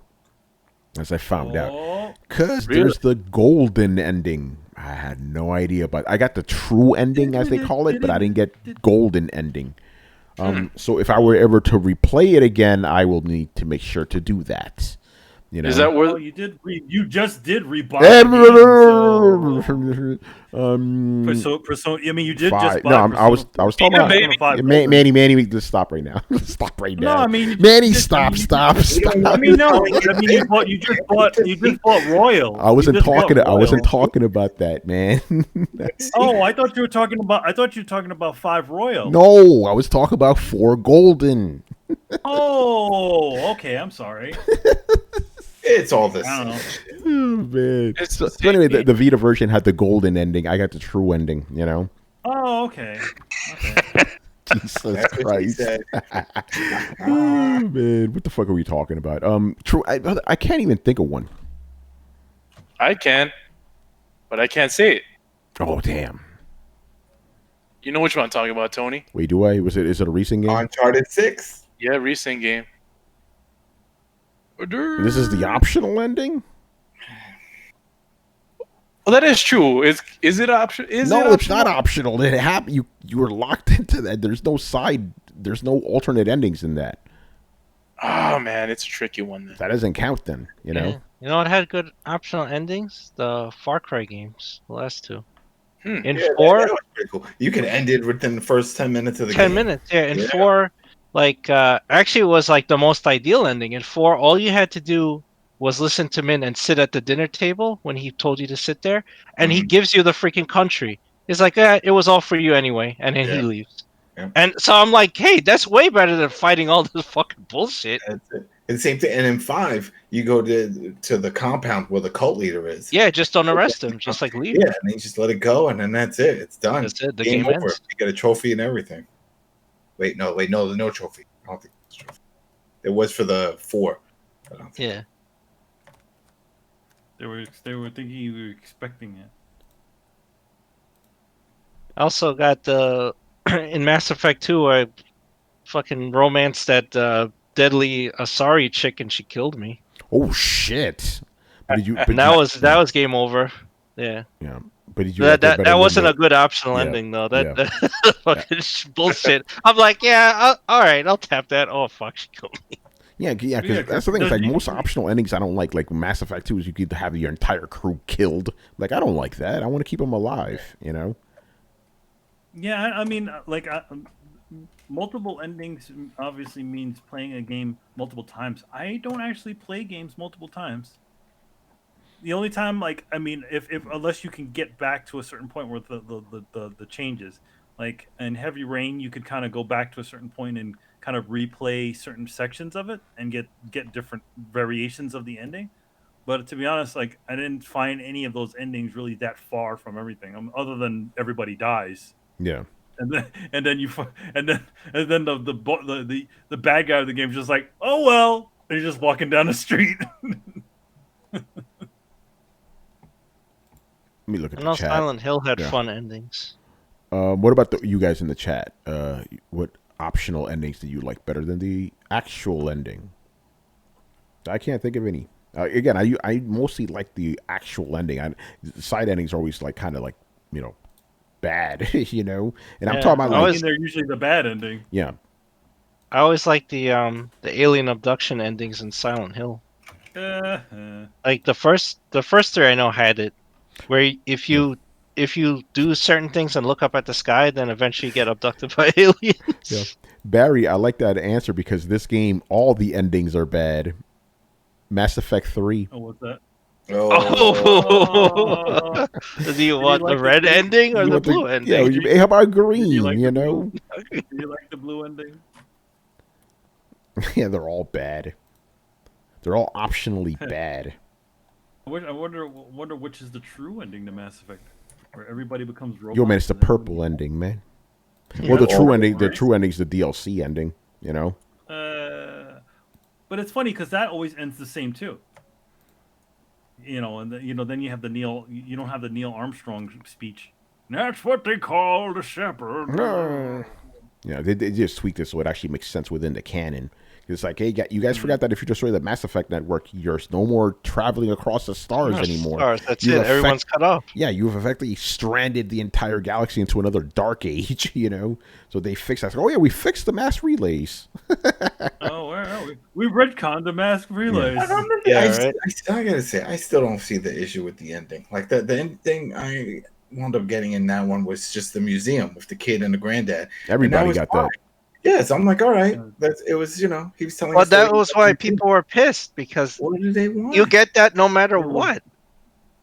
as I found out. Because there's the golden ending. I had no idea, but I got the true ending, as they call it, but I didn't get golden ending. So if I were ever to replay it again, I will need to make sure to do that. Is that where? Oh, you just did rebuy. Persona. I mean, you did just buy. No, I was talking about baby. Manny. Just stop right now. Stop right now. No, I mean, Manny, stop. I mean, no. I mean, you just bought Royal. I wasn't talking about that, man. Oh, I thought you were talking about 5 Royal. No, I was talking about 4 golden. Oh, okay. I'm sorry. It's all the I don't same. know. Oh, man. It's So the anyway, same the Vita version had the golden ending. I got the true ending. Oh, okay. Jesus That's what he Christ. said. Oh, man, what the fuck are we talking about? True. I can't even think of one. I can, but I can't say it. Oh, damn. You know which one I'm talking about, Tony? Wait, do I? Is it a recent game? Uncharted 6. Yeah, recent game. This is the optional ending? Well, that is true. Is it option? No, it's not optional. It happened. You were locked into that. There's no alternate endings in that. Oh man, it's a tricky one. Then. That doesn't count then, Yeah. You know what had good optional endings? The Far Cry games, the last 2. In Yeah, 4, that was pretty cool. You can end it within the first 10 minutes of the 10 game. minutes. Yeah, in Yeah. 4, actually it was like the most ideal ending. In 4, all you had to do was listen to Min and sit at the dinner table when he told you to sit there, and he gives you the freaking country. It's like, it was all for you anyway, and then he leaves. And so I'm like, hey, that's way better than fighting all this fucking bullshit. That's it. And the same thing. And in 5, you go to the compound where the cult leader is. Yeah, just don't arrest him. Just like leave. Yeah, and then you just let it go, and then that's it. It's done. That's it. The Game game over. ends. You get a trophy and everything. No, there's no trophy. I don't think there's a trophy. It was for the 4. I don't think. Yeah. They were thinking you were expecting it. I also got in Mass Effect 2, I fucking romanced that deadly Asari chick, and she killed me. Oh shit! But did you? But And that was game over. Yeah. Yeah. But did you? like it better That than wasn't the- a good optional Yeah, ending though. yeah. That fucking bullshit. I'm like, yeah, all right, I'll tap that. Oh fuck, she killed me. Yeah, Yeah, because that's the thing. It's like you- most optional endings I don't like. Like Mass Effect 2 is you could have your entire crew killed. Like I don't like that. I want to keep them alive. You know. Yeah, I mean, like, multiple endings obviously means playing a game multiple times. I don't actually play games multiple times. The only time, like, I mean, if unless you can get back to a certain point where the changes, like in Heavy Rain, you could kind of go back to a certain point and kind of replay certain sections of it and get different variations of the ending. But to be honest, like, I didn't find any of those endings really that far from everything, other than everybody dies. Yeah. And then the bad guy of the game is just like, oh well, and he's just walking down the street. Let me look at And the no, chat. Silent Hill had Yeah. fun endings. What about you guys in the chat? What optional endings do you like better than the actual ending? I can't think of any. Again, I mostly like the actual ending. Side endings are always like kind of like bad, And I'm Yeah, talking about I like mean, they're usually the bad ending. yeah. I always like the alien abduction endings in Silent Hill. Like the first 3 I know had it, where if you do certain things and look up at the sky, then eventually you get abducted by aliens. Yeah. Barry, I like that answer because this game, all the endings are bad. Mass Effect 3. Oh, what's that? Oh. Do you want like the the red blue- ending or You the want blue ending? Yeah, how about green? you like the know? Do you like the blue ending? Yeah, they're all bad. They're all optionally bad. I wonder which is the true ending to Mass Effect, where everybody becomes robots. Yo, man, it's the and then- purple ending, man. Well, the Yeah. true ending, the Right. true ending is the DLC ending. But it's funny because that always ends the same too. And then you have the Neil. You don't have the Neil Armstrong speech. That's what they call the shepherd. Yeah, they just tweaked this so it actually makes sense within the canon. It's like, hey, you guys forgot that if you destroy the Mass Effect network, you're no more traveling across the stars anymore. Stars, that's You've it. Everyone's cut off. Yeah, you've effectively stranded the entire galaxy into another dark age, So they fixed that. Oh, yeah, we fixed the mass relays. Oh, where are we? We retconned the mask relays. I gotta say, I still don't see the issue with the ending. Like the ending I wound up getting in that one was just the museum with the kid and the granddad. Everybody got that. Yes, I'm like, all right. It was, he was telling. Well, a that story. was why people were pissed, because What do they want? you get that no matter what.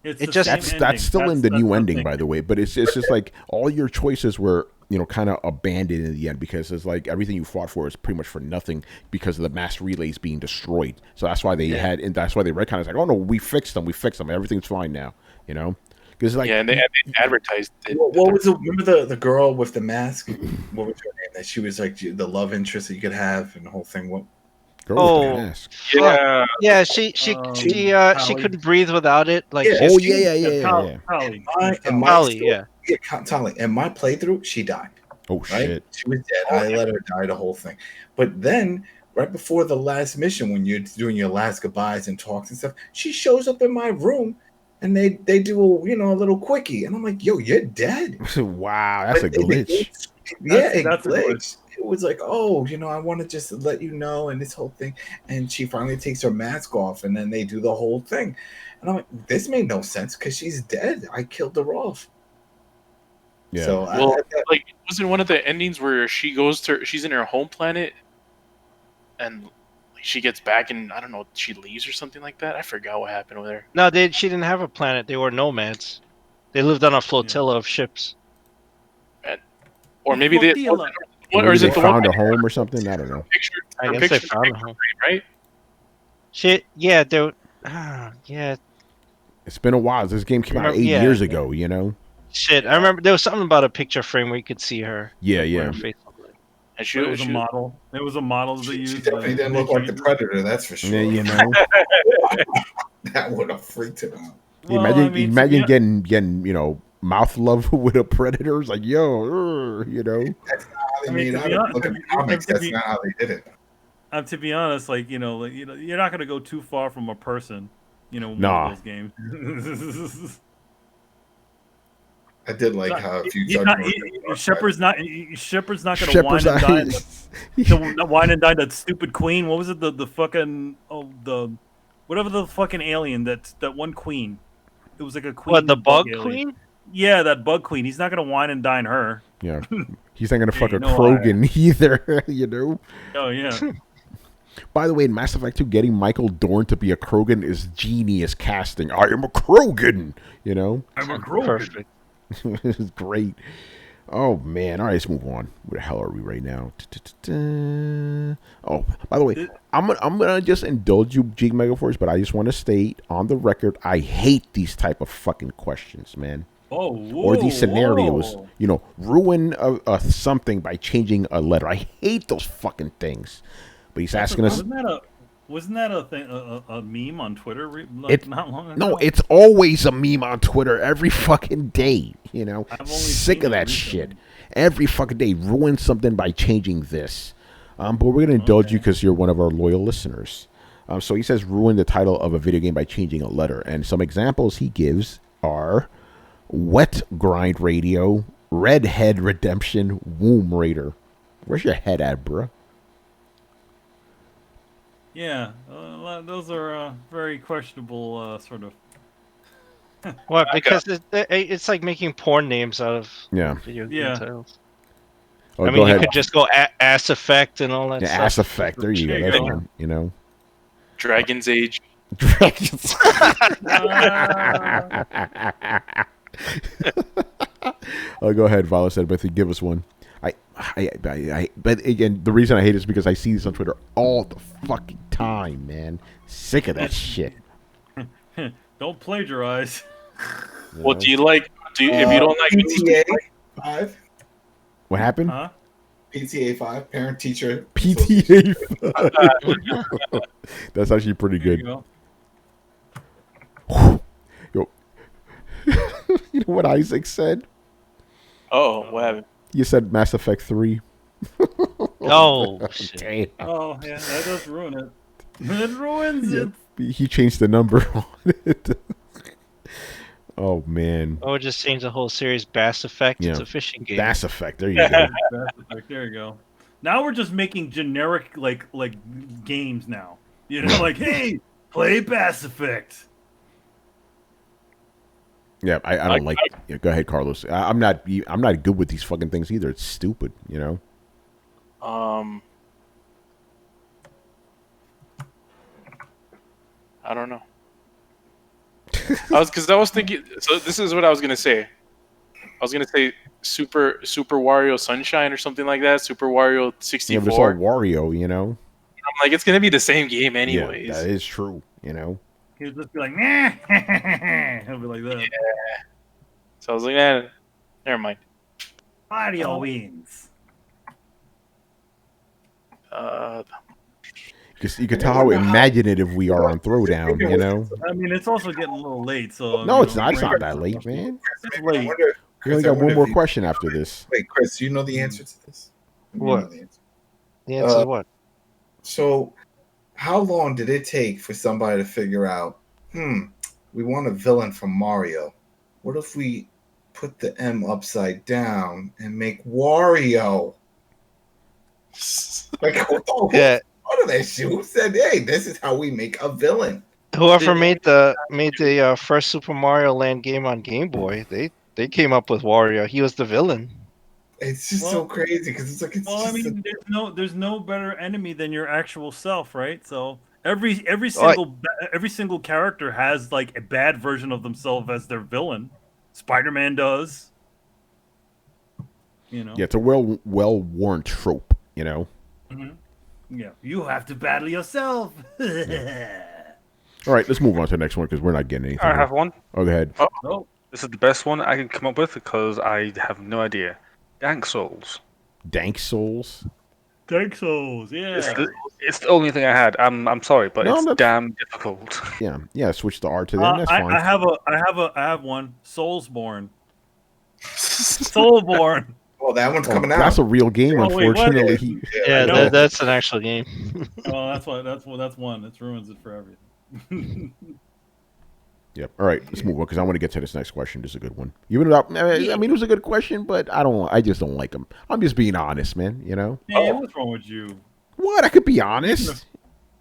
It's It the just- same That's ending. still in the new ending, thing. by the way. But it's just like all your choices were, kind of abandoned in the end because it's like everything you fought for is pretty much for nothing because of the mass relays being destroyed. So that's why they and that's why they retconned. It's like, oh no, we fixed them. Everything's fine now. Because like and they advertised it. What was remember the girl with the mask? What was her name? That she was like the love interest that you could have and the whole thing. What? girl with the mask. Yeah, Yeah, she Holly. couldn't breathe without it. Like, Yeah. Oh she- yeah. Holly. Tali, yeah. Tali. In my playthrough, she died. Oh Right? shit. She was dead. I let her die the whole thing. But then, right before the last mission, when you're doing your last goodbyes and talks and stuff, she shows up in my room, and they do a little quickie, and I'm like, yo, you're dead. Wow, that's a glitch. That's a glitch. It was like, oh, I want to just let you know, and this whole thing. And she finally takes her mask off, and then they do the whole thing. And I'm like, this made no sense because she's dead. I killed her off. Yeah. So well, like, wasn't one of the endings where she's in her home planet, and she gets back and I don't know, she leaves or something like that. I forgot what happened with her. No, she didn't have a planet. They were nomads. They lived on a flotilla of ships. Or maybe they Flotilla. one, or Maybe is they it the one found a home or something? I don't know. picture? I Her guess they picture found a frame, home. right? Shit, yeah, there. Yeah, It's been a while. This game came out 8 Yeah. years ago. You know. shit. I remember there was something about a picture frame where you could see her. Yeah, like, yeah. What her face looked like. And It was a model. It was a model they She used. definitely didn't look like the Predator, that's for sure. Yeah, you know. That would have freaked him out. Well, imagine, I mean, to imagine be- getting mouth love with a predator. It's like, yo, you know. That's not how they I mean, made to out. be honest- Look at the to comics. be- That's not how they did it. To be honest, like you're not gonna go too far from a person. In one Nah. of those games. I did like how if you He's judge not- him- Shepard's not gonna Shepard's wine and dine. not- The wine and dine that stupid queen. What was it? The fucking whatever the fucking alien that one queen. It was like a queen. What, the bug alien. queen? Yeah, that bug queen. He's not gonna wine and dine her. Yeah, he's not gonna fuck a You know, Krogan either. You know. Oh yeah. By the way, in Mass Effect 2, getting Michael Dorn to be a Krogan is genius casting. I am a Krogan. You know. I'm a Krogan. Perfect. It's great. Oh man! All right, let's move on. Where the hell are we right now? Oh, by the way, I'm gonna just indulge you, Jig Megaforce, but I just want to state on the record, I hate these type of fucking questions, man. Oh, Or these scenarios. whoa. You know, ruin something by changing a letter. I hate those fucking things. But he's asking us. Wasn't that a thing? A meme on Twitter not long ago? No, it's always a meme on Twitter every fucking day. You know, I've only sick seen of it that recently. shit. Every fucking day, ruin something by changing this. But we're gonna indulge you because you're one of our loyal listeners. So he says ruin the title of a video game by changing a letter, and some examples he gives are Wet Grind Radio, Redhead Redemption, Womb Raider. Where's your head at, bruh? Yeah, those are very questionable sort of. What? Because it's like making porn names out of Yeah. video game Yeah. titles. Oh, I go mean, you ahead. could just go Ass Effect and all that Yeah, stuff. Ass Effect. There you go. There you That's go. one. You know. Dragon's Age. Dragons. Oh, go ahead, Vala said, but give us one. But again, the reason I hate it is because I see this on Twitter all the fucking time, man. Sick of that shit. Don't plagiarize. You Well, know? if you don't like PTA 5? What happened? Huh? PTA 5, Parent Teacher. PTA. That's actually pretty There you good. go. Yo, you know what Isaac said? Oh, what happened? You said Mass Effect 3. Oh, shit. Damn. Oh yeah, that does ruin it. It ruins it. He changed the number on it. Oh man. Oh, just change the whole series. Bass Effect. Yeah. It's a fishing game. Mass Effect. There you go. There you go. Now we're just making generic like games now. You know, like hey, play Bass Effect. Yeah, I don't like. Yeah, go ahead, Carlos. I'm not good with these fucking things either. It's stupid, you know. I don't know. I was thinking. So this is what I was gonna say. I was gonna say Super Wario Sunshine or something like that. Super Wario 64. Yeah, but it's all Wario, you know. I'm like, it's gonna be the same game Yeah, anyways. that is true, you know. He'll just be like, nah. He'll be like that. So I was like, never mind. Mario wins. Because you can tell how imaginative we are on Throwdown, you know. I mean, it's also getting a little late, so No, it's not. It's not that late, man. It's I late. wonder, We only Chris, I got one wonder more if you- question after this. Wait, Chris, do you know the answer to this? You What? know the answer. The answer is what? So, how long did it take for somebody to figure out, we want a villain from Mario. What if we put the M upside down and make Wario? Like, Yeah. what are they? Who said, hey, this is how we make a villain? Whoever made the first Super Mario Land game on Game Boy, they came up with Wario. He was the villain. It's just so Well- crazy because it's like, it's Well, I just mean, there's no better enemy than your actual self, right? So every single character has like a bad version of themselves as their villain. Spider-Man does. You know. Yeah, it's a well-worn trope, you know. Yeah, you have to battle yourself. All right, let's move on to the next one because we're not getting anything. I have one. Oh, go ahead. No. This is the best one I can come up with because I have no idea. Dank Souls. Dank Souls. Dark Souls, yeah. It's the only thing I had. I'm sorry, but No, it's that's- damn difficult. Yeah. Switch the R to them. That's fine. I have one. Soulsborne. Soulborn. Well, that one's coming out. That's a real game, Oh, wait, what? unfortunately. Yeah, know. that's an actual game. Oh, that's one. It ruins it for everything. Yep. All right, let's move on because I want to get to this next question. This is a good one. Even though I mean, it was a good question, but I just don't like him. I'm just being honest, man. You know Man, what's wrong with you? what? I could be honest.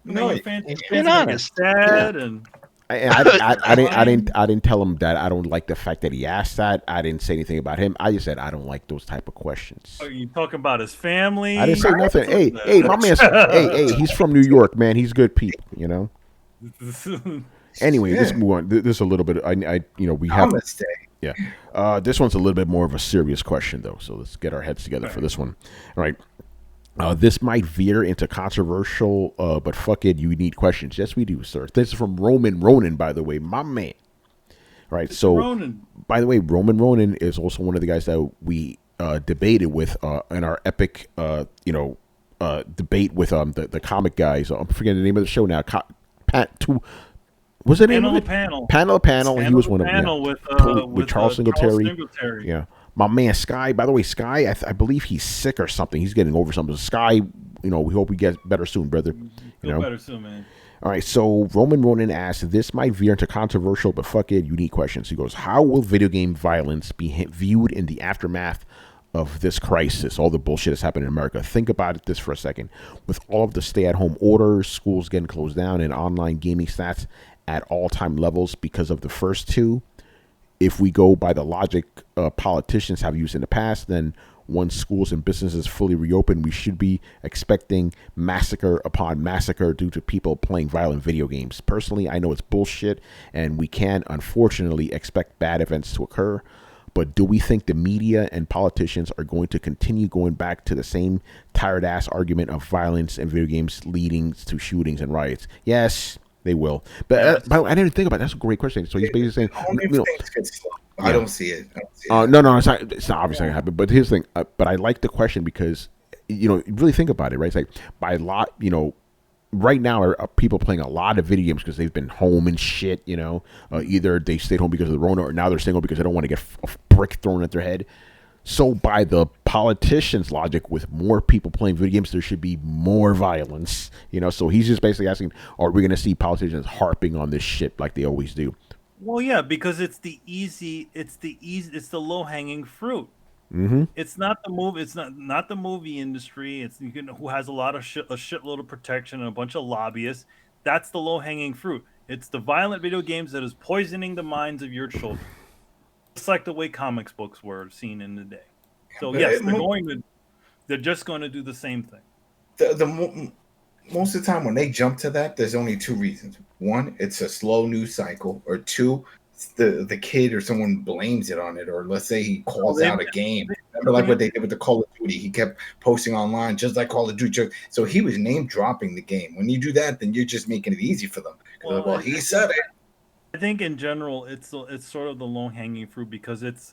No, he's being honest. Dad and I didn't tell him that I don't like the fact that he asked that. I didn't say anything about him. I just said I don't like those type of questions. are you talking about his family? I didn't say nothing. Hey, my man. Hey, he's from New York, man. He's good people, you know. Anyway, let's move on. This is a little bit. We have. I'm gonna stay. Yeah. This one's a little bit more of a serious question, though. So let's get our heads together for this one. All right. This might veer into controversial, but fuck it, you need questions. Yes, we do, sir. This is from Roman Ronan, by the way, my man. All right. So, Ronan. by the way, Roman Ronan is also one of the guys that we debated with in our epic, debate with the comic guys. I'm forgetting the name of the show now. Was it name of it? Panel. He was one of them. With Charles Singletary. Yeah. My man Sky. By the way, Sky, I believe he's sick or something. He's getting over something. Sky, we hope he gets better soon, brother. Better soon, man. All right. So Roman Ronan asks, this might veer into controversial, but fuck it, unique questions. He goes, how will video game violence be viewed in the aftermath of this crisis, all the bullshit that's happened in America? Think about this for a second. With all of the stay-at-home orders, schools getting closed down, and online gaming stats at all-time levels because of the first two, if we go by the logic politicians have used in the past, then once schools and businesses fully reopen, we should be expecting massacre upon massacre due to people playing violent video games. Personally, I know it's bullshit, and we can, unfortunately, expect bad events to occur. But do we think the media and politicians are going to continue going back to the same tired-ass argument of violence and video games leading to shootings and riots? Yes, they will. But I didn't think about that. That's a great question. So he's basically saying, I don't see it. No, it's not obviously going to happen. But here's the thing. But I like the question because, really think about it, right? It's like by a lot, right now are people playing a lot of video games because they've been home and shit, either they stayed home because of the Rona or now they're staying home because they don't want to get a brick thrown at their head. So by the politicians' logic, with more people playing video games, there should be more violence, So he's just basically asking, are we going to see politicians harping on this shit like they always do? Well, yeah, because it's the low hanging fruit. Mm-hmm. It's not the movie. It's not the movie industry. It's who has a shitload of protection and a bunch of lobbyists. That's the low hanging fruit. It's the violent video games that is poisoning the minds of your children. It's like the way comics books were seen in the day. So yes, they're just going to do the same thing. Most of the time when they jump to that, there's only two reasons. One, it's a slow news cycle, or two, the kid or someone blames it on it, or let's say he calls out a game. Remember like what they did with the Call of Duty? He kept posting online just like Call of Duty. So he was name dropping the game. When you do that, then you're just making it easy for them. Well, he said it. I think in general, it's sort of the low hanging fruit because the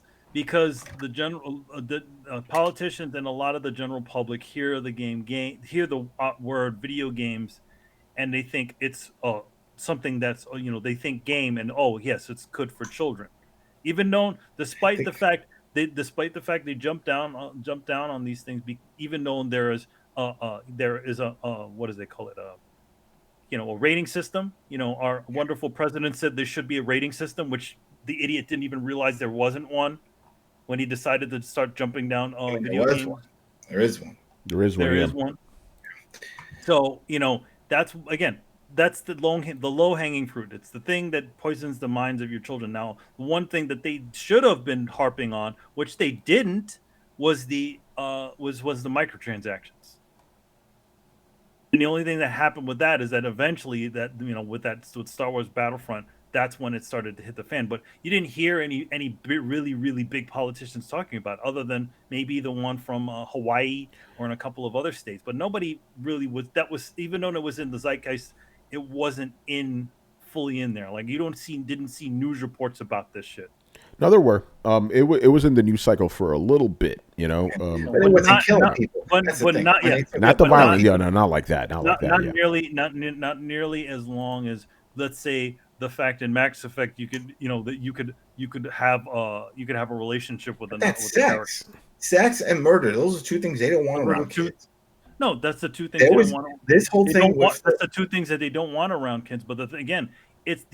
politicians and a lot of the general public hear the word video games, and they think it's something that's they think game and yes, it's good for children, even though despite the fact they jump down on these things, even though there is a what do they call it, a rating system. Our wonderful president said there should be a rating system, which the idiot didn't even realize there wasn't one when he decided to start jumping down video games. There is one. There is one. So that's the low hanging fruit. It's the thing that poisons the minds of your children. Now, the one thing that they should have been harping on, which they didn't, was the microtransactions. And the only thing that happened with that is that eventually with Star Wars Battlefront, that's when it started to hit the fan. But you didn't hear any really really big politicians talking about it, other than maybe the one from Hawaii or in a couple of other states. But nobody really was. That was, even though it was in the zeitgeist, it wasn't fully in there. Like you didn't see news reports about this shit. No, there were. It was in the news cycle for a little bit, you know. But it wasn't killing people. But not yet. Not the violence. Yeah, no, not like that. Not like that. Not Yeah. nearly as long as, let's say, the fact in Max Effect you could have a relationship with another. That's sex. Sex and murder. Those are two things they don't want around kids. No, that's the two things they don't want. This whole thing. That's the two things that they don't want around kids. But again, it's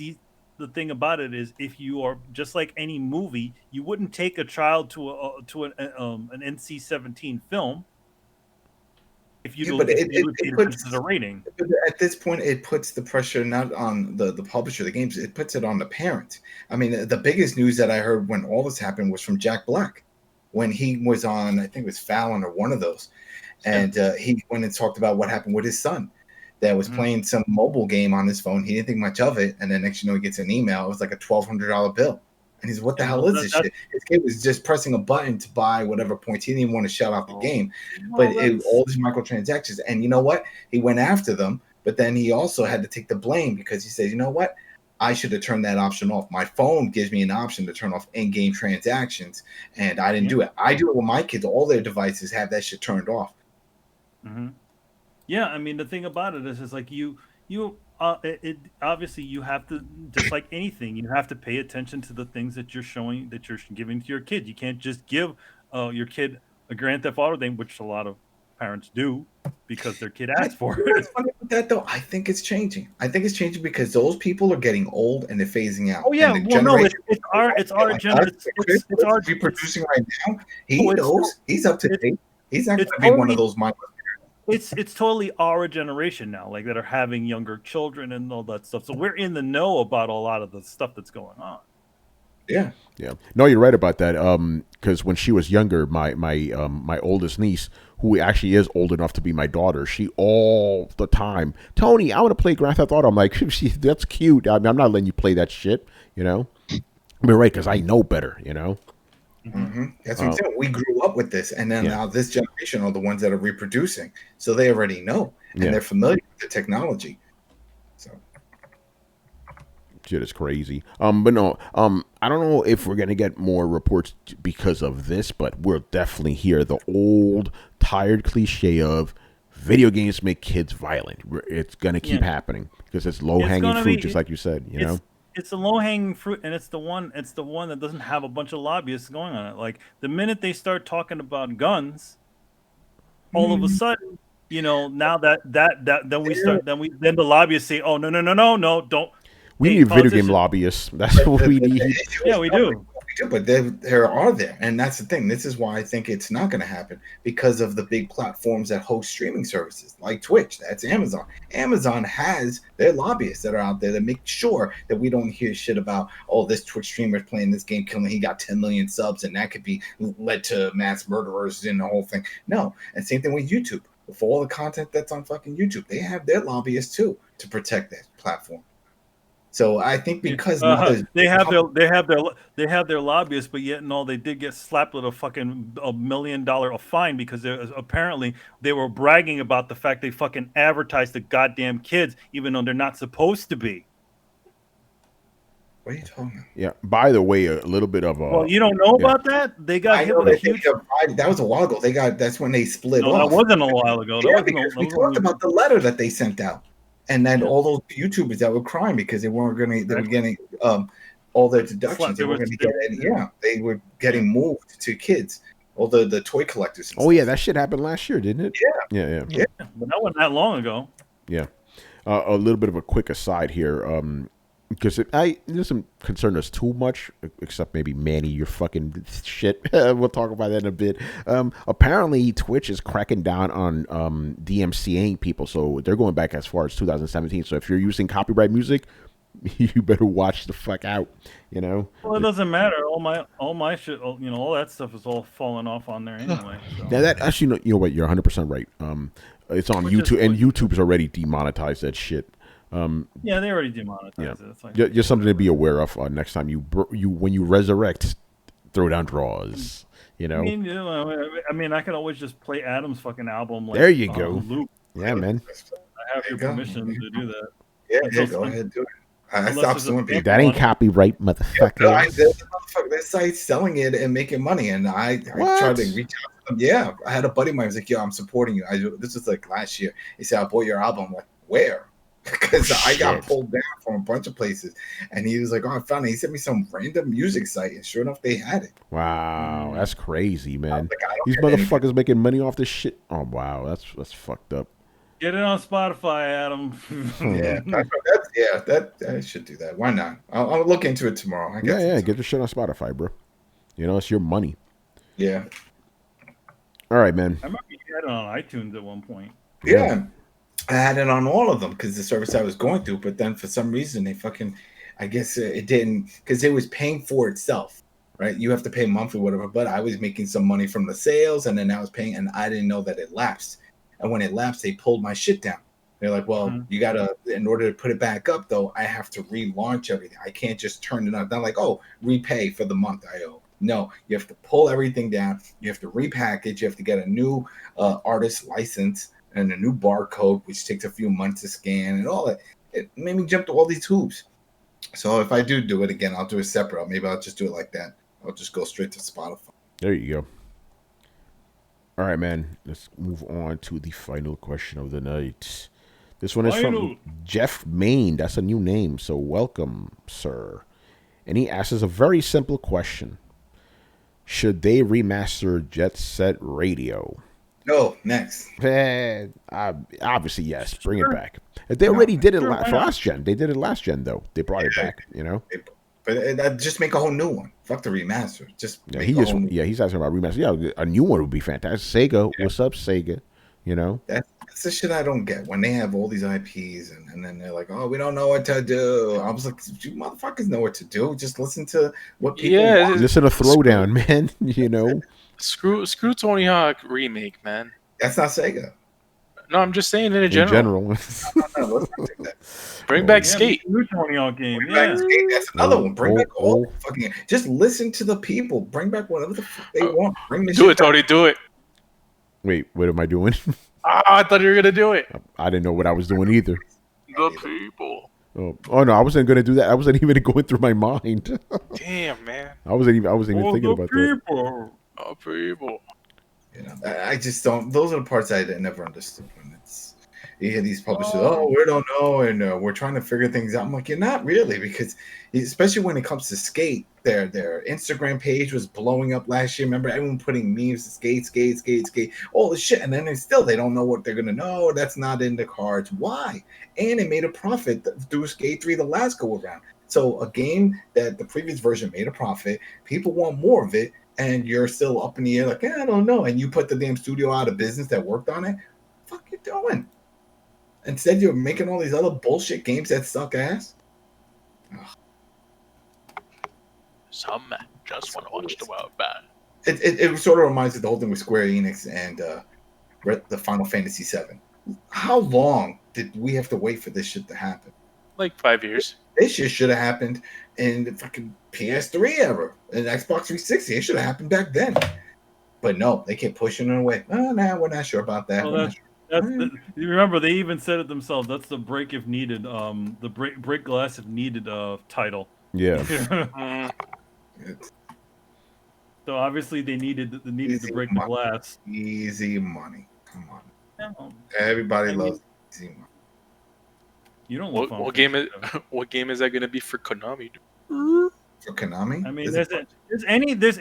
the thing about it is, if you are just like any movie, you wouldn't take a child to an NC-17 film if you it puts a rating. But at this point, it puts the pressure not on the publisher of the games; it puts it on the parent. I mean, the biggest news that I heard when all this happened was from Jack Black, when he was on, I think it was Fallon or one of those, and he went and talked about what happened with his son that was playing some mobile game on his phone. He didn't think much of it, and then next you know, he gets an email. It was like a $1,200 bill, and he's, "What the hell is this shit?" His kid was just pressing a button to buy whatever points. He didn't even want to shut out the game, but all these microtransactions. And you know what? He went after them, but then he also had to take the blame because he said, "You know what? I should have turned that option off. My phone gives me an option to turn off in-game transactions, and I didn't do it. I do it with my kids. All their devices have that shit turned off." Mm-hmm. Yeah, I mean, the thing about it is like obviously you have to, just like anything, you have to pay attention to the things that you're giving to your kid. You can't just give your kid a Grand Theft Auto thing, which a lot of parents do because their kid asked for it. What's funny with that though? I think it's changing. I think it's changing because those people are getting old and they're phasing out. Oh yeah, and well no, it's our generation. It's our reproducing right now. He knows. He's up to date. He's not going to be one of those micro. It's totally our generation now, like that are having younger children and all that stuff. So we're in the know about a lot of the stuff that's going on. Yeah. No, you're right about that. Because when she was younger, my oldest niece, who actually is old enough to be my daughter, she all the time, "Tony, I want to play Grand Theft Auto." I'm like, "That's cute. I mean, I'm not letting you play that shit," you know. But right, because I know better, you know. Mm-hmm. That's what I'm saying. We grew up with this, and then now this generation are the ones that are reproducing, so they already know and they're familiar with the technology. So shit is crazy. But no, I don't know if we're gonna get more reports because of this, but we'll definitely hear the old, tired cliche of video games make kids violent. It's gonna keep happening because it's low hanging fruit, just like you said. You know. It's a low-hanging fruit, and it's the one that doesn't have a bunch of lobbyists going on it. Like the minute they start talking about guns, all of a sudden, you know, now then the lobbyists say, "Oh no, don't." We need video game lobbyists. That's what we need. Yeah, we do. But there are there, and that's the thing. This is why I think it's not going to happen, because of the big platforms that host streaming services like Twitch. That's Amazon. Amazon has their lobbyists that are out there that make sure that we don't hear shit about, "Oh, this Twitch streamer is playing this game, killing. He got 10 million subs, and that could be led to mass murderers and the whole thing." No, and same thing with YouTube. For all the content that's on fucking YouTube, they have their lobbyists too to protect that platform. So I think because they have their lobbyists, but yet they did get slapped with $1 million fine because apparently they were bragging about the fact they fucking advertised the goddamn kids even though they're not supposed to be. What are you talking about? Yeah. By the way, a little bit of a. Well, you don't know about that? They got hit with a huge. That was a while ago. That's when they split off. No, that wasn't a while ago. We talked about the letter that they sent out. And then all those YouTubers that were crying because they were getting all their deductions. They were getting moved to kids, all the toy collectors. Oh yeah, that shit happened last year, didn't it? Yeah. But that wasn't that long ago. Yeah. A little bit of a quick aside here, because it doesn't concern us too much, except maybe Manny, your fucking shit. We'll talk about that in a bit. Apparently, Twitch is cracking down on DMCAing people, so they're going back as far as 2017. So if you're using copyright music, you better watch the fuck out. You know. Well, it doesn't matter. All my shit, you know, all that stuff is all falling off on there anyway. So. Now that actually, you know what? You're 100% right. It's on YouTube, and YouTube's already demonetized that shit. Yeah, they already demonetized Yeah. it. That's fine. Just something to be aware of next time when you resurrect Throwdown Draws. You know. I mean, I can always just play Adam's fucking album. Like, There you on go. loop. Yeah, man. I have your permission to do that. Yeah, go ahead, do it. I Unless stopped there's a suing people. That ain't copyright, motherfucker. That site's selling it and making money, and I tried to reach out to them. Yeah, I had a buddy of mine who was like, "Yo, I'm supporting you." This was like last year. He said, "I bought your album." I'm like, "Where?" Because I got pulled down from a bunch of places, and he was like, "Oh, I found it." He sent me some random music site, and sure enough, they had it. Wow, that's crazy, man. Like, These motherfuckers making money off this shit. Oh wow, that's fucked up. Get it on Spotify, Adam. I should do that. Why not? I'll look into it tomorrow. Get your shit on Spotify, bro. You know, it's your money. Yeah. All right, man. I remember you had it on iTunes at one point. Yeah. I had it on all of them because the service I was going through, but then for some reason they I guess it didn't, because it was paying for itself, right? You have to pay monthly, whatever, but I was making some money from the sales, and then I was paying, and I didn't know that it lapsed. And when it lapsed, they pulled my shit down. They're like, well, you gotta, in order to put it back up, though, I have to relaunch everything. I can't just turn it on. Not like, oh, repay for the month I owe. No, you have to pull everything down. You have to repackage. You have to get a new artist license and a new barcode, which takes a few months to scan and all that. It made me jump to all these hoops. So if I do it again, I'll do it separate. Maybe I'll just do it like that. I'll just go straight to Spotify. There you go. All right, man. Let's move on to the final question of the night. This one is from Jeff Main. That's a new name, so welcome, sir. And he asks us a very simple question. Should they remaster Jet Set Radio? No, next. Obviously, yes. Bring it back. They already did it for last gen. They did it last gen, though. They brought it back, you know? But just make a whole new one. Fuck the remaster. He's asking about remaster. Yeah, a new one would be fantastic. Sega, what's up, Sega? You know? That's the shit I don't get. When they have all these IPs and then they're like, oh, we don't know what to do. I was like, you motherfuckers know what to do. Just listen to what people want. Listen to Throwdown, man. You know? Screw Tony Hawk remake, man. That's not Sega. No, I'm just saying in general. Bring back Skate. New Tony Hawk game. Skate, that's another one. Bring back all fucking. Just listen to the people. Bring back whatever the fuck they want. Bring do it, Tony. Do it. Wait, what am I doing? I thought you were gonna do it. I didn't know what I was doing either. The people. Oh no, I wasn't gonna do that. I wasn't even going through my mind. Damn, man. I wasn't even thinking about that. Oh, people. You know, I just don't. Those are the parts I never understood. When you hear these publishers, we don't know, and we're trying to figure things out. I'm like, you're not really, because especially when it comes to Skate, their Instagram page was blowing up last year. Remember, everyone putting memes, skate, all the shit, and then they don't know what they're gonna know. That's not in the cards. Why? And it made a profit through Skate 3 the last go around. So a game that the previous version made a profit, people want more of it. And you're still up in the air, like, I don't know. And you put the damn studio out of business that worked on it. What the fuck you doing? Instead, you're making all these other bullshit games that suck ass. Some just want to watch the world burn. It sort of reminds me of the whole thing with Square Enix and the Final Fantasy VII. How long did we have to wait for this shit to happen? Like 5 years. This shit should have happened in the fucking PS3 era, and Xbox 360. It should have happened back then. But no, they kept pushing it away. Oh, no, we're not sure about that. You remember, they even said it themselves. That's the break if needed, the break glass if needed title. Yeah. So obviously they needed to break the glass. Easy money. Come on. Yeah. Everybody loves easy money. You don't love what game is that going to be for Konami? For Konami? I mean, there's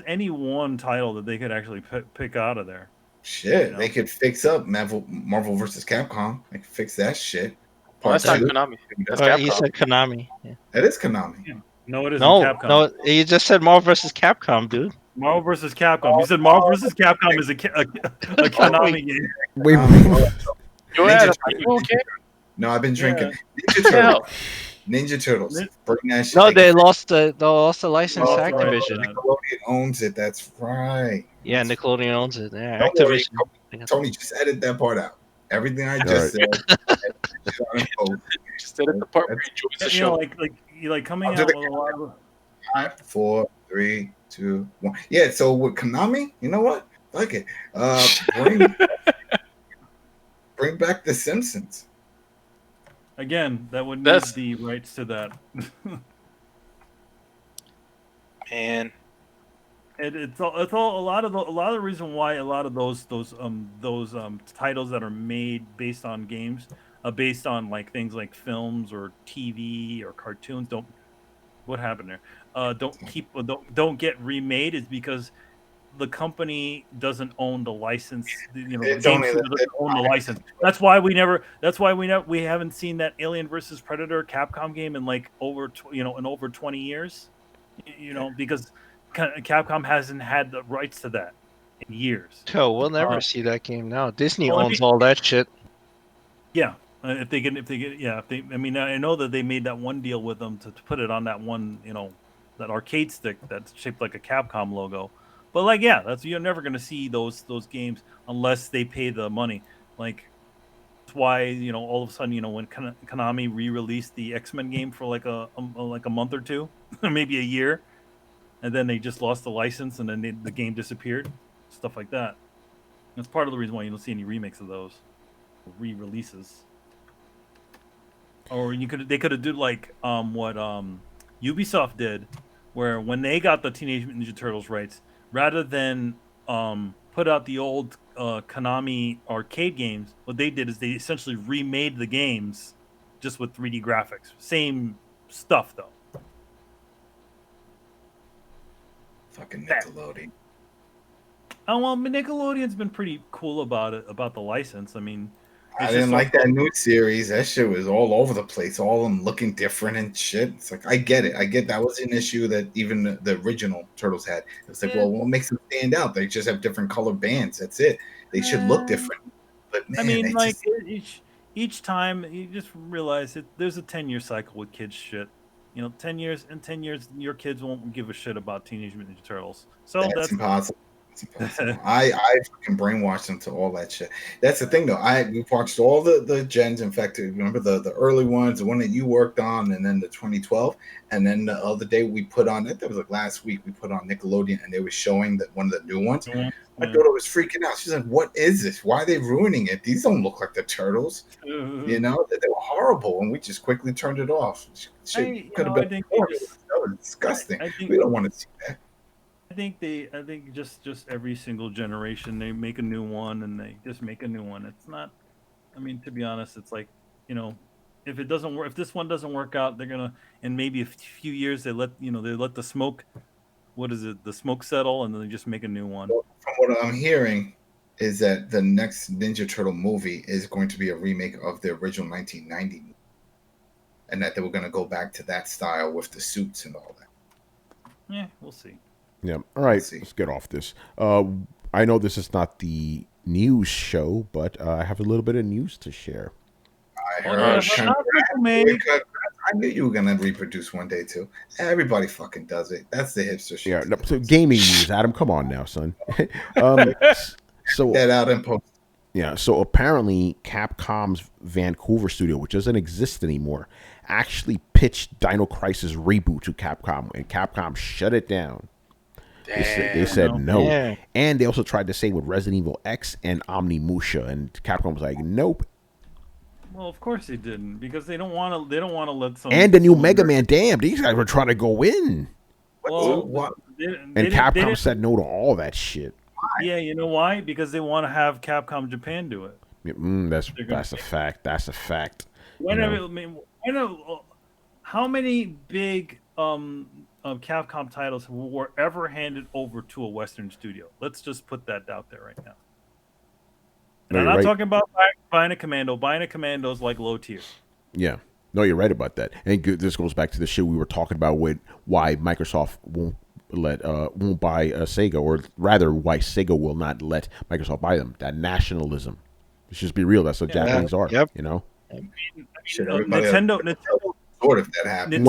any one title that they could actually pick out of there. Shit, you know? They could fix up Marvel versus Capcom. They could fix that shit. Well, that's not Konami. That's Capcom. You said Konami. Yeah. That is Konami. Yeah. No, it isn't. Capcom. No, you just said Marvel versus Capcom, dude. Marvel versus Capcom. You said Marvel versus Capcom is a Konami game. Wait. Go ahead. Are you okay? No, I've been drinking. Ninja Turtles. Bring that shit. No, they lost the license to Activision. Nickelodeon owns it. That's right. Yeah, Nickelodeon owns it. Yeah, Activision. Tony just edited that part out. Everything I All just right. said. Shit on post. Just said at the part where he joins the You know, show. like coming I'll out do with the a lot of 5, 4, 3, 2, 1. Yeah. So with Konami, you know what? Fuck it. Bring back the Simpsons. again that would need That's- the rights to that. Man, It's all a lot of the reason why a lot of those titles that are made based on games, based on like things like films or TV or cartoons don't. What happened there? Don't get remade is because the company doesn't own the license. You know, the It's game only studio doesn't own the license. That's why we haven't seen that Alien versus Predator Capcom game in like over 20 years. You know, because Capcom hasn't had the rights to that in years. So we'll never see that game now. Disney well, I owns mean- all that shit. Yeah, if they get, I mean, I know that they made that one deal with them to put it on that one, that arcade stick that's shaped like a Capcom logo. But like, yeah, you're never gonna see those games unless they pay the money. Like, that's why all of a sudden when Konami re-released the X-Men game for like a month or two, maybe a year, and then they just lost the license and then the game disappeared, stuff like that. That's part of the reason why you don't see any remakes of those re-releases. Or they could have did like what Ubisoft did, where when they got the Teenage Mutant Ninja Turtles rights, rather than put out the old Konami arcade games, what they did is they essentially remade the games just with 3D graphics. Same stuff though. Fucking Nickelodeon. Oh well, Nickelodeon's been pretty cool about it, about the license. I mean, I didn't like that new series. That shit was all over the place, all of them looking different and shit. It's like, I get it. I get that was an issue that even the original Turtles had. It was like, well, what makes them stand out? They just have different color bands. That's it. They should look different. But man, I mean, like just... each time you just realize there's a 10-year cycle with kids shit. 10 years, your kids won't give a shit about Teenage Mutant Ninja Turtles. So that's impossible. It's impossible. I fucking brainwashed them to all that shit. That's the thing, though. We watched all the gens. In fact, remember the early ones, the one that you worked on, and then the 2012, and then the other day we put on. That was like last week. We put on Nickelodeon, and they were showing that one of the new ones. Mm-hmm. My daughter was freaking out. She's like, "What is this? Why are they ruining it? These don't look like the Turtles." They were horrible, and we just quickly turned it off. Could have been more. That was disgusting. We don't want to see that. I think just every single generation they make a new one and they just make a new one. It's not. I mean, to be honest, it's like if it doesn't work, if this one doesn't work out, they're gonna in maybe a few years they let the smoke. What is it? The smoke settle, and then they just make a new one. Well, from what I'm hearing, is that the next Ninja Turtle movie is going to be a remake of the original 1990 movie, and that they were going to go back to that style with the suits and all that. Yeah, we'll see. Yeah. All right. Let's get off this. I know this is not the news show, but I have a little bit of news to share. I heard. I knew you were going to reproduce one day, too. Everybody fucking does it. That's the hipster shit. Yeah. No, so gaming news, Adam. Come on now, son. So get out and post. Yeah. So apparently, Capcom's Vancouver studio, which doesn't exist anymore, actually pitched Dino Crisis reboot to Capcom, and Capcom shut it down. They said no. Yeah. And they also tried to say with Resident Evil X and Omnimusha, and Capcom was like, nope. Well, of course they didn't, because they don't want to. They don't want to let some. And the new Mega Man. Damn, these guys were trying to go in. Well, Capcom said no to all that shit. Yeah, you know why? Because they want to have Capcom Japan do it. That's a fact. That's a fact. How many big Capcom titles were ever handed over to a Western studio? Let's just put that out there right now. And I'm not talking about buying a Commando. Buying a Commando is like low tier. Yeah. No, you're right about that. And this goes back to the shit we were talking about with why Microsoft won't buy Sega, or rather why Sega will not let Microsoft buy them. That nationalism. Let's just be real. That's what Japanese are. Yep. Nintendo sort of that happened.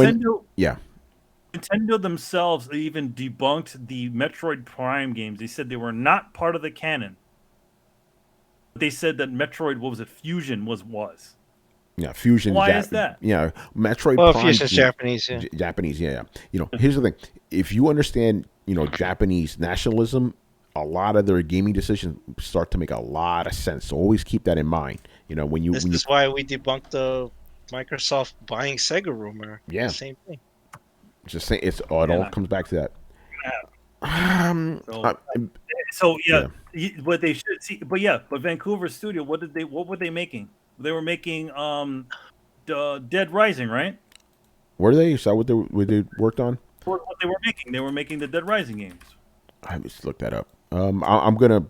Nintendo themselves even debunked the Metroid Prime games. They said they were not part of the canon. they said that Metroid, what was it, Fusion was. Yeah, Fusion. Why is that? Yeah, Metroid Well, Prime. Fusion's Japanese, yeah. Japanese, yeah. You know, here's the thing: if you understand, Japanese nationalism, a lot of their gaming decisions start to make a lot of sense. So always keep that in mind. When you This is why we debunked the Microsoft buying Sega rumor. Yeah. The same thing. just say it all comes back to that. So what they should see, but Vancouver studio, what were they making? They were making Dead Rising, right? Were they? Is that what they worked on? What they were making the Dead Rising games. I just look that up. I'm gonna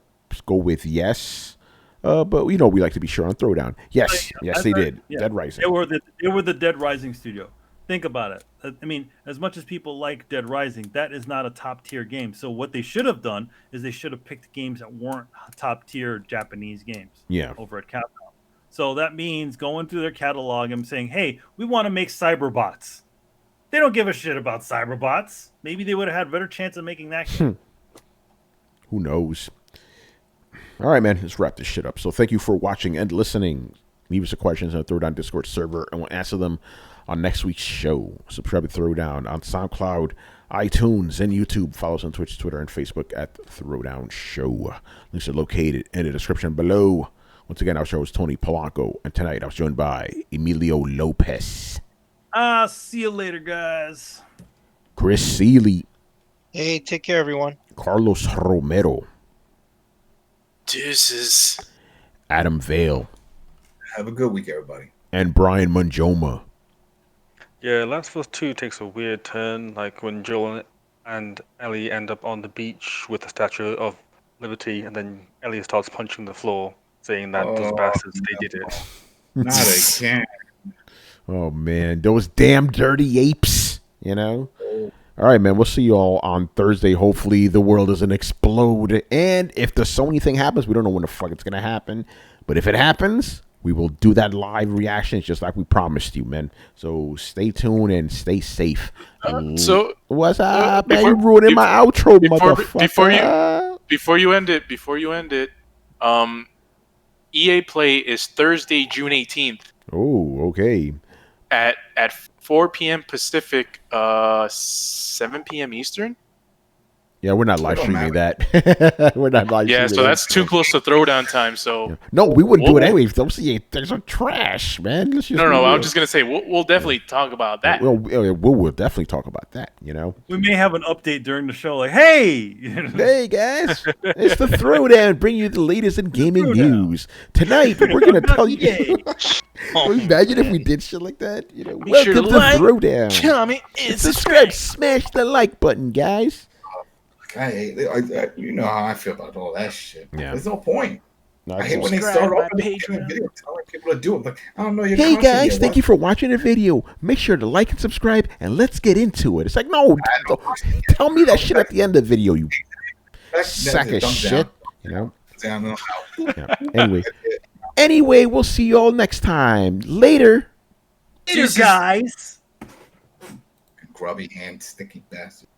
go with yes, but we like to be sure on Throwdown. Yes, they did. Yeah. Dead Rising. They were the Dead Rising studio. Think about it. I mean, as much as people like Dead Rising, that is not a top tier game. So what they should have done is they should have picked games that weren't top tier Japanese games. Yeah. Over at Capcom. So that means going through their catalog and saying, "Hey, we want to make Cyberbots." They don't give a shit about Cyberbots. Maybe they would have had a better chance of making that game. Who knows? All right, man. Let's wrap this shit up. So thank you for watching and listening. Leave us your questions on the Throwdown Discord server, and we'll answer them on next week's show. Subscribe to Throwdown on SoundCloud, iTunes, and YouTube. Follow us on Twitch, Twitter, and Facebook at Throwdown Show. Links are located in the description below. Once again, our show is Tony Polanco, and tonight I was joined by Emilio Lopez. See you later, guys. Chris Seeley. Hey, take care, everyone. Carlos Romero. Deuces. Adam Vale. Have a good week, everybody. And Brian Manjoma. Yeah, Last of Us 2 takes a weird turn, like when Joel and Ellie end up on the beach with the Statue of Liberty, and then Ellie starts punching the floor, saying that those bastards, they did it. Not again. Oh, man. Those damn dirty apes, All right, man. We'll see you all on Thursday. Hopefully the world doesn't explode. And if the Sony thing happens, we don't know when the fuck it's going to happen. But if it happens, we will do that live reaction just like we promised you, man. So stay tuned and stay safe. So what's up, man? You ruining my outro, motherfucker. Before you end it, EA Play is Thursday, June 18th. Oh, okay. At 4 p.m. Pacific, 7 p.m. Eastern. Yeah, we're not live streaming that. We're not live streaming. Yeah, so that's too close to Throwdown time. So yeah. No, we wouldn't do it anyway. Those are trash, man. No. I'm just gonna say we'll definitely talk about that. We'll definitely talk about that. We may have an update during the show, like, "Hey, hey guys, it's the Throwdown, bring you the latest in gaming news. Tonight we're gonna tell you." Imagine if we did shit like that. Welcome to Throwdown. Comment and subscribe. Smash the like button, guys. You know how I feel about all that shit. Yeah. There's no point. No, I hate when they start off the video telling people to do it. Like, I don't know your hey guys, yet. thank you for watching the video. Make sure to like and subscribe, and let's get into it. It's like, no, tell me that shit at the end of the video, you sack of shit. Yeah. Anyway, we'll see you all next time. Later. Later, guys. Grubby hand, sticky bastard.